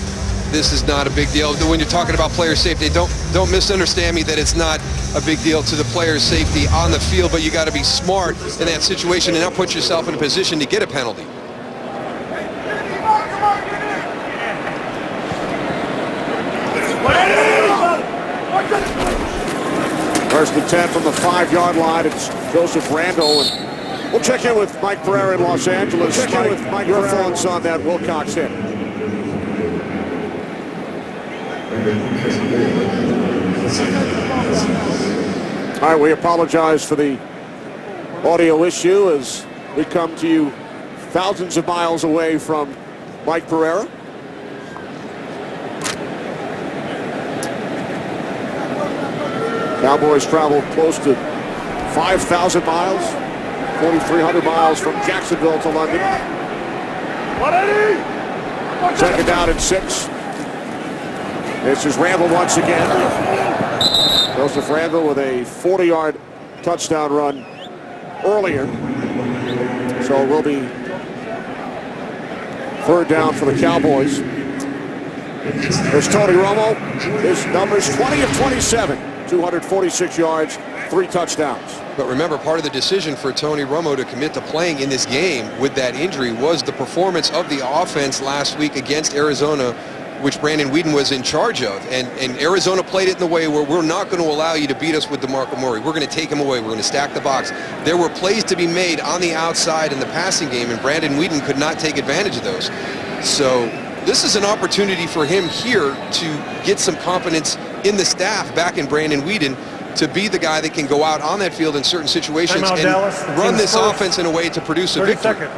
this is not a big deal. When you're talking about player safety, don't misunderstand me that it's not a big deal to the player's safety on the field, but you got to be smart in that situation and not put yourself in a position to get a penalty. First and 10 from the 5-yard line. It's Joseph Randall. And we'll check in with Mike Pereira in Los Angeles. Check in with Mike. Your thoughts on that Wilcox hit? All right, we apologize for the audio issue as we come to you thousands of miles away from Mike Pereira. Cowboys traveled close to 5,000 miles, 4,300 miles from Jacksonville to London. Second down and 6. This is Randall once again. Joseph Randall with a 40-yard touchdown run earlier. So it will be third down for the Cowboys. There's Tony Romo. His numbers 20 of 27. 246 yards, 3 touchdowns. But remember, part of the decision for Tony Romo to commit to playing in this game with that injury was the performance of the offense last week against Arizona, which Brandon Weeden was in charge of. And Arizona played it in the way where we're not going to allow you to beat us with DeMarco Murray. We're going to take him away. We're going to stack the box. There were plays to be made on the outside in the passing game, and Brandon Weeden could not take advantage of those. So this is an opportunity for him here to get some confidence in the staff back in Brandon Weeden to be the guy that can go out on that field in certain situations and run this offense in a way to produce a victory.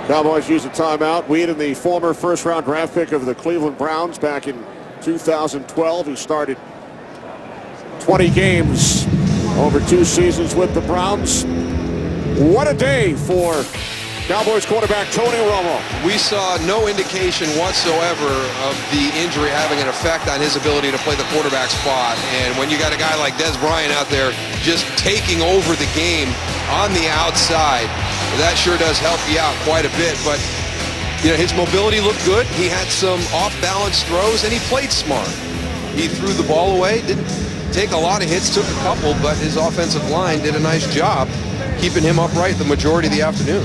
Cowboys use a timeout. Weeden, the former first-round draft pick of the Cleveland Browns back in 2012. He started 20 games over 2 seasons with the Browns. What a day for Cowboys quarterback Tony Romo. We saw no indication whatsoever of the injury having an effect on his ability to play the quarterback spot. And when you got a guy like Des Bryant out there just taking over the game on the outside, that sure does help you out quite a bit. But you know, his mobility looked good. He had some off-balance throws, and he played smart. He threw the ball away, didn't take a lot of hits, took a couple, but his offensive line did a nice job keeping him upright the majority of the afternoon.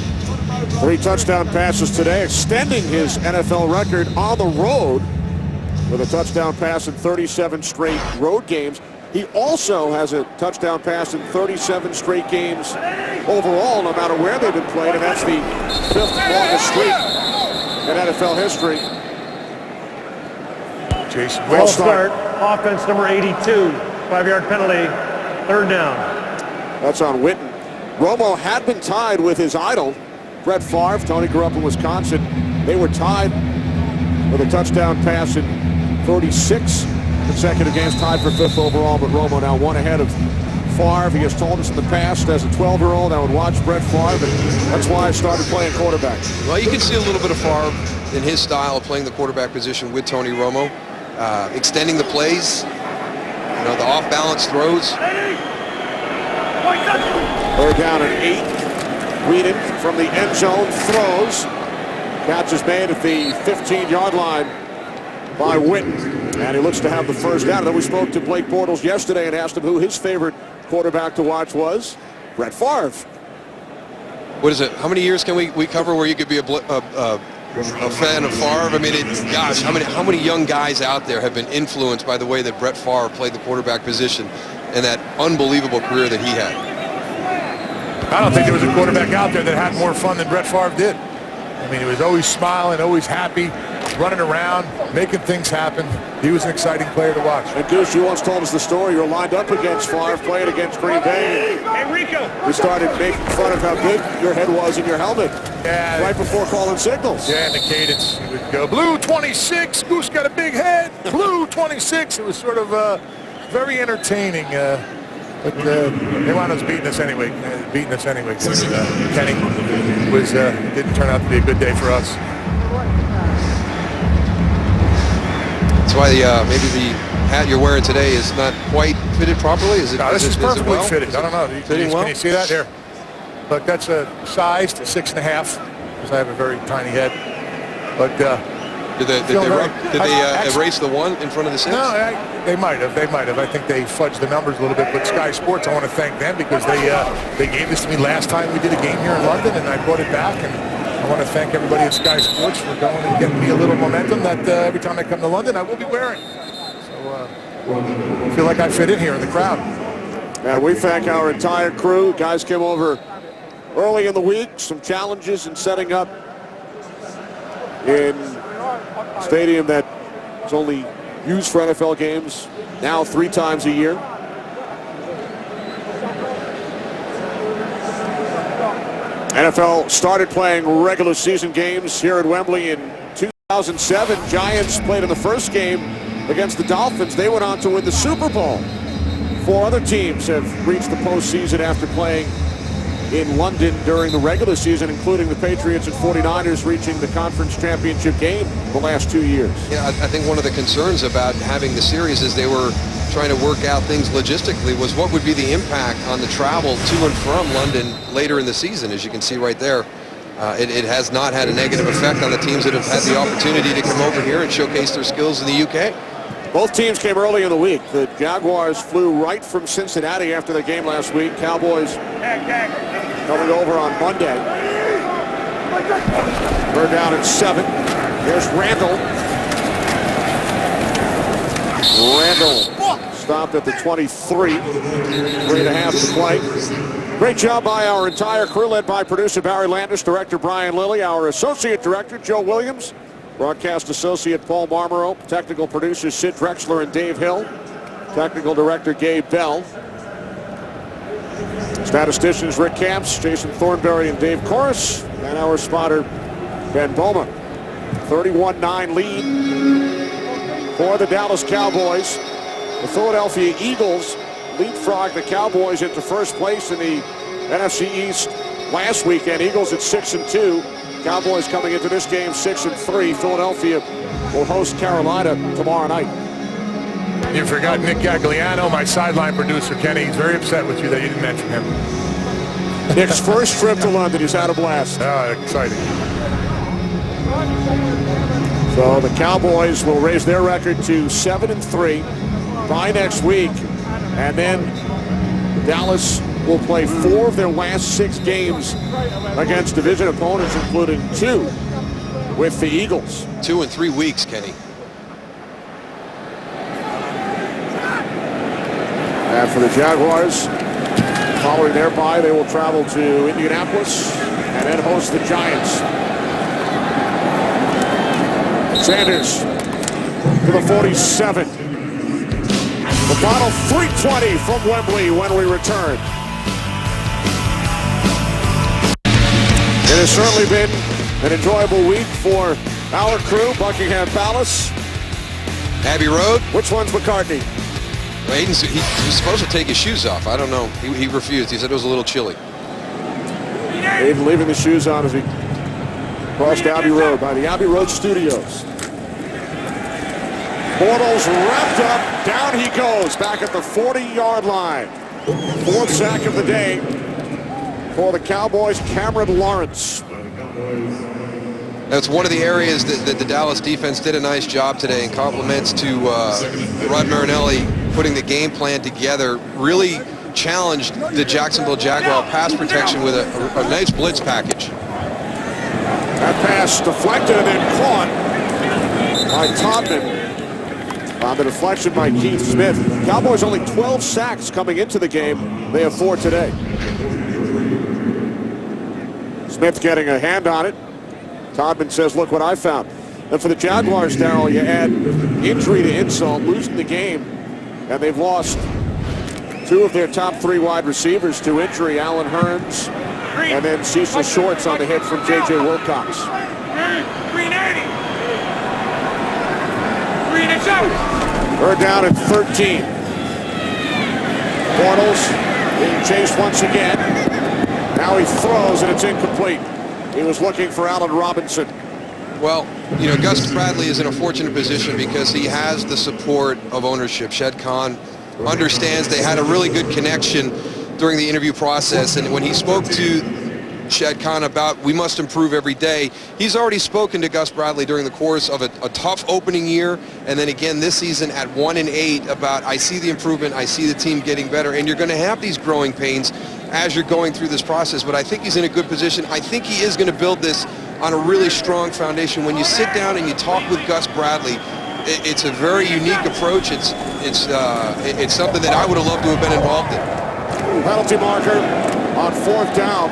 3 touchdown passes today, extending his NFL record on the road with a touchdown pass in 37 straight road games. He also has a touchdown pass in 37 straight games overall, no matter where they've been played, and that's the 5th longest streak in NFL history. Jason, well start. Offense number 82, 5-yard penalty, third down. That's on Witten. Romo had been tied with his idol, Brett Favre. Tony grew up in Wisconsin. They were tied with a touchdown pass in 36 consecutive games, tied for 5th overall, but Romo now 1 ahead of Favre. He has told us in the past, as a 12-year-old, I would watch Brett Favre, and that's why I started playing quarterback. Well, you can see a little bit of Favre in his style of playing the quarterback position with Tony Romo, extending the plays, the off-balance throws. Third down and 8. Whedon from the end zone throws. Catch is made at the 15-yard line by Witten. And he looks to have the first down. And then we spoke to Blake Bortles yesterday and asked him who his favorite quarterback to watch was. Brett Favre. What is it? How many years can we cover where you could be a fan of Favre? I mean, gosh, how many young guys out there have been influenced by the way that Brett Favre played the quarterback position and that unbelievable career that he had? I don't think there was a quarterback out there that had more fun than Brett Favre did. I mean, he was always smiling, always happy, running around, making things happen. He was an exciting player to watch. And Goose, you once told us the story. You were lined up against Favre, playing against Green Bay. Hey, Rico. You started making fun of how big your head was in your helmet. Yeah. Right before calling signals. Yeah, and the cadence. He would go, blue 26, Goose got a big head, blue 26. It was sort of very entertaining. But they wound up beating us anyway. Kenny didn't turn out to be a good day for us. That's why maybe the hat you're wearing today is not quite fitted properly. Is it? No, this is perfectly well? fitted. I don't know. Fitting well? Can you see that here? Look, that's a sized 6.5 because I have a very tiny head. But did they erase the 1 in front of the 6? No, they might have. I think they fudged the numbers a little bit. But Sky Sports, I want to thank them because they gave this to me last time we did a game here in London, and I brought it back. And I want to thank everybody at Sky Sports for going and getting me a little momentum that every time I come to London, I will be wearing. So I feel like I fit in here in the crowd. And we thank our entire crew. Guys came over early in the week. Some challenges in setting up in a stadium that is only used for NFL games now 3 times a year. NFL started playing regular season games here at Wembley in 2007. Giants played in the first game against the Dolphins. They went on to win the Super Bowl. 4 other teams have reached the postseason after playing in London during the regular season, including the Patriots and 49ers reaching the conference championship game the last 2 years. Yeah, I think one of the concerns about having the series as they were trying to work out things logistically was what would be the impact on the travel to and from London later in the season. As you can see right there, it has not had a negative effect on the teams that have had the opportunity to come over here and showcase their skills in the UK. Both teams came early in the week. The Jaguars flew right from Cincinnati after their game last week. Cowboys coming over on Monday. Third down at 7. Here's Randall. Randall stopped at the 23. 3.5 to play. Great job by our entire crew, led by producer Barry Landis, director Brian Lilly, our associate director Joe Williams, broadcast associate Paul Marmero, technical producers Sid Drexler and Dave Hill, technical director Gabe Bell, statisticians Rick Camps, Jason Thornberry, and Dave Corris, and our spotter Ben Bowman. 31-9 lead for the Dallas Cowboys. The Philadelphia Eagles leapfrogged the Cowboys into first place in the NFC East last weekend. Eagles at 6-2. Cowboys coming into this game 6-3. Philadelphia will host Carolina tomorrow night. You forgot Nick Gagliano, my sideline producer, Kenny. He's very upset with you that you didn't mention him. Nick's first trip to London. He's had a blast. Exciting. So the Cowboys will raise their record to 7-3 by next week. And then Dallas will play 4 of their last 6 games against division opponents, including 2 with the Eagles. 2 in 3 weeks, Kenny. And for the Jaguars, following their bye, they will travel to Indianapolis and then host the Giants. Sanders to the 47. The final 3:20 from Wembley when we return. It has certainly been an enjoyable week for our crew. Buckingham Palace. Abbey Road. Which one's McCartney? Well, he was supposed to take his shoes off. I don't know. He refused. He said it was a little chilly. Aiden leaving the shoes on as he crossed Abbey Road by the Abbey Road Studios. Bortles wrapped up. Down he goes. Back at the 40-yard line. 4th sack of the day for the Cowboys, Cameron Lawrence. That's one of the areas that the Dallas defense did a nice job today, and compliments to Rod Marinelli putting the game plan together. Really challenged the Jacksonville Jaguar pass protection with a nice blitz package. That pass deflected and then caught by Todman. On the deflection by Keith Smith. Cowboys only 12 sacks coming into the game. They have 4 today. Smith getting a hand on it. Todman says, look what I found. And for the Jaguars, Darryl, you add injury to insult, losing the game, and they've lost 2 of their top 3 wide receivers to injury, Allen Hurns, and then Cecil Shorts on the hit from J.J. Wilcox. Third down at 13. Bortles being chased once again. Now he throws and it's incomplete. He was looking for Allen Robinson. Well, you know, Gus Bradley is in a fortunate position because he has the support of ownership. Shed Khan understands they had a really good connection during the interview process, and when he spoke to Shed Khan about we must improve every day, he's already spoken to Gus Bradley during the course of a tough opening year, and then again this season at 1-8 about I see the improvement, I see the team getting better, and you're going to have these growing pains as you're going through this process, but I think he's in a good position. I think he is going to build this on a really strong foundation. When you sit down and you talk with Gus Bradley, it's a very unique approach. It's something that I would have loved to have been involved in. Penalty marker on 4th down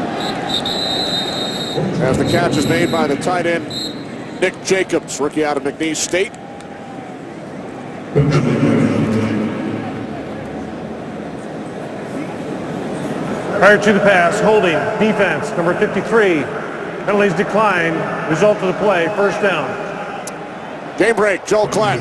as the catch is made by the tight end Nick Jacobs, rookie out of McNeese State. Prior to the pass, holding, defense, number 53. Penalties decline. Result of the play, 1st down. Game break, Joel Klatt.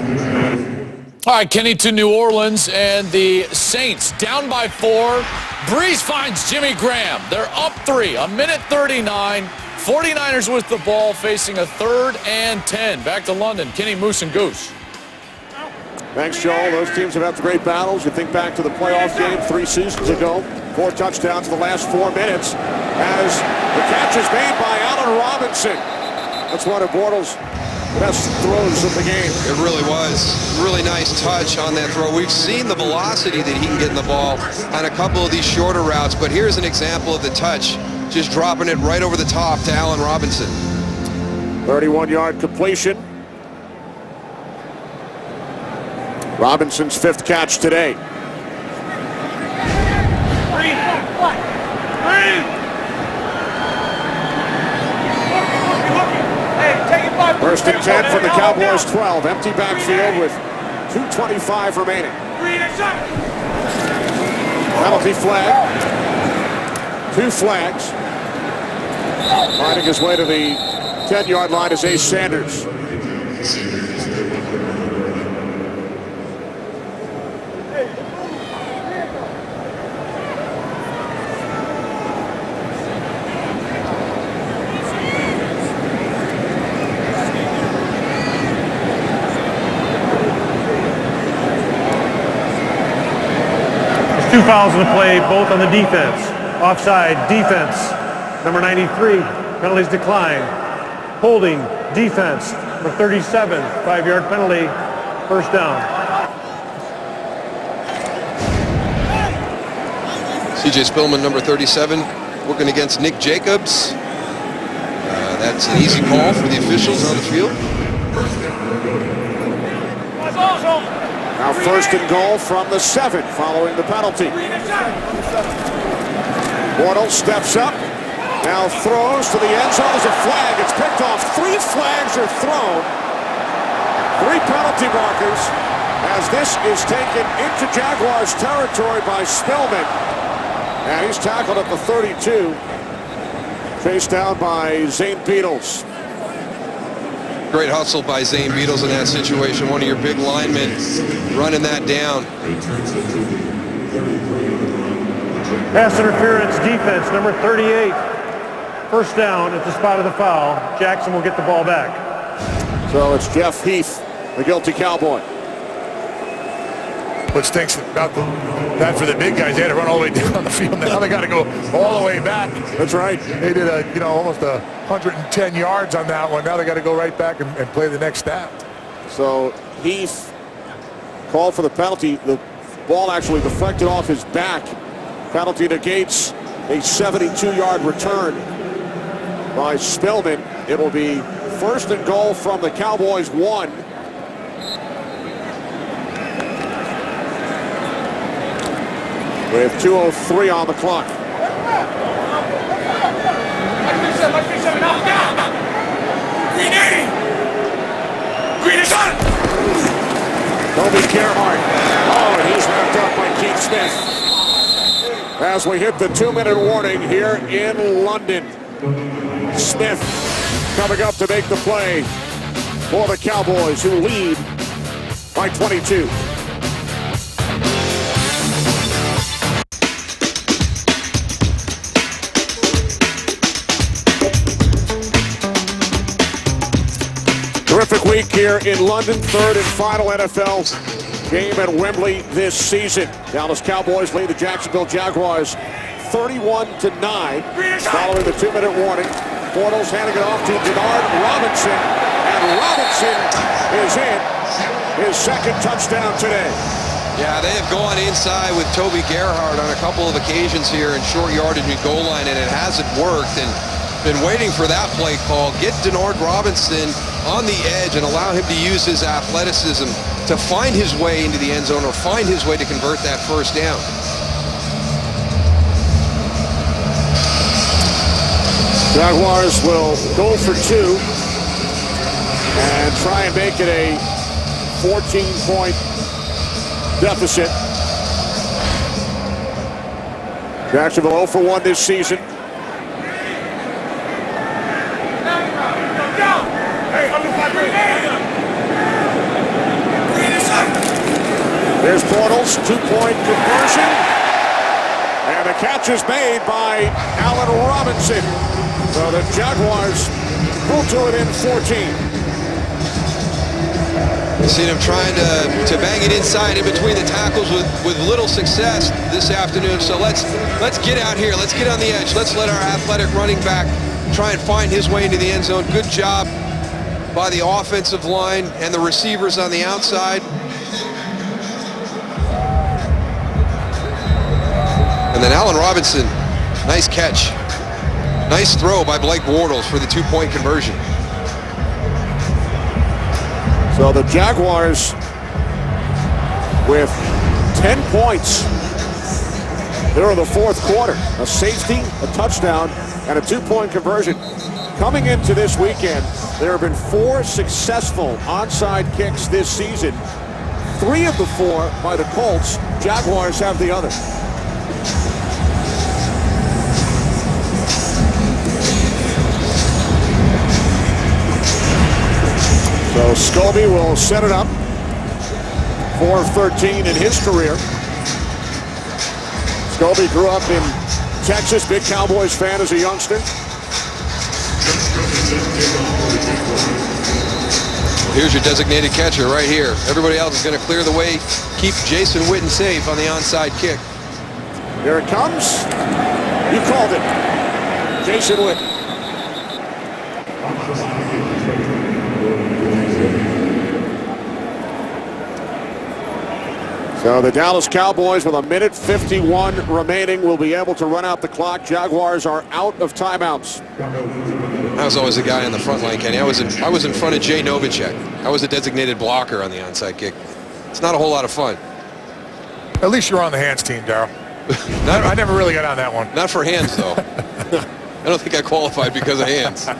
All right, Kenny, to New Orleans, and the Saints down by 4. Breeze finds Jimmy Graham. They're up 3, 1:39. 49ers with the ball, facing a 3rd and 10. Back to London, Kenny, Moose, and Goose. Thanks, Joel. Those teams have had great battles. You think back to the playoff game 3 seasons ago. 4 touchdowns in the last 4 minutes as the catch is made by Allen Robinson. That's one of Bortles' best throws of the game. It really was. Really nice touch on that throw. We've seen the velocity that he can get in the ball on a couple of these shorter routes, but here's an example of the touch, just dropping it right over the top to Allen Robinson. 31-yard completion. Robinson's 5th catch today. First and 10 from the Cowboys 12. Empty backfield with 2:25 remaining. Penalty flag. 2 flags. Finding his way to the 10-yard line is Ace Sanders. Two fouls in the play, both on the defense. Offside, defense, number 93. Penalties decline. Holding, defense, number 37. 5-yard penalty, 1st down. C.J. Spillman, number 37, working against Nick Jacobs. That's an easy call for the officials on the field. Now 1st and goal from the 7 following the penalty. Bortles steps up, now throws to the end zone. There's a flag. It's picked off. 3 flags are thrown. 3 penalty markers as this is taken into Jaguars territory by Spillman. And he's tackled at the 32. Chased down by Zane Beadles. Great hustle by Zane Beadles in that situation. One of your big linemen running that down. Pass interference defense, number 38. First down at the spot of the foul. Jackson will get the ball back. So it's Jeff Heath, the guilty Cowboy. What stinks about that for the big guys, they had to run all the way down the field. Now they got to go all the way back. That's right. They did almost 110 yards on that one. Now they got to go right back and play the next snap. So Heath called for the penalty. The ball actually deflected off his back. Penalty negates a 72-yard return by Spillman. It will be first and goal from the Cowboys 1. With 2:03 on the clock. Toby Gerhart. Oh, and he's wrapped up by Keith Smith. As we hit the 2-minute warning here in London. Smith coming up to make the play for the Cowboys, who lead by 22. Terrific week here in London. Third and final NFL game at Wembley this season. Dallas Cowboys lead the Jacksonville Jaguars 31-9 following the 2-minute warning. Bortles handing it off to Denard Robinson, and Robinson is in his second touchdown today. Yeah, they have gone inside with Toby Gerhart on a couple of occasions here in short yardage and goal line, and it hasn't worked. And been waiting for that play call. Get Denard Robinson on the edge and allow him to use his athleticism to find his way into the end zone or find his way to convert that first down. Jaguars will go for 2 and try and make it a 14-point deficit. Jacksonville 0 for 1 this season. There's Bortles, 2-point conversion. And the catch is made by Allen Robinson. So the Jaguars will do it in 14. Seen him trying to bang it inside in between the tackles with little success this afternoon. So let's get out here. Let's get on the edge. Let's let our athletic running back try and find his way into the end zone. Good job by the offensive line and the receivers on the outside. And then Allen Robinson, nice catch. Nice throw by Blake Bortles for the 2-point conversion. So the Jaguars with 10 points here in the fourth quarter. A safety, a touchdown, and a 2-point conversion. Coming into this weekend, there have been 4 successful onside kicks this season. 3 of the 4 by the Colts. Jaguars have the other. So Scobie will set it up. 4 of 13 in his career. Scobie grew up in Texas, big Cowboys fan as a youngster. Here's your designated catcher right here. Everybody else is going to clear the way, keep Jason Witten safe on the onside kick. Here it comes. You called it. Jason Witten. So the Dallas Cowboys with 1:51 remaining will be able to run out the clock. Jaguars are out of timeouts. I was always a guy on the front line, Kenny. I was in front of Jay Novacek. I was a designated blocker on the onside kick. It's not a whole lot of fun. At least you're on the hands team, Darryl. I never really got on that one. Not for hands, though. I don't think I qualified because of hands.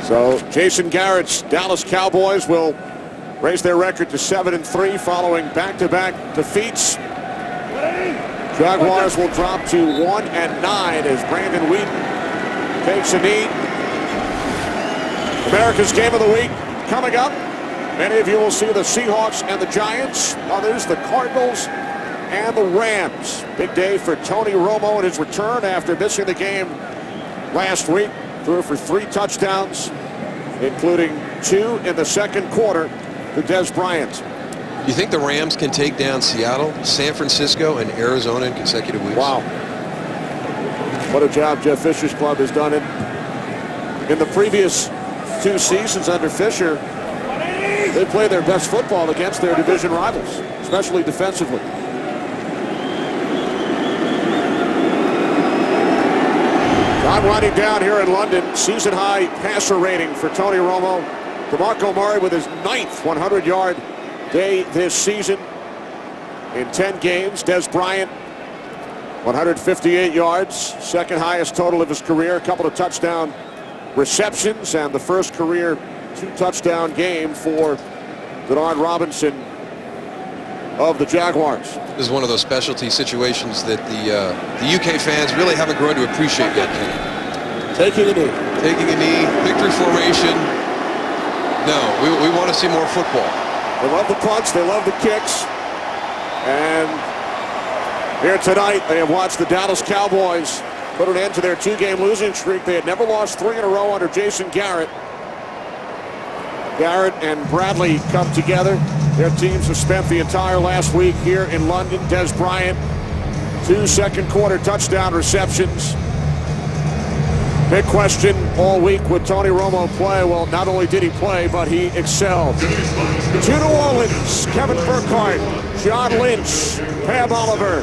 So Jason Garrett's Dallas Cowboys will raise their record to 7-3 following back-to-back defeats. Jaguars will drop to 1-9 as Brandon Wheaton takes a knee. America's Game of the Week coming up. Many of you will see the Seahawks and the Giants. Others, the Cardinals and the Rams. Big day for Tony Romo and his return after missing the game last week. Threw for 3 touchdowns, including 2 in the second quarter to Des Bryant. You think the Rams can take down Seattle, San Francisco, and Arizona in consecutive weeks? Wow. What a job Jeff Fisher's club has done in the previous 2 seasons under Fisher. They play their best football against their division rivals, especially defensively. Time winding down here in London. Season-high passer rating for Tony Romo. DeMarco Murray with his 9th 100-yard day this season in 10 games. Des Bryant, 158 yards, second highest total of his career. A couple of touchdown receptions and the first career 2-touchdown game for Denard Robinson of the Jaguars. This is one of those specialty situations that the UK fans really haven't grown to appreciate yet, Kenny. Taking a knee. Taking a knee, victory formation. No, we want to see more football. They love the punts, they love the kicks. And here tonight, they have watched the Dallas Cowboys put an end to their 2-game losing streak. They had never lost 3 in a row under Jason Garrett. Garrett and Bradley come together. Their teams have spent the entire last week here in London. Des Bryant, 2 second-quarter touchdown receptions. Big question all week, would Tony Romo play? Well, not only did he play, but he excelled. To New Orleans, Kevin Burkhardt, John Lynch, Pam Oliver.